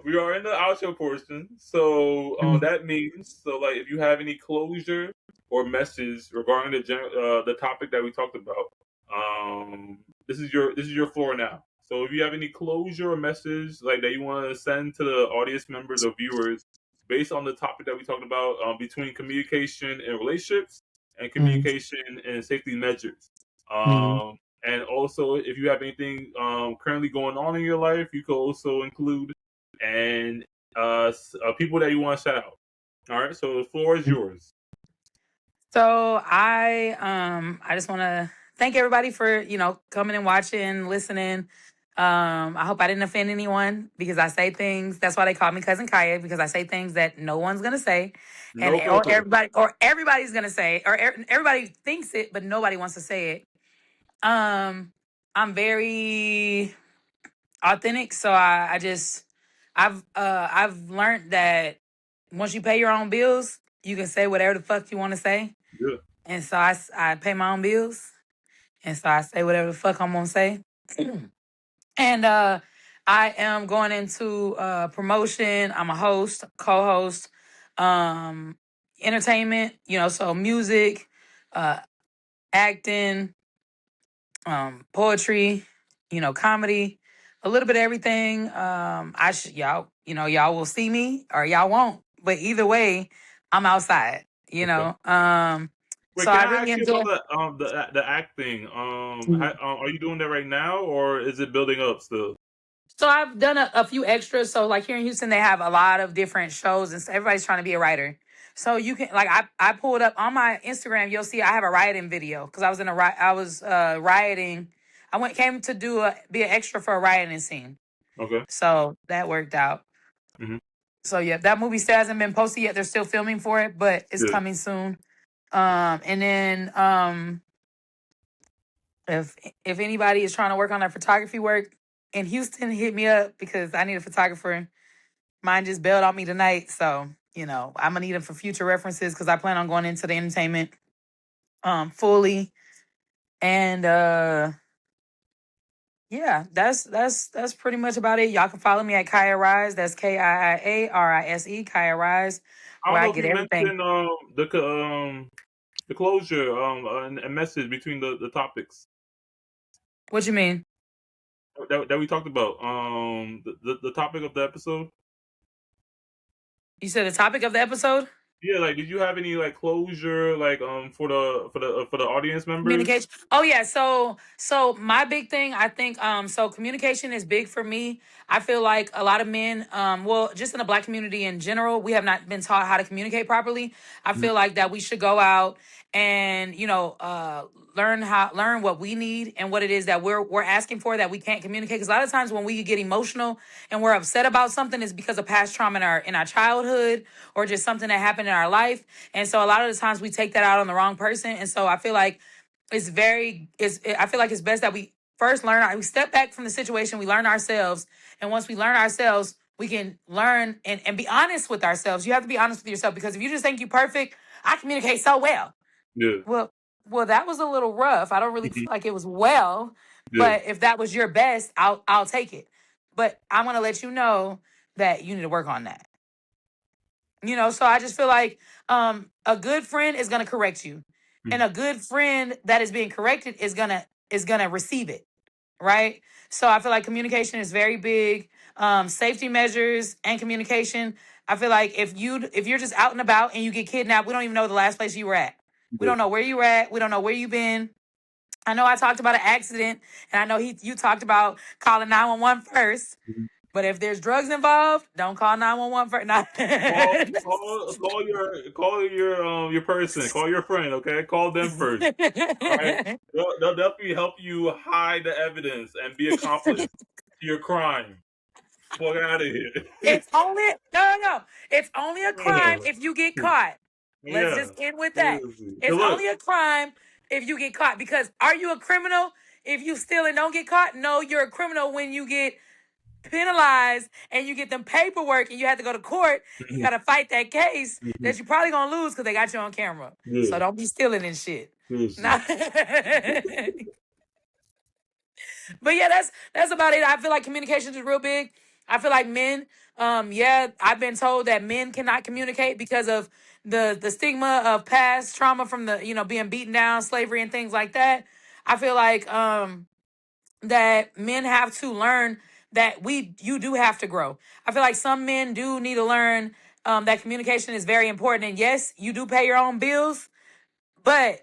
we are in the outro portion, so that means like if you have any closure or message regarding the topic that we talked about, this is your floor now. So if you have any closure or message like that you want to send to the audience members or viewers based on the topic that we talked about between communication and relationships and communication and safety measures. Mm-hmm. And also, if you have anything currently going on in your life, you could also include and people that you want to shout out. All right, so the floor is yours. So I just want to thank everybody for coming and watching, listening. I hope I didn't offend anyone because I say things. That's why they call me Cousin Kaya, because I say things that no one's gonna say, and No filter. everybody's gonna say, everybody thinks it, but nobody wants to say it. I'm very authentic, so I've learned that once you pay your own bills, you can say whatever the fuck you want to say. Yeah. And so I pay my own bills. And so I say whatever the fuck I'm gonna say. And I am going into promotion. I'm a host, co-host, entertainment, so music, acting, poetry, comedy, a little bit of everything. Y'all will see me or y'all won't. But either way, I'm outside, Okay. Wait, So can I I really ask you enjoy. about the acting? Are you doing that right now, or is it building up still? So I've done a few extras. So like here in Houston, they have a lot of different shows, and so everybody's trying to be a writer. So you can I pulled up on my Instagram. You'll see I have a rioting video because I was rioting. Came to be an extra for a rioting scene. Okay. So that worked out. Hmm. So yeah, that movie still hasn't been posted yet. They're still filming for it, but it's Yeah. coming soon. And then if anybody is trying to work on their photography work in Houston, hit me up because I need a photographer. Mine just bailed on me tonight, so I'm gonna need him for future references because I plan on going into the entertainment fully. And yeah, that's pretty much about it. Y'all can follow me at Kaya Rise. That's KIIARISE, Kaya Rise, I where don't I know if get you everything. mentioned the closure and message between the topics What you mean? that we talked about the topic of the episode. You said the topic of the episode? Yeah, like did you have any like closure like for the audience members? Communication. Oh yeah, so my big thing, I think so communication is big for me. I feel like a lot of men well, just in the black community in general, we have not been taught how to communicate properly. I Mhm. feel like that we should go out and learn what we need and what it is that we're asking for that we can't communicate, because a lot of times when we get emotional and we're upset about something is because of past trauma in our childhood or just something that happened in our life. And so a lot of the times we take that out on the wrong person. And so I feel like I feel like it's best that we first we step back from the situation, we learn ourselves. And once we learn ourselves, we can learn and be honest with ourselves. You have to be honest with yourself, because if you just think you're perfect, I communicate so well. Yeah. Well, that was a little rough. I don't really feel like it was well, Yeah. but if that was your best, I'll take it. but I'm gonna let you know that you need to work on that. So I just feel like a good friend is gonna correct you, and a good friend that is being corrected is gonna receive it, right? So I feel like communication is very big. Safety measures and communication. I feel like if you're just out and about and you get kidnapped, we don't even know the last place you were at. We don't know where you were at. We don't know where you've been. I know I talked about an accident, and I know you talked about calling 911 first. But if there's drugs involved, don't call 911 first. Nah. Call your person. Call your friend. Okay, call them first. All right, they'll definitely help you hide the evidence and be accomplice to your crime. Fuck out of here. It's only no. It's only a crime if you get caught. Let's Yeah, just end with that. seriously. It's Look, only a crime if you get caught. Because are you a criminal if you steal and don't get caught? No, you're a criminal when you get penalized and you get them paperwork and you have to go to court. You got to fight that case that you're probably gonna lose because they got you on camera. So don't be stealing and shit. Nah. But yeah, that's about it. I feel like communication is real big. I feel like men, I've been told that men cannot communicate because of the stigma of past trauma from the being beaten down, slavery, and things like that. I feel like that men have to learn that you do have to grow. I feel like some men do need to learn that communication is very important. And yes, you do pay your own bills, but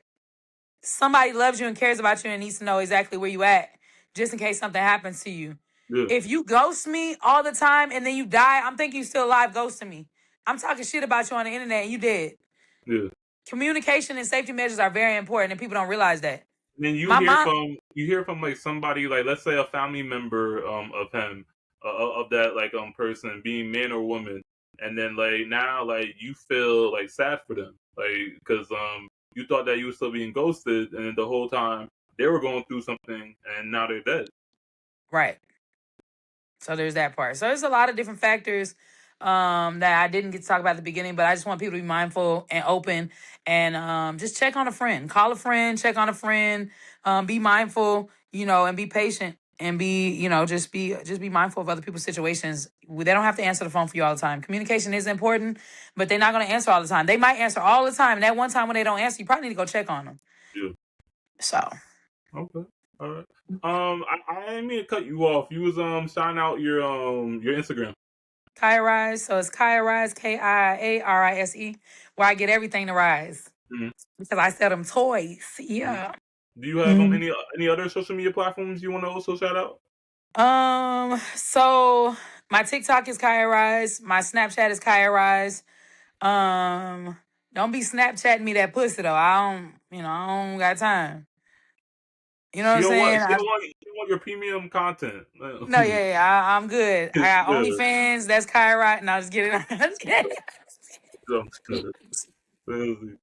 somebody loves you and cares about you and needs to know exactly where you at, just in case something happens to you. yeah, If you ghost me all the time and then you die, I'm thinking you still alive ghosting me. I'm talking shit about you on the internet and you dead. yeah. Communication and safety measures are very important and people don't realize that. And then My mom, you hear from like somebody, like let's say a family member of him, of that like person, being man or woman, and then like now like you feel like sad for them, like because you thought that you were still being ghosted, and then the whole time they were going through something, and now they're dead. right. So there's that part. So there's a lot of different factors that I didn't get to talk about at the beginning, but I just want people to be mindful and open and just check on a friend. Call a friend, check on a friend, be mindful, and be patient and just be mindful of other people's situations. They don't have to answer the phone for you all the time. Communication is important, but they're not going to answer all the time. They might answer all the time. And that one time when they don't answer, you probably need to go check on them. Yeah. So. Okay. All right. I didn't mean to cut you off. You was shouting out your Instagram. Kia Rise. So it's Kia Rise, KIARISE, where I get everything to rise. Mm-hmm. Because I sell them toys. Yeah. Do you have any other social media platforms you want to also shout out? So my TikTok is Kia Rise. My Snapchat is Kia Rise. Don't be Snapchatting me that pussy though. I don't got time. You know what I'm saying? You don't want your premium content. No, yeah, I'm good. I got OnlyFans. That's Kia Rise. No, just kidding. Just kidding.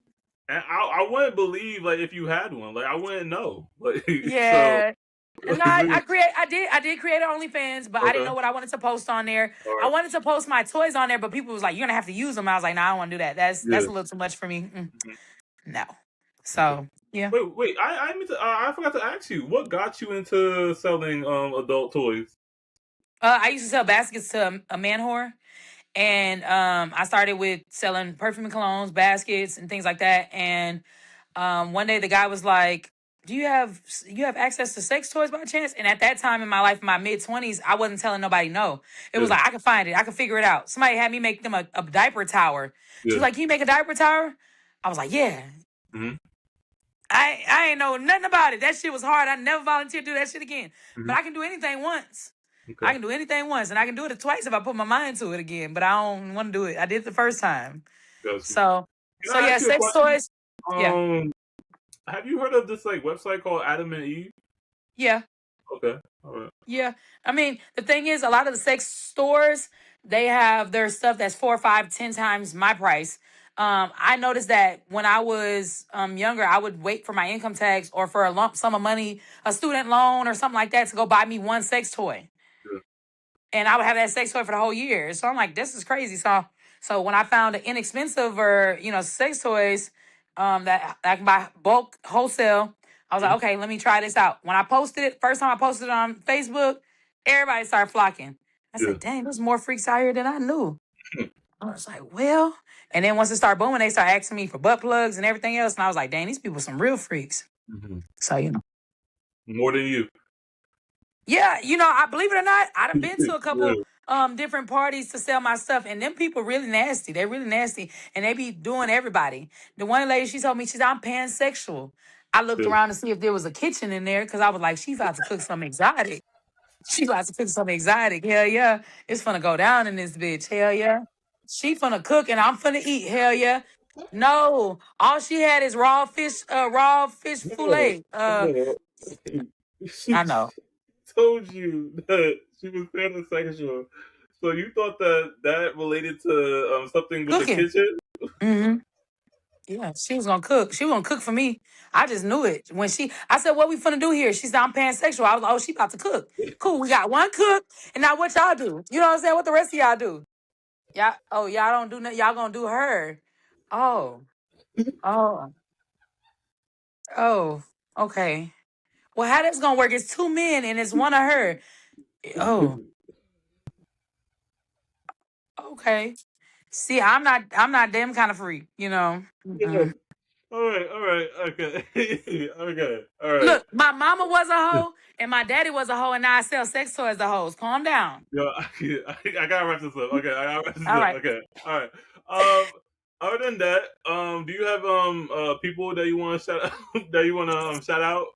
And I wouldn't believe like if you had one. Like I wouldn't know. Like Yeah. so. No, I did create an OnlyFans, but I didn't know what I wanted to post on there. Right. I wanted to post my toys on there, but people was like, "You're gonna have to use them." I was like, "No, I don't want to do that. That's a little too much for me." No. So yeah. Wait. I forgot to ask you. What got you into selling adult toys? I used to sell baskets to a man whore. And I started with selling perfume and colognes, baskets, and things like that. And one day the guy was like, "Do you have access to sex toys by chance?" And at that time in my life, in my mid-20s, I wasn't telling nobody no. It was like I could find it, I could figure it out. Somebody had me make them a diaper tower. She was like, "Can you make a diaper tower?" I was like, "Yeah." Mm-hmm. I ain't know nothing about it. That shit was hard. I never volunteered to do that shit again. But I can do anything once. Okay. I can do anything once, and I can do it twice if I put my mind to it again. But I don't want to do it. I did it the first time. So yeah, sex toys. Yeah. Have you heard of this like website called Adam and Eve? Yeah. Okay. All right. Yeah. I mean, the thing is, a lot of the sex stores, they have their stuff that's 4, 5, 10 times my price. I noticed that when I was younger, I would wait for my income tax or for a lump sum of money, a student loan or something like that, to go buy me one sex toy. And I would have that sex toy for the whole year. So I'm like, this is crazy. So when I found an inexpensive or, sex toys that I can buy bulk wholesale, I was like, okay, let me try this out. When I posted it, first time I posted it on Facebook, Everybody started flocking. I Yeah. said, dang, there's more freaks out here than I knew. I was like, well, and then once it started booming, they started asking me for butt plugs and everything else. And I was like, dang, these people some real freaks. So, More than you. yeah, I believe it or not, I done been to a Yeah. couple different parties to sell my stuff, and them people really nasty. They really nasty, and they be doing everybody. The one lady, she told me, she said, I'm pansexual. I looked Yeah. around to see if there was a kitchen in there because I was like, she's about to cook something exotic. She about to cook something exotic. Hell yeah. It's finna go down in this bitch. Hell yeah. She finna cook and I'm finna eat. Hell yeah. No. All she had is raw fish No, fillet. no. I She know. told you that she was pansexual. So you thought that related to something with the Cooking. kitchen? Mm-hmm. Yeah, she was gonna cook. She was gonna cook for me. I just knew it. I said, what we finna do here? She said, I'm pansexual. I was like, oh, she about to cook. Cool, we got one cook. And now what y'all do? You know what I'm saying? What the rest of y'all do? Y'all don't do nothing. Y'all gonna do her. Oh, oh, oh, okay. Well, how that's gonna work? It's two men and it's one of her. Oh, okay. See, I'm not them kind of freak, Yeah. Mm-mm. All right, okay. Okay, all right. Look, my mama was a hoe and my daddy was a hoe, and now I sell sex toys to hoes. Calm down. Yo, I gotta wrap this up. Okay, I gotta wrap this All up. right. Okay, all right. Other than that, do you have people that you want to shout out, that you want to shout out?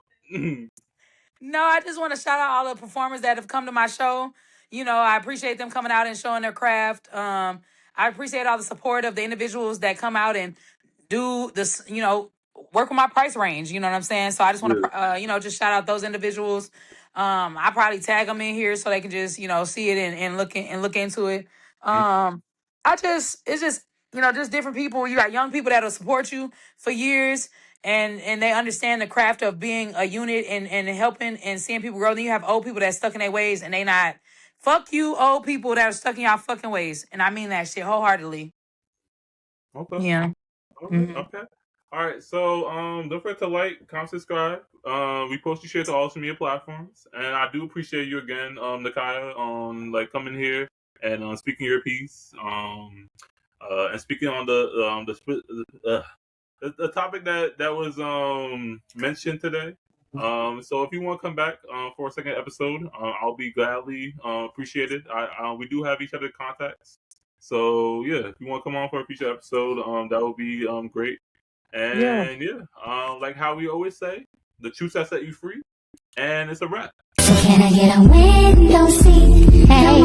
No, I just want to shout out all the performers that have come to my show. I appreciate them coming out and showing their craft. I appreciate all the support of the individuals that come out and do this, work with my price range. You know what I'm saying? So I just want Yeah. to, just shout out those individuals. I probably tag them in here so they can just, see it and look into it. It's just, just different people. You got young people that'll support you for years, and they understand the craft of being a unit and helping and seeing people grow. Then you have old people that's stuck in their ways and they not. Fuck you, old people that are stuck in y'all fucking ways, and I mean that shit wholeheartedly. Okay. Yeah. Okay. Mhm. Okay. All right. So don't forget to like, comment, subscribe. We post you shit to all social media platforms, and I do appreciate you again, Nakia, on like coming here and speaking your piece. And speaking on the topic that was mentioned today. So if you want to come back for a second episode, I'll be gladly appreciated. We do have each other contacts. So yeah, if you want to come on for a future episode, that would be great. Yeah. And yeah, like how we always say, the truth shall set you free, and it's a wrap. So can I get a window seat? Hey,